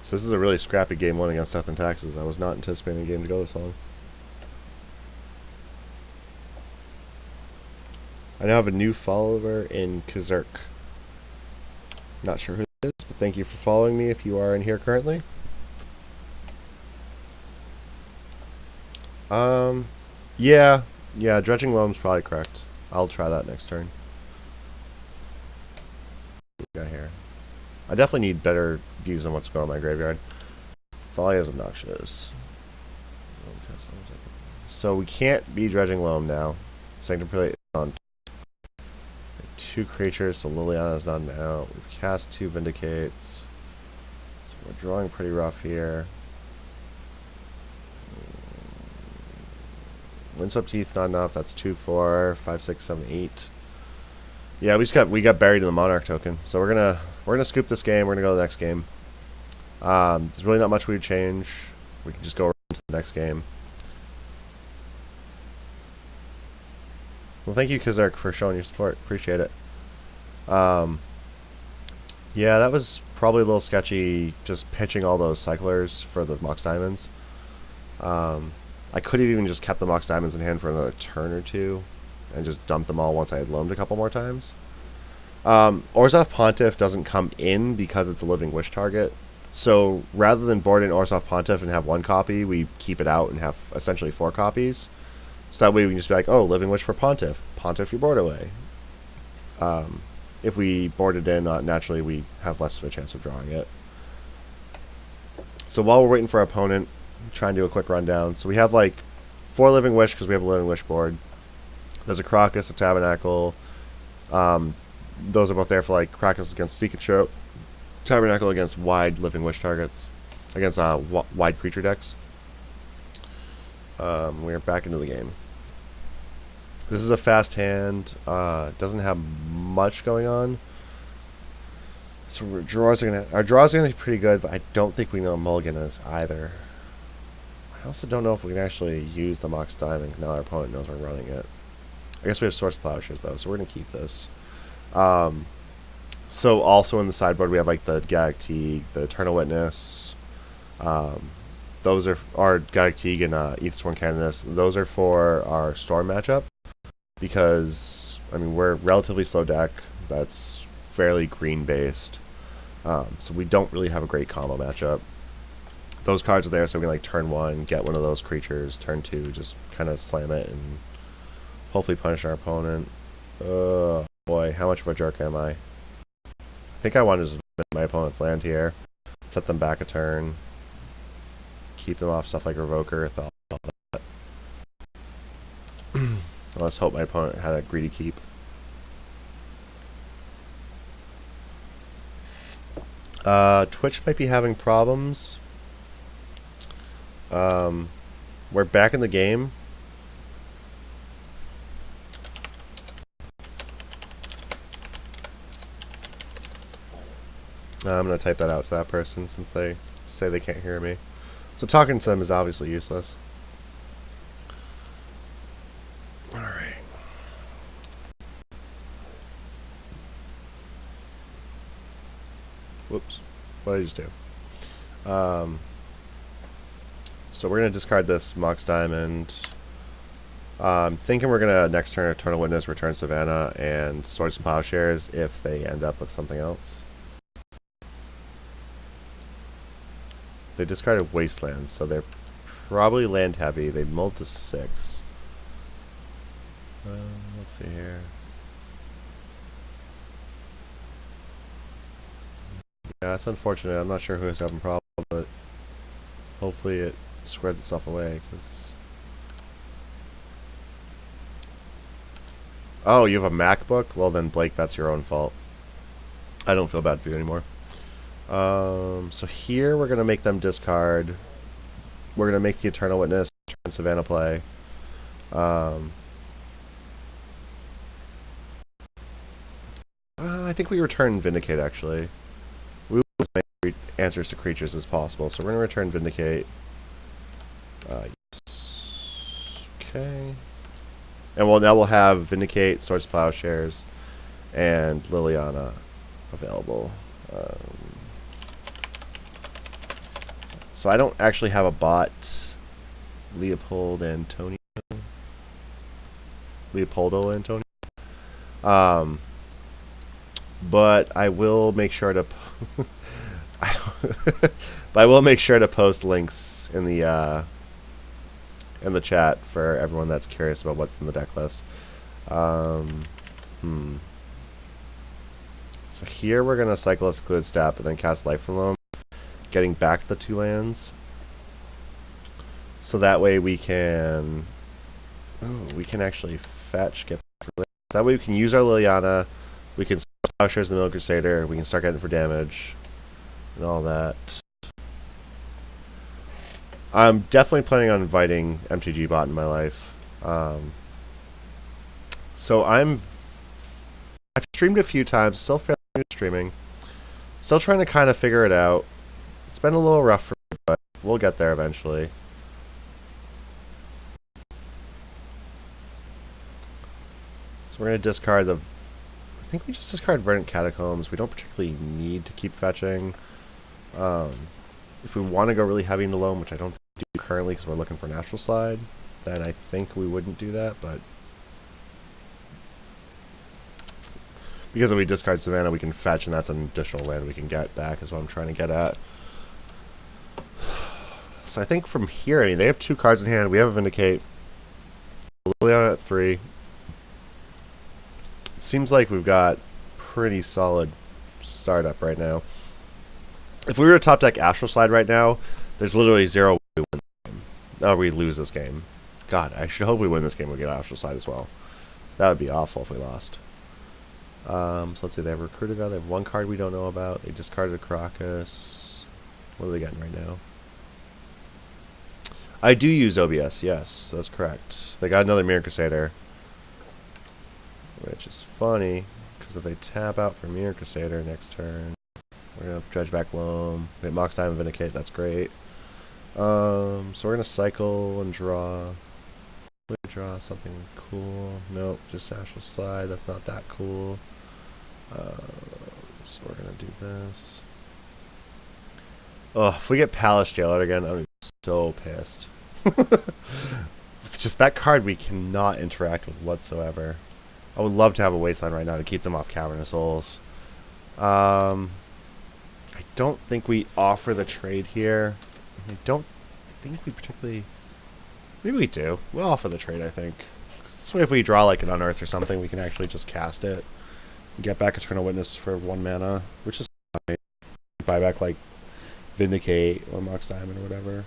So this is a really scrappy game 1 against Death and Taxes. I was not anticipating a game to go this long. I now have a new follower in Kazurk. Not sure who it is, but thank you for following me if you are in here currently. Yeah, Dredging Loam's probably correct. I'll try that next turn. What we got here? I definitely need better views on what's going on in my graveyard. Thalia's obnoxious. So we can't be Dredging Loam now. Sanctum Prelate is on 2 creatures, so Liliana's not out. We've cast 2 Vindicates. So we're drawing pretty rough here. Windswept Teeth's not enough. That's 2, 4, 5, 6, 7, 8. Yeah, we got buried in the Monarch token. So we're gonna scoop this game. We're gonna go to the next game. There's really not much we would change. We can just go into the next game. Well, thank you, Kazark, for showing your support. Appreciate it. Yeah, that was probably a little sketchy, just pitching all those cyclers for the Mox Diamonds. I could have even just kept the Mox Diamonds in hand for another turn or two, and just dumped them all once I had loamed a couple more times. Orzhov Pontiff doesn't come in because it's a Living Wish target. So rather than board in Orzhov Pontiff and have 1 copy, we keep it out and have essentially 4 copies. So that way we can just be like, oh, Living Wish for Pontiff. Pontiff your board away. If we board it in, naturally we have less of a chance of drawing it. So while we're waiting for our opponent, try and do a quick rundown. So we have like 4 Living Wish because we have a Living Wish board. There's a Crocus, a Tabernacle. Those are both there for like Crocus against Sneak and Show. Tabernacle against wide Living Wish targets. Against wide creature decks. We're back into the game. This is a fast hand. Doesn't have much going on. So our draws are gonna be pretty good, but I don't think we know Mulligan is either. I also don't know if we can actually use the Mox Diamond now our opponent knows we're running it. I guess we have Source Plowshares though, so we're gonna keep this. So also in the sideboard we have like the Gaddock Teague, the Eternal Witness. Those are our Gaddock Teague and Aethersworn Canonist. Those are for our Storm matchup because I mean we're relatively slow deck that's fairly green based, so we don't really have a great combo matchup. Those cards are there so we can like turn 1 get one of those creatures, turn 2 just kind of slam it and hopefully punish our opponent. Boy, how much of a jerk am I? I think I want to just my opponent's land here, set them back a turn, keep them off stuff like Revoker, Thought, all that. Let's hope my opponent had a greedy keep. Twitch might be having problems. We're back in the game. I'm going to type that out to that person since they say they can't hear me. So talking to them is obviously useless. Alright. What did I just do? So we're going to discard this Mox Diamond. Thinking we're going to next turn Eternal Witness, return Savannah, and Swords and Plowshares if they end up with something else. They discarded Wastelands, so they're probably land heavy. They mulled to 6. Let's see here. Yeah, that's unfortunate. I'm not sure who's having a problem, but hopefully it squares itself away. Cause oh, you have a MacBook? Well then, Blake, that's your own fault. I don't feel bad for you anymore. So here we're going to make them discard. We're going to make the Eternal Witness, turn Savannah play. I think we return Vindicate, actually. We will as many answers to creatures as possible, so we're going to return Vindicate. Yes. Okay. And now we'll have Vindicate, Swords Plowshares, and Liliana available. So I don't actually have a bot. Leopoldo Antonio. But I will make sure to but I will make sure to post links in the chat for everyone that's curious about what's in the deck list. So here we're gonna cycle a Secluded Step and then cast Life from Loam, getting back the 2 lands. So that way we can actually fetch, get that way we can use our Liliana, we can Plowshares the Mill Crusader, we can start getting for damage and all that. I'm definitely planning on inviting MTG Bot in my life. So I've streamed a few times, still fairly new to streaming. Still trying to kind of figure it out. It's been a little rough for me, but we'll get there eventually. So we're going to discard the... I think we just discard Verdant Catacombs. We don't particularly need to keep fetching. If we want to go really heavy into loam, which I don't think we do currently because we're looking for an Astral Slide, then I think we wouldn't do that, but... because if we discard Savannah, we can fetch, and that's an additional land we can get back, is what I'm trying to get at. So I think from here, I mean, they have 2 cards in hand. We have a Vindicate. Liliana at 3. It seems like we've got pretty solid startup right now. If we were to top deck Astral Slide right now, there's literally 0 way we win this game. Oh, we lose this game. God, I should hope we win this game. We get Astral Slide as well. That would be awful if we lost. So let's see, they have Recruiter God, they have 1 card we don't know about, they discarded a Crocus. What are they getting right now? I do use OBS, yes, that's correct. They got another Mirror Crusader. Which is funny, because if they tap out for Mirror Crusader next turn, we're going to Dredge back Loam, we get Mox Diamond Vindicate, that's great. So we're going to cycle and draw. Draw something cool. Nope, just Astral Slide, that's not that cool. So we're gonna do this. Oh, if we get Palace Jailer again, I'm so pissed. It's just that card we cannot interact with whatsoever. I would love to have a Wasteland right now to keep them off Cavernous Souls. I don't think we offer the trade here. I don't think we particularly... Maybe we do. We'll offer the trade, I think. This way if we draw like an Unearth or something, we can actually just cast it. Get back Eternal Witness for 1 mana, which is fine. Buy back like Vindicate or Mox Diamond or whatever.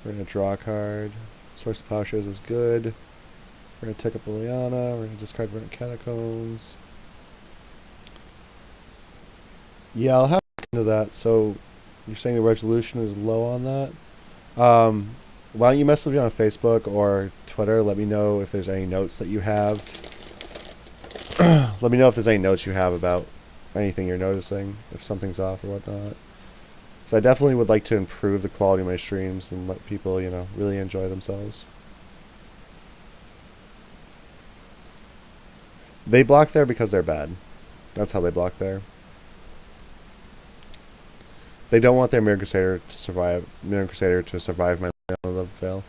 We're going to draw a card. Source of Plowshares is good. We're going to take up Liliana. We're going to discard Verdant Catacombs. Yeah, I'll have to look into that. So, you're saying the resolution is low on that? Why don't you message me on Facebook or Twitter? Let me know if there's any notes that you have. Let me know if there's any notes you have about anything you're noticing, if something's off or whatnot. So I definitely would like to improve the quality of my streams and let people, you know, really enjoy themselves. They block there because they're bad. That's how they block there. They don't want their Mirror Crusader to survive. Mirror Crusader to survive my level fail.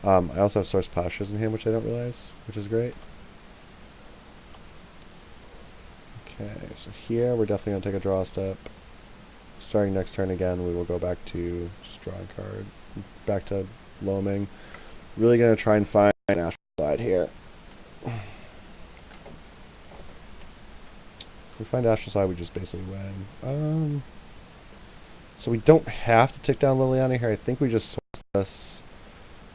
I also have Source Postures in hand, which I don't realize, which is great. Okay, so here we're definitely going to take a draw step. Starting next turn again, we will go back to just draw a card. Back to loaming. Really going to try and find an Astral side here. If we find Astral side, we just basically win. So we don't have to tick down Liliana here. I think we just source this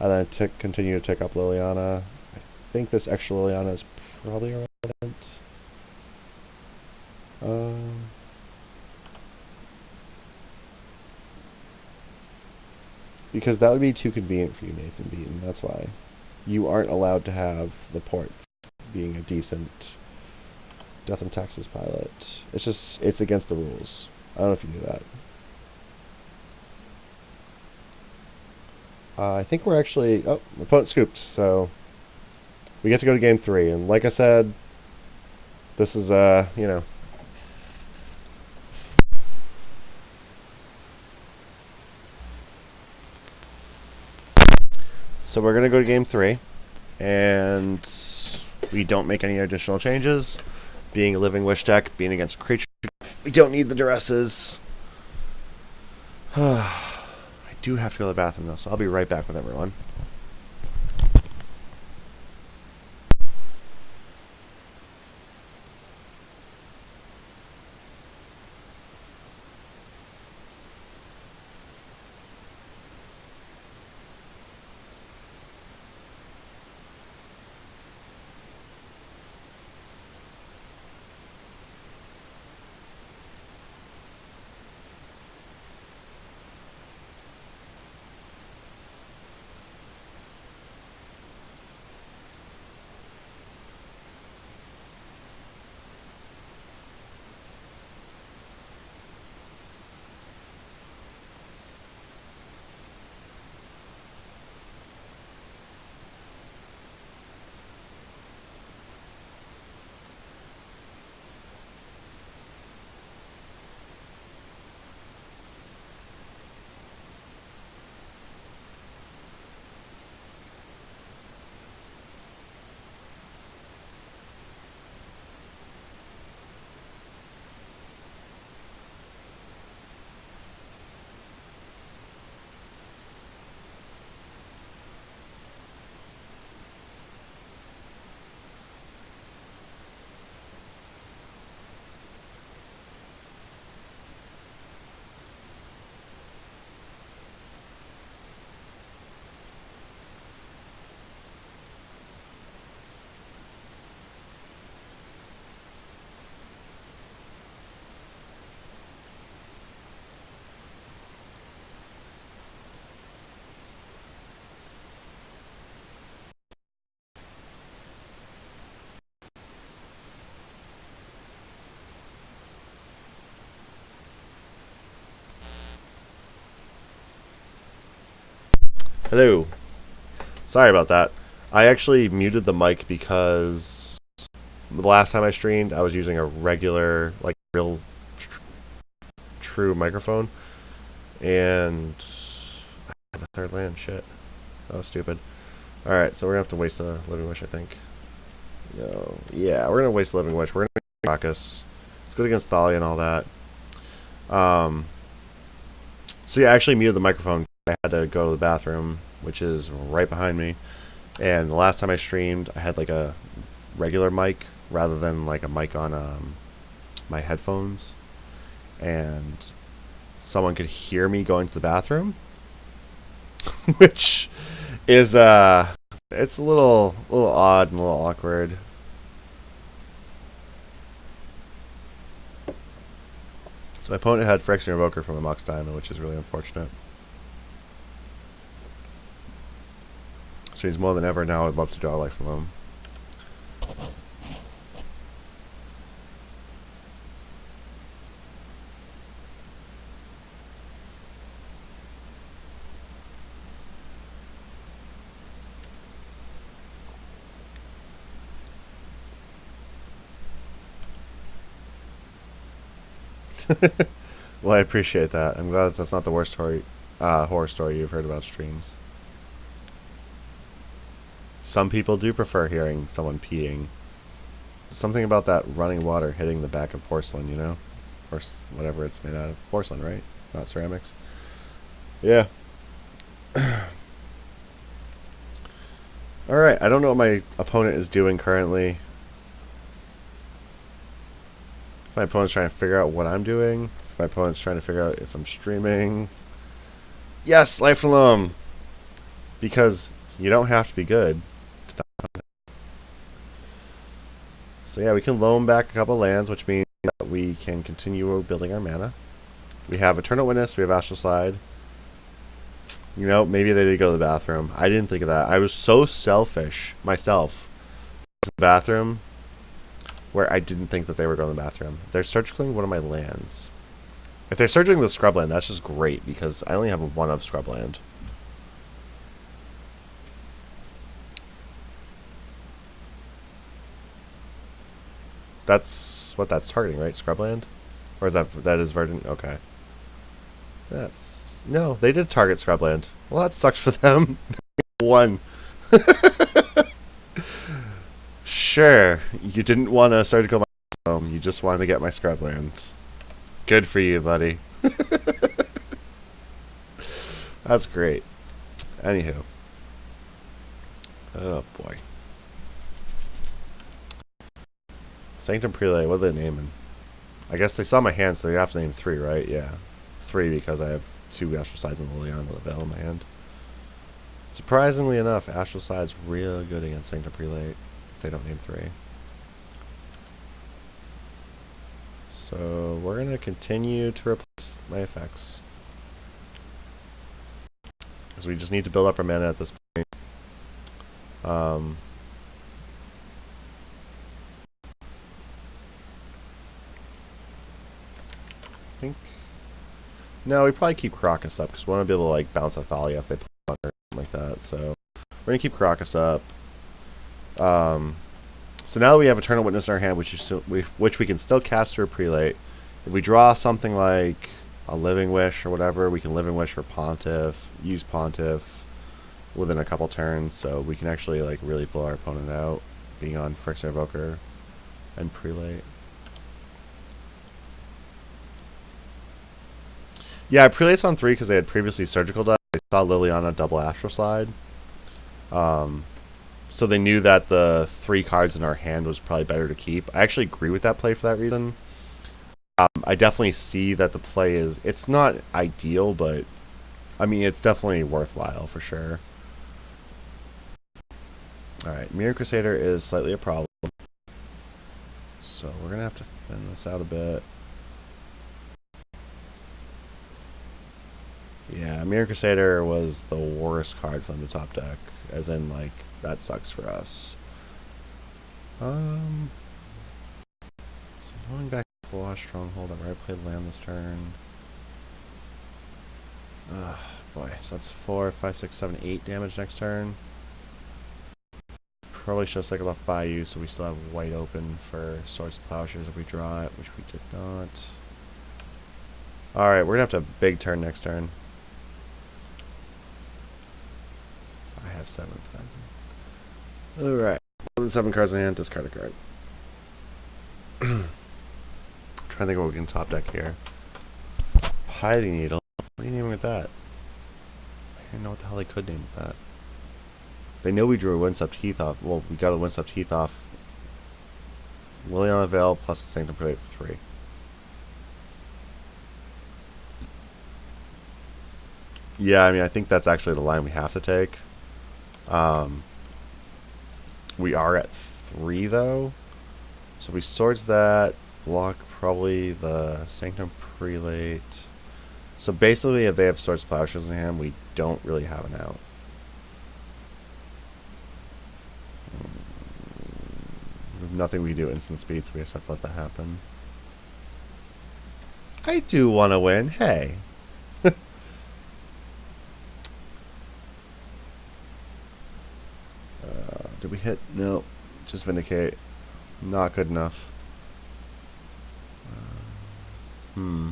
and then continue to tick up Liliana. I think this extra Liliana is probably irrelevant. Because that would be too convenient for you, Nathan Beaton. That's why. You aren't allowed to have the ports being a decent Death and Taxes pilot. It's just, it's against the rules. I don't know if you knew that. I think we're actually... Oh, my opponent scooped, so... We get to go to game 3, and like I said, this is, you know... So we're going to go to game 3, and we don't make any additional changes. Being a Living Wish deck, being against a creature, we don't need the duresses. I do have to go to the bathroom, though, so I'll be right back with everyone. Hello. Sorry about that. I actually muted the mic because the last time I streamed, I was using a regular, like, real true microphone. And I had a third land. Shit. That was stupid. Alright, so we're going to have to waste the Living Wish, I think. No. Yeah, we're going to waste the Living Wish. We're going to make Bacchus. It's good against Thalia and all that. So yeah, I actually muted the microphone. I had to go to the bathroom, which is right behind me. And the last time I streamed, I had like a regular mic rather than like a mic on my headphones. And someone could hear me going to the bathroom, which is it's a little odd and a little awkward. So my opponent had Phyrexian Revoker from the Mox Diamond, which is really unfortunate. So he's more than ever now. I'd love to draw life from him. Well, I appreciate that. I'm glad that's not the worst horror story you've heard about streams. Some people do prefer hearing someone peeing. Something about that running water hitting the back of porcelain, you know? Or whatever it's made out of. Porcelain, right? Not ceramics. Yeah. Alright, I don't know what my opponent is doing currently. My opponent's trying to figure out what I'm doing. My opponent's trying to figure out if I'm streaming. Yes, life alone! Because you don't have to be good. So yeah, we can loan back a couple lands, which means that we can continue building our mana. We have Eternal Witness, we have Astral Slide. You know, maybe they did go to the bathroom. I didn't think of that. I was so selfish myself in the bathroom where I didn't think that they were going to the bathroom. They're surgicling one of my lands. If they're surgicling the scrubland, that's just great because I only have a 1 of scrubland. That's what that's targeting, right? Scrubland? Or is that is verdant? Okay. That's no, they did target scrubland. Well, that sucks for them. 1. Sure, you didn't want to surgical my home. You just wanted to get my scrubland. Good for you, buddy. That's great. Anywho. Oh boy. Sanctum Prelate, what are they naming? I guess they saw my hand, so they have to name 3, right? Yeah. 3 because I have 2 Astral Sides and Liliana with a Veil in my hand. Surprisingly enough, Astral Side's real good against Sanctum Prelate if they don't name 3. So we're going to continue to replace my effects. Because we just need to build up our mana at this point. I think... No, we probably keep Crocus up because we want to be able to like bounce a Thalia if they play on or something like that. So we're going to keep Crocus up. So now that we have Eternal Witness in our hand, which we can still cast through a Prelate, if we draw something like a Living Wish or whatever, we can Living Wish for Pontiff, use Pontiff within a couple turns, so we can actually like really blow our opponent out, being on Phyrexian Evoker and Prelate. Yeah, Prelate's on 3 because they had previously Surgical Dive. They saw Liliana double Astral Slide. So they knew that the 3 cards in our hand was probably better to keep. I actually agree with that play for that reason. I definitely see that the play is... It's not ideal, but... I mean, it's definitely worthwhile, for sure. Alright, Mirror Crusader is slightly a problem. So we're going to have to thin this out a bit. Yeah, Mirror Crusader was the worst card from the top deck. As in, like, that sucks for us. So going back to Floor Stronghold, I've already played land this turn. Boy, so that's 4, 5, 6, 7, 8 damage next turn. Probably should have cycled off Bayou so we still have white open for Swords to Plowshares if we draw it, which we did not. Alright, we're gonna have to have a big turn next turn. I have 7 cards. Alright. More than 7 cards in hand, discard a card. Trying to think what we can top deck here. Piety Needle. What are you naming with that? I don't know what the hell they could name with that. They know we drew a Windswept Heath off. Well, we got a Windswept Heath off. Liliana Veil plus the Sanctum Prelate for 3. Yeah, I mean, I think that's actually the line we have to take. We are at 3, though. So we swords that, block probably the Sanctum Prelate. So basically, if they have Swords Plowshares in hand, we don't really have an out. Nothing we can do instant speed, so we just have to let that happen. I do want to win. Hey. Did we hit? No. Just Vindicate. Not good enough. Hmm.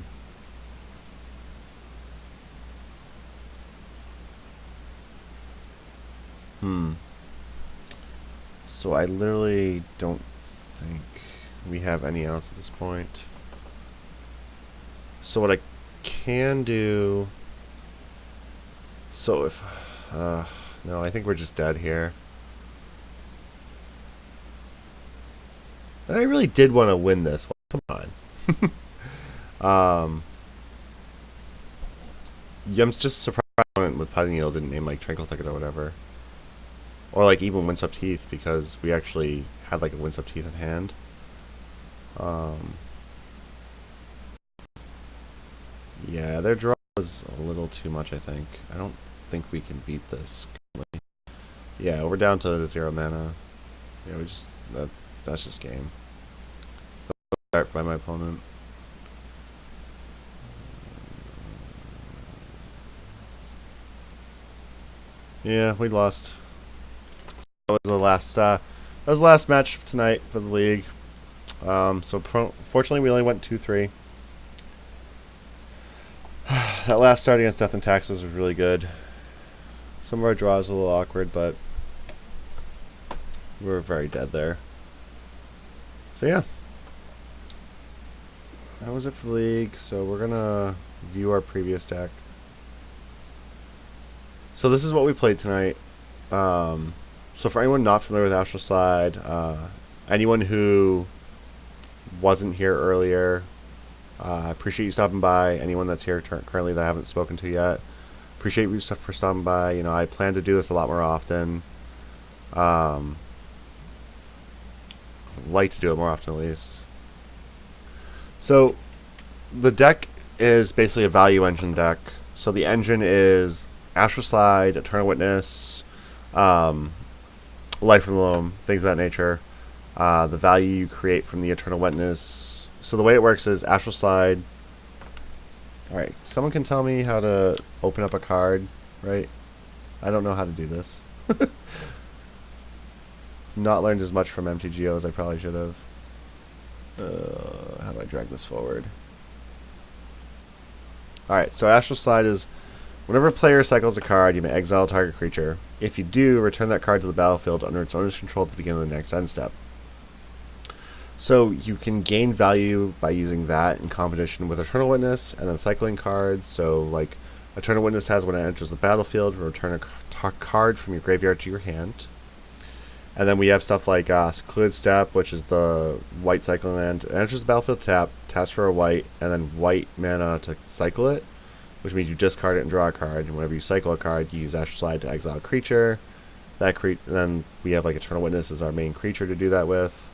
Hmm. So I literally don't think we have any else at this point. So what I can do... So if... no, I think we're just dead here. And I really did want to win this. Come on. Yeah, I'm just surprised with Putty Needle didn't name like Tranquil Thicket or whatever. Or like even Windswept Heath, because we actually had like a Windswept Heath in hand. Yeah, their draw was a little too much, I think. I don't think we can beat this. Yeah, we're down to 0 mana. Yeah, we just... that's just game. Start by my opponent. Yeah, we lost. That was the last. That was the last match of tonight for the league. So fortunately, we only went 2-3. That last start against Death and Taxes was really good. Some of our draws were a little awkward, but we were very dead there. So yeah, that was it for the league. So we're gonna view our previous deck. So this is what we played tonight. So for anyone not familiar with Astral Slide, anyone who wasn't here earlier, I appreciate you stopping by. Anyone that's here currently that I haven't spoken to yet, appreciate you for stopping by. You know, I plan to do this a lot more often. Like to do it more often at least. So the deck is basically a value engine deck. So the engine is Astral Slide, Eternal Witness, Life from Loam, things of that nature. The value you create from the Eternal Witness. So the way it works is Astral Slide. Alright, someone can tell me how to open up a card, right? I don't know how to do this. Not learned as much from MTGO as I probably should have. How do I drag this forward? Alright, so Astral Slide is whenever a player cycles a card, you may exile a target creature. If you do, return that card to the battlefield under its owner's control at the beginning of the next end step. So you can gain value by using that in combination with Eternal Witness and then cycling cards. So like Eternal Witness has when it enters the battlefield, return a card from your graveyard to your hand. And then we have stuff like Secluded Step, which is the white cycling land. It enters the battlefield taps for a white, and then white mana to cycle it, which means you discard it and draw a card. And whenever you cycle a card, you use Astral Slide to exile a creature. Then we have like Eternal Witness as our main creature to do that with.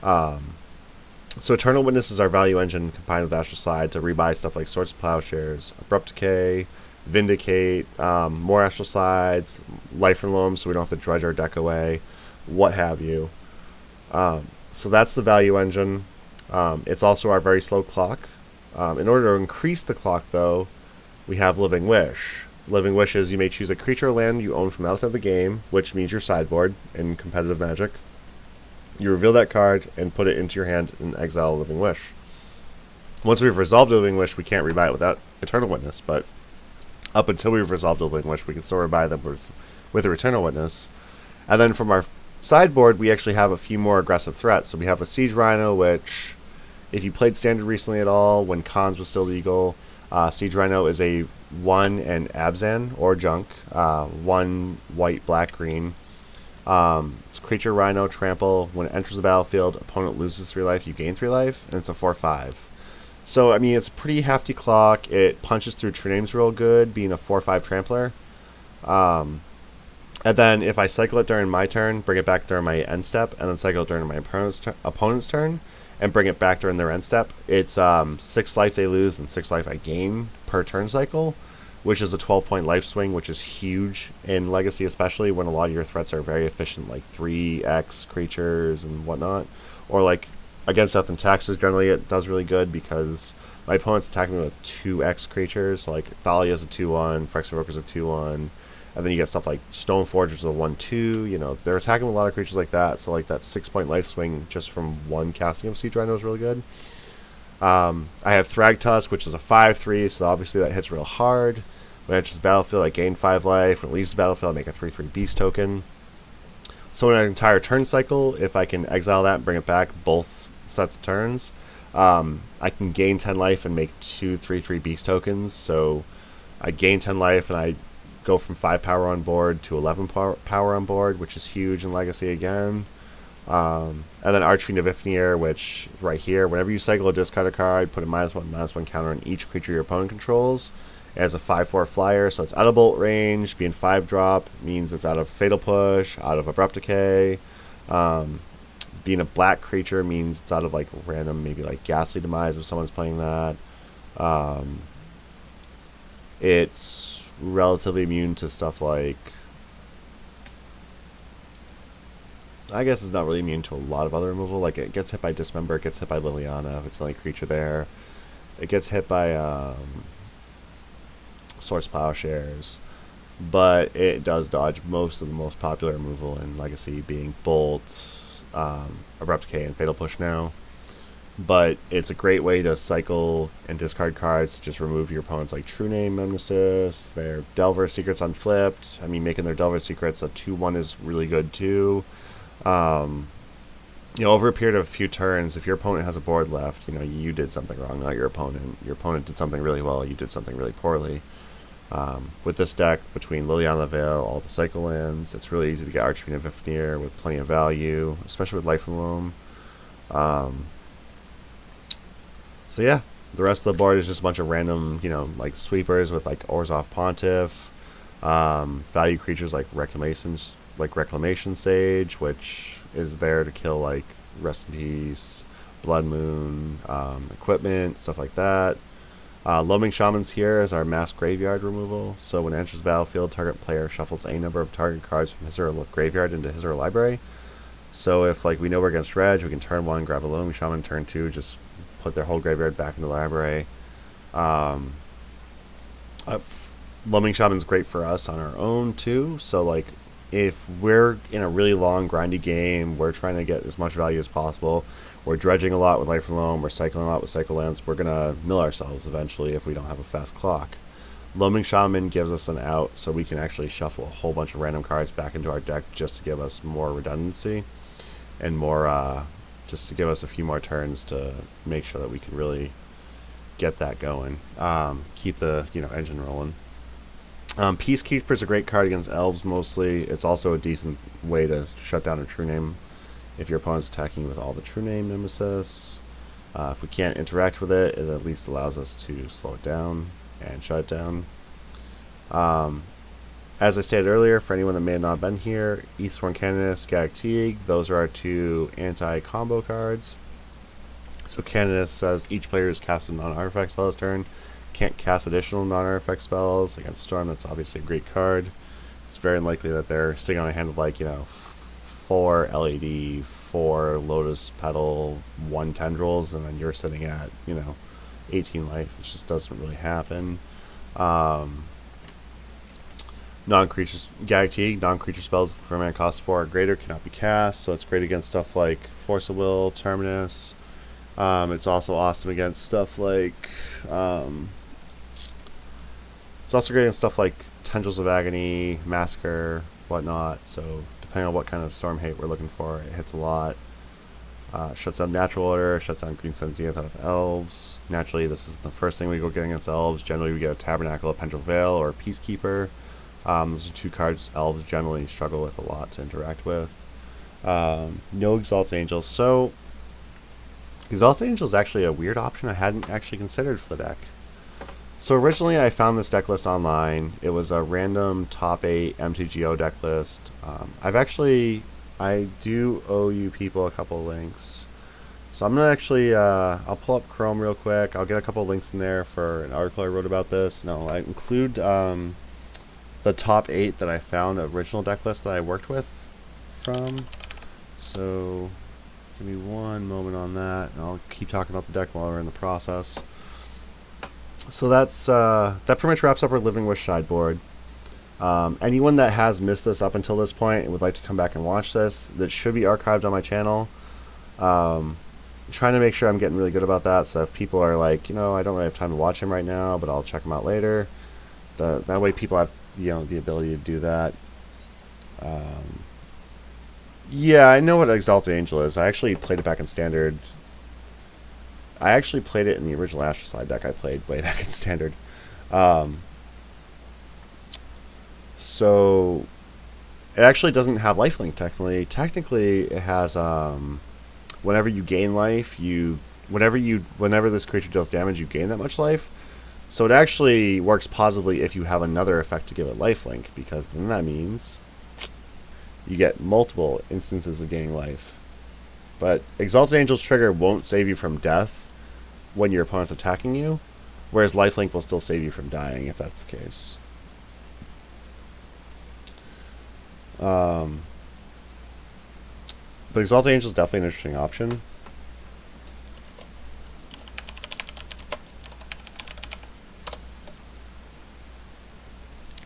So Eternal Witness is our value engine combined with Astral Slide to rebuy stuff like Swords of Plowshares, Abrupt Decay, Vindicate, more Astral Slides, Life from Loam, so we don't have to dredge our deck away, what have you. So that's the value engine. It's also our very slow clock. In order to increase the clock, though, we have Living Wish. Living Wish is you may choose a creature or land you own from outside the game, which means your sideboard in competitive Magic. You reveal that card and put it into your hand and exile Living Wish. Once we've resolved a Living Wish, we can't rebuy it without Eternal Witness, but up until we've resolved a Living Wish, we can still rebuy them with a Eternal Witness. And then from our sideboard, we actually have a few more aggressive threats. So we have a Siege Rhino, which, if you played Standard recently at all, when Khans was still legal, Siege Rhino is a 1 and Abzan, or Junk, 1 white, black, green. It's a creature, Rhino, trample. When it enters the battlefield, opponent loses 3 life, you gain 3 life, and it's a 4/5. So, I mean, it's a pretty hefty clock. It punches through true names real good, being a 4/5 trampler. And then if I cycle it during my turn, bring it back during my end step, and then cycle it during my opponent's turn, and bring it back during their end step, it's 6 life they lose and 6 life I gain per turn cycle, which is a 12-point life swing, which is huge in Legacy, especially when a lot of your threats are very efficient, like 3x creatures and whatnot. Or like against Death and Taxes, generally it does really good because my opponent's attacking me with 2x creatures. So like Thalia's a 2/1, Phyrexian a 2/1, and then you get stuff like Stoneforge, which is a 1/2. You know, they're attacking a lot of creatures like that. So like that 6-point life swing just from one casting of Siege Rhino is really good. I have Thragtusk, which is a 5/3, so obviously that hits real hard. When it enters the battlefield, I gain 5 life. When it leaves the battlefield, I make a 3/3 beast token. So in an entire turn cycle, if I can exile that and bring it back both sets of turns, I can gain 10 life and make 2 3/3 beast tokens. So I gain 10 life and I go from 5 power on board to 11 power on board, which is huge in Legacy again. And then Archfiend of Ifnir, which right here, whenever you cycle a discard a card, put a -1/-1 counter on each creature your opponent controls. It has a 5/4 flyer, so it's out of bolt range. Being 5-drop means it's out of Fatal Push, out of Abrupt Decay. Being a black creature means it's out of like random, maybe like Ghastly Demise if someone's playing that. It's relatively immune to stuff like, I guess it's not really immune to a lot of other removal. Like it gets hit by Dismember, it gets hit by Liliana if it's the only creature there. It gets hit by Swords Plowshares, but it does dodge most of the most popular removal in Legacy, being Bolt, Abrupt Decay, and Fatal Push now. But it's a great way to cycle and discard cards to just remove your opponent's like True Name Nemesis, their Delver Secrets unflipped. I mean, making their Delver Secrets a 2/1 is really good too. Over a period of a few turns, if your opponent has a board left, you did something wrong, not your opponent. Your opponent did something really well, you did something really poorly. With this deck, between Liliana the Veil, all the cycle lands, it's really easy to get Archfiend of Ifnir with plenty of value, especially with Life from Loam. So yeah, the rest of the board is just a bunch of random, like sweepers with like Orzhov Pontiff, value creatures like Reclamation Sage, which is there to kill like Rest in Peace, Blood Moon, equipment, stuff like that. Loaming Shaman's here is our mass graveyard removal. So when it enters the battlefield, target player shuffles a number of target cards from his or her graveyard into his or her library. So if like we know we're against Dredge, we can turn 1, grab a Loaming Shaman, turn 2, just put their whole graveyard back in the library. Loaming Shaman's great for us on our own too. So like if we're in a really long grindy game, we're trying to get as much value as possible. We're dredging a lot with Life from Loam, we're cycling a lot with Cycle Lands, we're gonna mill ourselves eventually if we don't have a fast clock. Loaming Shaman gives us an out so we can actually shuffle a whole bunch of random cards back into our deck just to give us more redundancy and more just to give us a few more turns to make sure that we can really get that going. Keep the engine rolling. Peacekeeper is a great card against elves mostly. It's also a decent way to shut down a True Name if your opponent's attacking with all the True Name Nemesis. If we can't interact with it, it at least allows us to slow it down and shut it down. As I stated earlier, for anyone that may have not been here, Eastbourne Canonist, Gag-Teeg, those are our 2 anti-combo cards. So Canonist says each player who's cast a non-artifact spell this turn can't cast additional non-artifact spells. Against Storm, that's obviously a great card. It's very unlikely that they're sitting on a hand of like, 4 LED, 4 Lotus Petal, 1 Tendrils, and then you're sitting at, 18 life. It just doesn't really happen. Non-creature Gag-Teeg, non-creature spells for mana cost 4 or greater cannot be cast, so it's great against stuff like Force of Will, Terminus. It's also awesome against stuff like it's also great against stuff like Tendrils of Agony, Massacre, whatnot. So depending on what kind of Storm hate we're looking for, it hits a lot. Shuts down Natural Order, shuts down Green Sun's Zenith out of Elves. Naturally, this is the first thing we go get against Elves. Generally, we get a Tabernacle, a Pendrel Veil, or a Peacekeeper. Those are 2 cards Elves generally struggle with a lot to interact with. No Exalted Angels. So, Exalted Angel is actually a weird option I hadn't actually considered for the deck. So originally I found this deck list online. It was a random top 8 MTGO deck list. I do owe you people a couple links. So I'm going to actually, I'll pull up Chrome real quick. I'll get a couple links in there for an article I wrote about this. No, I include the top 8 that I found, original deck list that I worked with from. So give me one moment on that, and I'll keep talking about the deck while we're in the process. So that's that pretty much wraps up our Living Wish sideboard. Anyone that has missed this up until this point and would like to come back and watch this, that should be archived on my channel. trying to make sure I'm getting really good about that. So if people are like, I don't really have time to watch him right now, but I'll check him out later. That way people have the ability to do that. Yeah, I know what Exalted Angel is. I actually played it back in Standard. I actually played it in the original Astral deck I played way back in Standard. So it actually doesn't have lifelink technically. Technically, it has whenever you gain life, whenever this creature deals damage, you gain that much life. So it actually works positively if you have another effect to give it lifelink, because then that means you get multiple instances of gaining life. But Exalted Angel's trigger won't save you from death when your opponent's attacking you, whereas lifelink will still save you from dying if that's the case. But Exalted Angel is definitely an interesting option.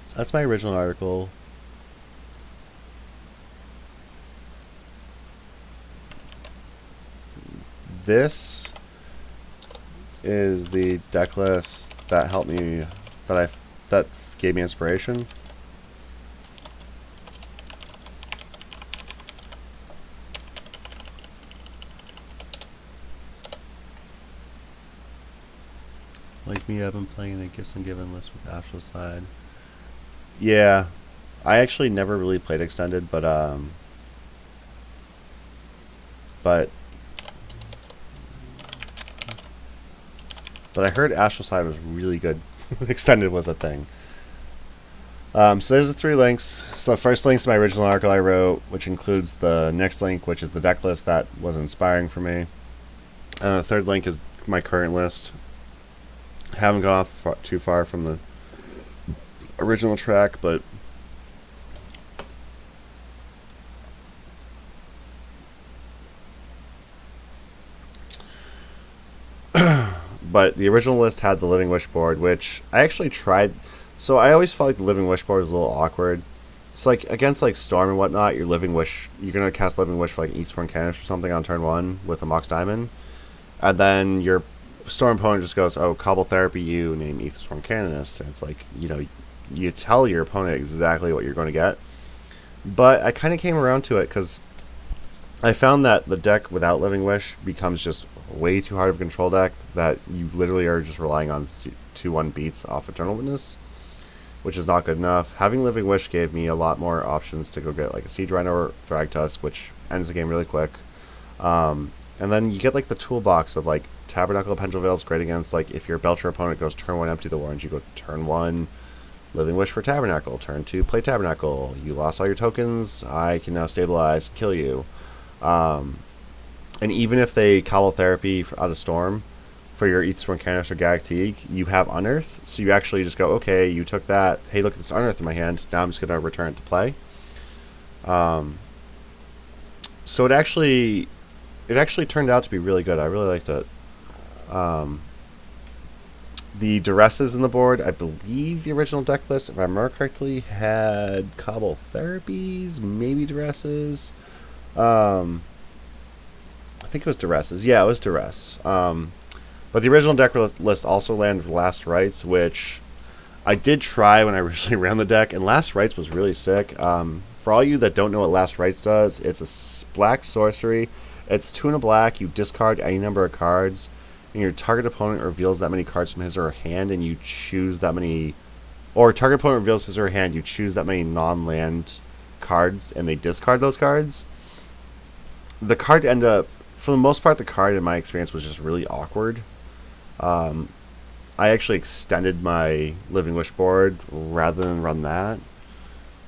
So that's my original article. This is the deck list that helped me, that gave me inspiration. Like me, I've been playing a Gifts and Given list with Astral side. Yeah, I actually never really played Extended, but I heard Astral side was really good. Extended was a thing. So there's the 3 links. So the first link's my original article I wrote, which includes the next link, which is the deck list that was inspiring for me. The third link is my current list. Haven't gone off too far from the original track, but the original list had the Living Wish board, which I actually tried. So I always felt like the Living Wish board was a little awkward. It's like against like Storm and whatnot, your Living Wish, you're gonna cast Living Wish for like Eastbourne Canister or something on turn 1 with a Mox Diamond, and then your Storm opponent just goes, "Oh, Cobble Therapy, you name Eastbourne Canonist," and it's like you tell your opponent exactly what you're going to get. But I kind of came around to it because I found that the deck without Living Wish becomes just way too hard of a control deck, that you literally are just relying on 2-1 beats off Eternal Witness, which is not good enough. Having Living Wish gave me a lot more options to go get like a Siege Rhino or Thragtusk, which ends the game really quick. And then you get like the toolbox of like Tabernacle Pendulum Veil is great against like if your Belcher opponent goes turn 1 empty the Warrens, you go turn 1 Living Wish for Tabernacle, turn 2 play Tabernacle, you lost all your tokens, I can now stabilize, kill you. And even if they Cobble Therapy out of Storm for your Eastbourne Canister Galactique, you have Unearth, so you actually just go, okay, you took that, hey, look at this Unearth in my hand, now I'm just going to return it to play. So it actually turned out to be really good. I really liked it. The Duresses in the board, I believe the original deck list, if I remember correctly, had Cobble Therapies, maybe Duresses. I think it was Duresses. Yeah, it was Duress. But the original deck list also landed Last Rites, which I did try when I originally ran the deck, and Last Rites was really sick. For all you that don't know what Last Rites does, it's a black sorcery. It's 2 and a black. You discard any number of cards, and your target opponent reveals that many cards from his or her hand, and you choose that many, or target opponent reveals his or her hand, you choose that many non-land cards, and they discard those cards. The card ended up, for the most part, the card in my experience was just really awkward. I actually extended my Living Wish board rather than run that.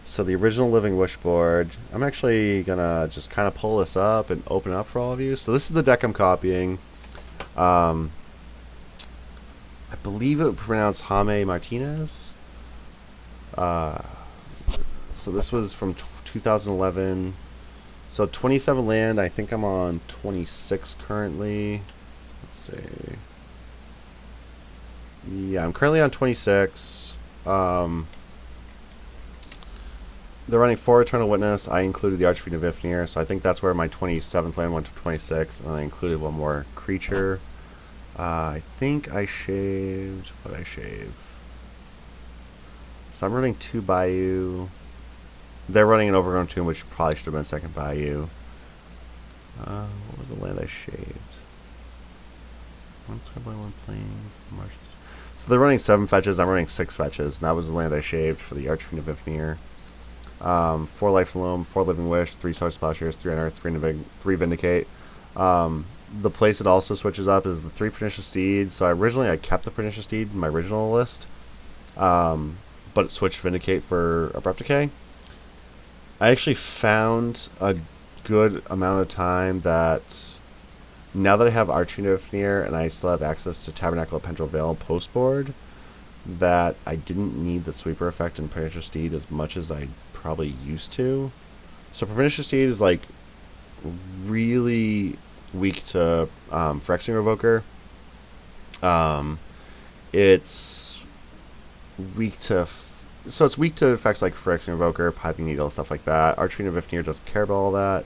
So the original Living Wish board, I'm actually going to just kind of pull this up and open it up for all of you. So this is the deck I'm copying. I believe it would pronounce Jaime Martinez. So this was from 2011. So 27 land, I think I'm on 26 currently. Let's see. Yeah, I'm currently on 26. they're running 4 Eternal Witness. I included the Archfiend of Ifnir, so I think that's where my 27th land went to 26, and then I included one more creature. I think I shaved... What did I shave? So I'm running 2 Bayou. They're running an Overgrown Tomb, which probably should have been second Bayou. What was the land I shaved? 1 Scribbling, 1 Plains, Marshes. So they're running 7 fetches, I'm running 6 fetches, and that was the land I shaved for the Archfiend of Ifnir. 4 Life Loam, 4 Living Wish, 3 Soul Plowshares, 3 Unearth, 3 Vindicate. The place it also switches up is the 3 Pernicious Steed. So originally I kept the Pernicious Steed in my original list, but it switched Vindicate for Abrupt Decay. I actually found a good amount of time that now that I have Archfiend of Ifnir and I still have access to Tabernacle of Pendrell Vale post board, that I didn't need the sweeper effect in Pernicious Steed as much as I probably used to. So Pernicious Steed is like really weak to Phyrexian Revoker. It's weak to so it's weak to effects like Phyrexian Revoker, Piping Needle, stuff like that. Archfiend of Ifnir doesn't care about all that.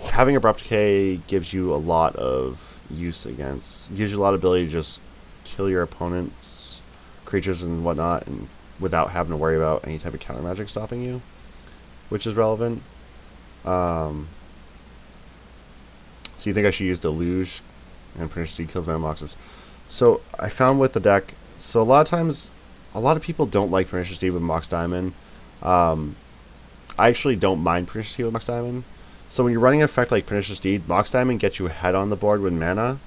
Having Abrupt Decay gives you a lot of use against, gives you a lot of ability to just kill your opponent's creatures and whatnot, and without having to worry about any type of counter magic stopping you, which is relevant. So you think I should use Deluge and Pernicious Steed kills mana boxes. So I found with the deck, so a lot of times, a lot of people don't like Pernicious Steed with Mox Diamond. I actually don't mind Pernicious Steed with Mox Diamond. So when you're running an effect like Pernicious Steed, Mox Diamond gets you ahead on the board with mana,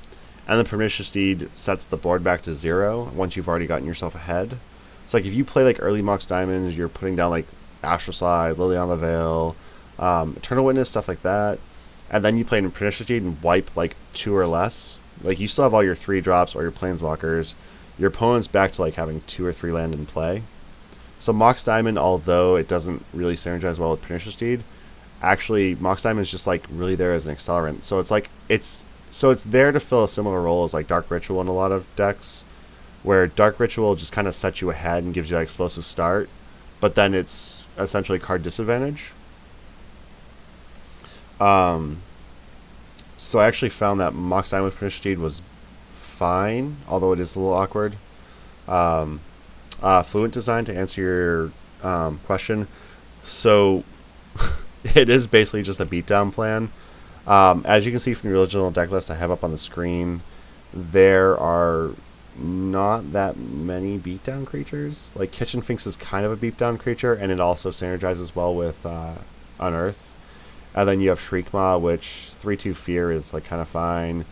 and the Pernicious Steed sets the board back to 0 once you've already gotten yourself ahead. So like if you play like early Mox Diamonds, you're putting down like Astral Slide, Lily on the Veil, Eternal Witness, stuff like that, and then you play in Pernicious Steed and wipe like 2 or less. Like you still have all your 3 drops or your Planeswalkers. Your opponent's back to like having 2 or 3 land in play. So Mox Diamond, although it doesn't really synergize well with Pernicious Steed, actually Mox Diamond is just like really there as an accelerant. So it's like it's there to fill a similar role as like Dark Ritual in a lot of decks, where Dark Ritual just kind of sets you ahead and gives you that explosive start, but then it's essentially card disadvantage. So I actually found that Mox Diamond with Pernicious Steed was fine, although it is a little awkward. Fluent Design, to answer your question, so it is basically just a beatdown plan. As you can see from the original deck list I have up on the screen, there are not that many beatdown creatures. Like Kitchen Finks is kind of a beatdown creature, and it also synergizes well with Unearth. And then you have Shriekmaw, which 3/2 Fear is like kind of fine.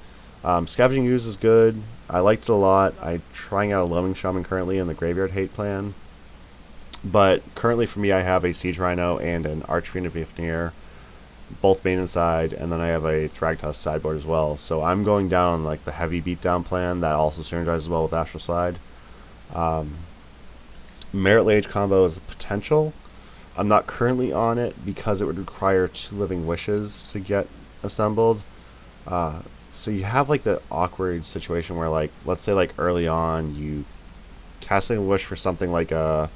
Scavenging Ooze is good. I liked it a lot. I'm trying out a Loaming Shaman currently in the Graveyard Hate plan. But currently for me I have a Siege Rhino and an Archfiend of Ifnir, both main and side, and then I have a Thragtusk sideboard as well. So I'm going down like the heavy beatdown plan that also synergizes well with Astral Slide. Merit Lage combo is a potential. I'm not currently on it because it would require 2 Living Wishes to get assembled. So you have like the awkward situation where, like, let's say like early on you casting a wish for something like a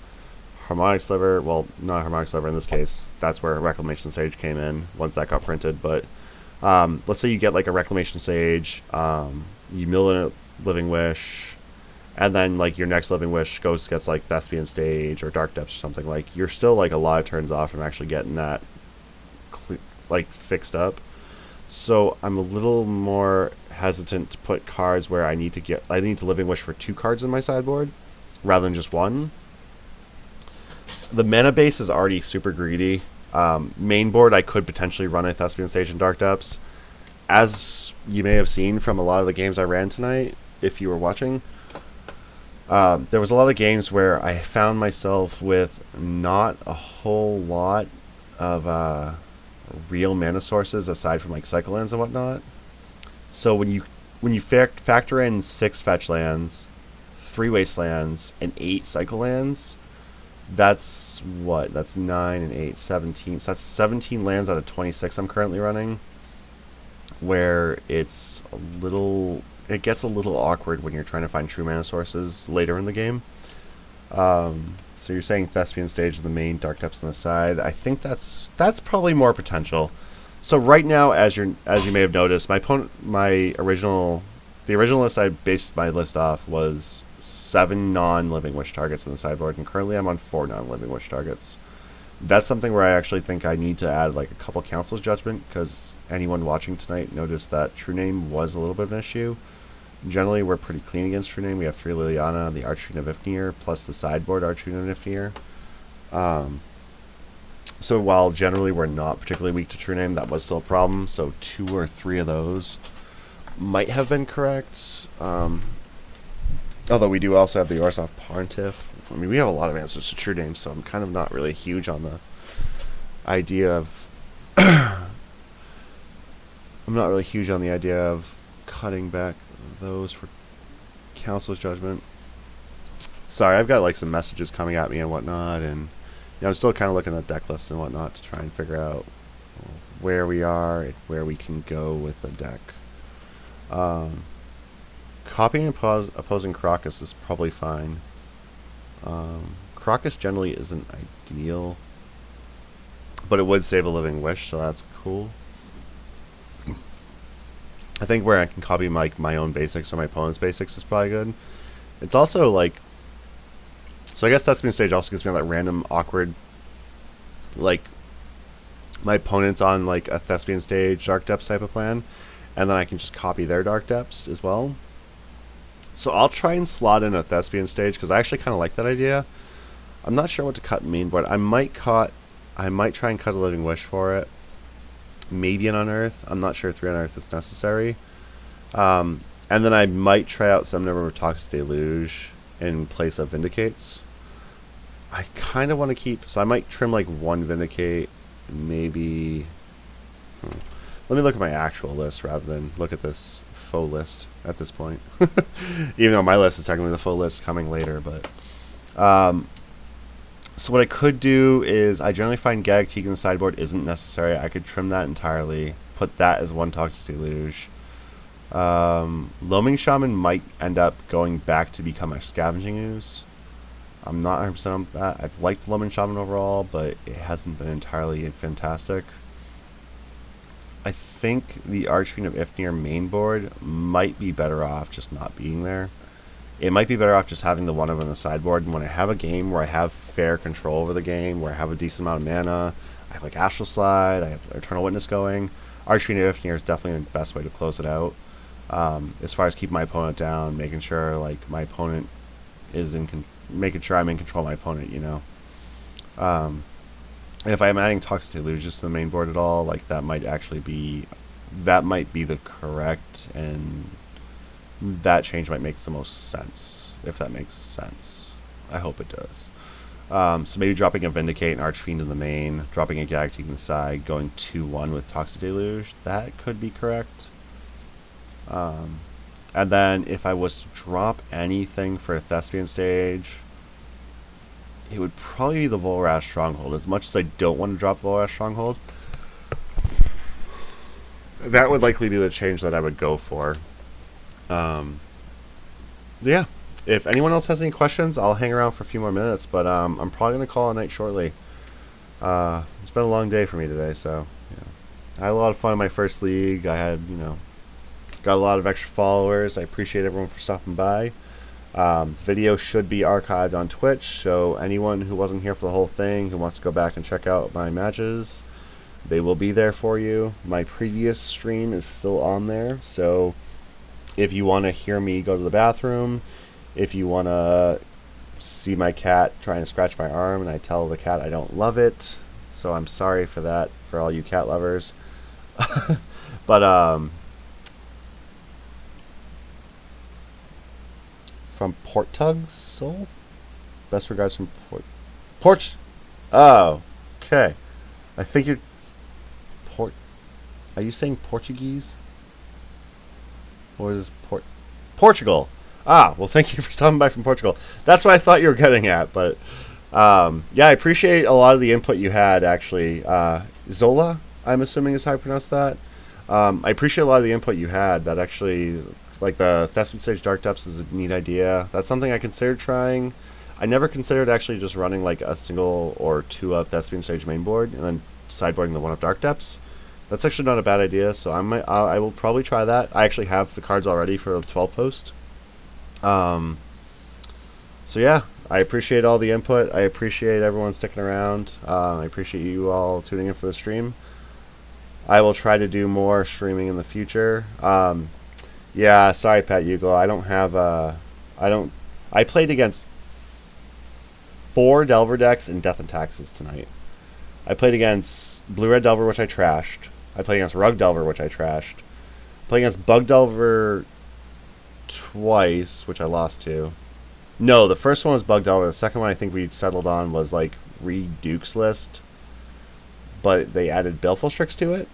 Harmonic Sliver, well, not a Harmonic Sliver in this case, that's where Reclamation Sage came in once that got printed, but let's say you get like a Reclamation Sage, you mill in a Living Wish, and then like your next Living Wish gets like Thespian Stage or Dark Depths or something. Like you're still like a lot of turns off from actually getting that like fixed up. So I'm a little more hesitant to put cards where I need to Living Wish for 2 cards in my sideboard rather than just 1. The mana base is already super greedy. Main board I could potentially run a Thespian Stage and Dark Depths. As you may have seen from a lot of the games I ran tonight, if you were watching, there was a lot of games where I found myself with not a whole lot of real mana sources aside from like cycle lands and whatnot. So when you factor in 6 fetch lands, 3 wastelands, and 8 cycle lands, that's 9 and 8, 17. So that's 17 lands out of 26 I'm currently running, where it gets a little awkward when you're trying to find true mana sources later in the game. So you're saying Thespian stage in the main, Dark Depths on the side. I think that's probably more potential. So right now, as you may have noticed, the original list I based my list off was 7 non-living witch targets on the sideboard, and currently I'm on 4 non-living witch targets. That's something where I actually think I need to add like a couple Council's Judgment, because anyone watching tonight noticed that True Name was a little bit of an issue. Generally, we're pretty clean against True Name. We have 3 Liliana, the Archfiend of Ifnir, plus the sideboard Archfiend of Ifnir. So while generally we're not particularly weak to True Name, that was still a problem. So 2 or 3 of those might have been correct. Although we do also have the Orzhov Pontiff. I mean, we have a lot of answers to True Name, so I'm kind of not really huge on the idea of... I'm not really huge on the idea of cutting back those for Council's Judgment. Sorry, I've got like some messages coming at me and whatnot, and I'm still kind of looking at deck lists and whatnot to try and figure out where we are and where we can go with the deck. Copying and opposing Crocus is probably fine. Crocus generally isn't ideal, but it would save a Living Wish, so that's cool. I think where I can copy my own basics or my opponent's basics is probably good. It's also like... So I guess Thespian stage also gives me that random awkward... Like, my opponent's on like a Thespian stage Dark Depths type of plan, and then I can just copy their Dark Depths as well. So I'll try and slot in a Thespian stage, because I actually kind of like that idea. I'm not sure what to cut in main board. I might try and cut a Living Wish for it. Maybe an Unearth. I'm not sure 3 Unearth is necessary. And then I might try out some number of Toxic Deluge in place of Vindicates. I kind of want to keep... So I might trim like 1 Vindicate. Maybe... Let me look at my actual list rather than look at this faux list at this point. Even though my list is technically the faux list coming later, but... So what I could do is, I generally find Gag Teague in the sideboard isn't necessary. I could trim that entirely, put that as 1 Toxic Deluge. Loaming Shaman might end up going back to become a Scavenging Ooze. I'm not 100% on that. I've liked Loaming Shaman overall, but it hasn't been entirely fantastic. I think the Archfiend of Ifnir main board might be better off just not being there. It might be better off just having the one of them on the sideboard, and when I have a game where I have fair control over the game, where I have a decent amount of mana, I have like Astral Slide, I have Eternal Witness going, Archfiend of Ifnir is definitely the best way to close it out. As far as keeping my opponent down, making sure like my opponent is making sure I'm in control of my opponent, you know. And if I'm adding Toxic Deluge just to the main board at all, like that might be the correct, and that change might make the most sense, if that makes sense. I hope it does. So maybe dropping a Vindicate and Archfiend in the main, dropping a Gag Teague in the side, going 2-1 with Toxic Deluge, that could be correct. And then if I was to drop anything for a Thespian stage, it would probably be the Volrath Stronghold. As much as I don't want to drop Volrath Stronghold, that would likely be the change that I would go for. Yeah, if anyone else has any questions, I'll hang around for a few more minutes, but I'm probably going to call it a night shortly. It's been a long day for me today, so I had a lot of fun in my first league. I had, got a lot of extra followers. I appreciate everyone for stopping by. The video should be archived on Twitch, so anyone who wasn't here for the whole thing, who wants to go back and check out my matches, they will be there for you. My previous stream is still on there, so if you want to hear me go to the bathroom, if you want to see my cat trying to scratch my arm and I tell the cat I don't love it, so I'm sorry for that, for all you cat lovers. But from Portug's Soul? Best regards from Oh, okay. I think you're... Are you saying Portuguese? Or is this Portugal? Ah, well, thank you for stopping by from Portugal. That's what I thought you were getting at, but... yeah, I appreciate a lot of the input you had, actually. Zola, I'm assuming is how I pronounce that. I appreciate a lot of the input you had. That actually... Like, the Thespian Stage Dark Depths is a neat idea. That's something I considered trying. I never considered actually just running like a single or two up Thespian Stage mainboard and then sideboarding the one up Dark Depths. That's actually not a bad idea, so I will probably try that. I actually have the cards already for the 12 post. So yeah, I appreciate all the input. I appreciate everyone sticking around. I appreciate you all tuning in for the stream. I will try to do more streaming in the future. Yeah, sorry, Pat Ugo. I don't have I played against 4 Delver decks in Death and Taxes tonight. I played against Blue Red Delver, which I trashed. I played against Rug Delver, which I trashed. Played against Bug Delver twice, which I lost to. No, the first one was Bug Delver. The second one I think we settled on was like Duke's List, but they added Baleful Strix to it.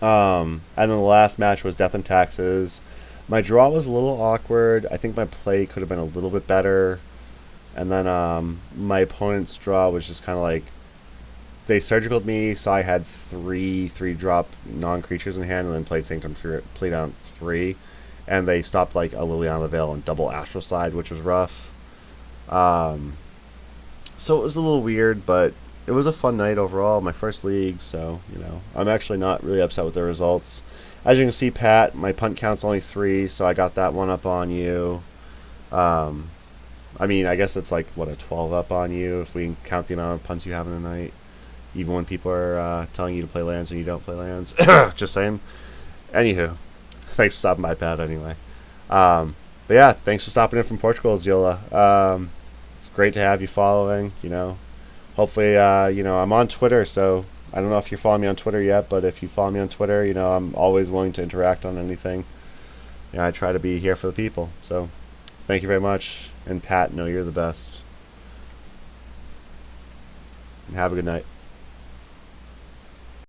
And then the last match was Death and Taxes. My draw was a little awkward. I think my play could have been a little bit better. And then my opponent's draw was just kind of like, they surgicaled me, so I had 3-drop non-creatures in hand, and then played Sanctum, played on 3. And they stopped like a Liliana Veil and double Astral Slide, which was rough. So it was a little weird, but it was a fun night overall. My first league, so, you know, I'm actually not really upset with the results. As you can see, Pat, my punt count's only 3, so I got that one up on you. I mean, I guess it's like, what, a 12 up on you if we can count the amount of punts you have in a night. Even when people are telling you to play lands and you don't play lands. Just saying. Anywho, thanks for stopping by, Pat, anyway. But yeah, thanks for stopping in from Portugal, Ziola. It's great to have you following, you know. Hopefully, you know, I'm on Twitter, so I don't know if you're following me on Twitter yet, but if you follow me on Twitter, you know, I'm always willing to interact on anything. You know, I try to be here for the people. So, thank you very much. And Pat, know you're the best. And have a good night.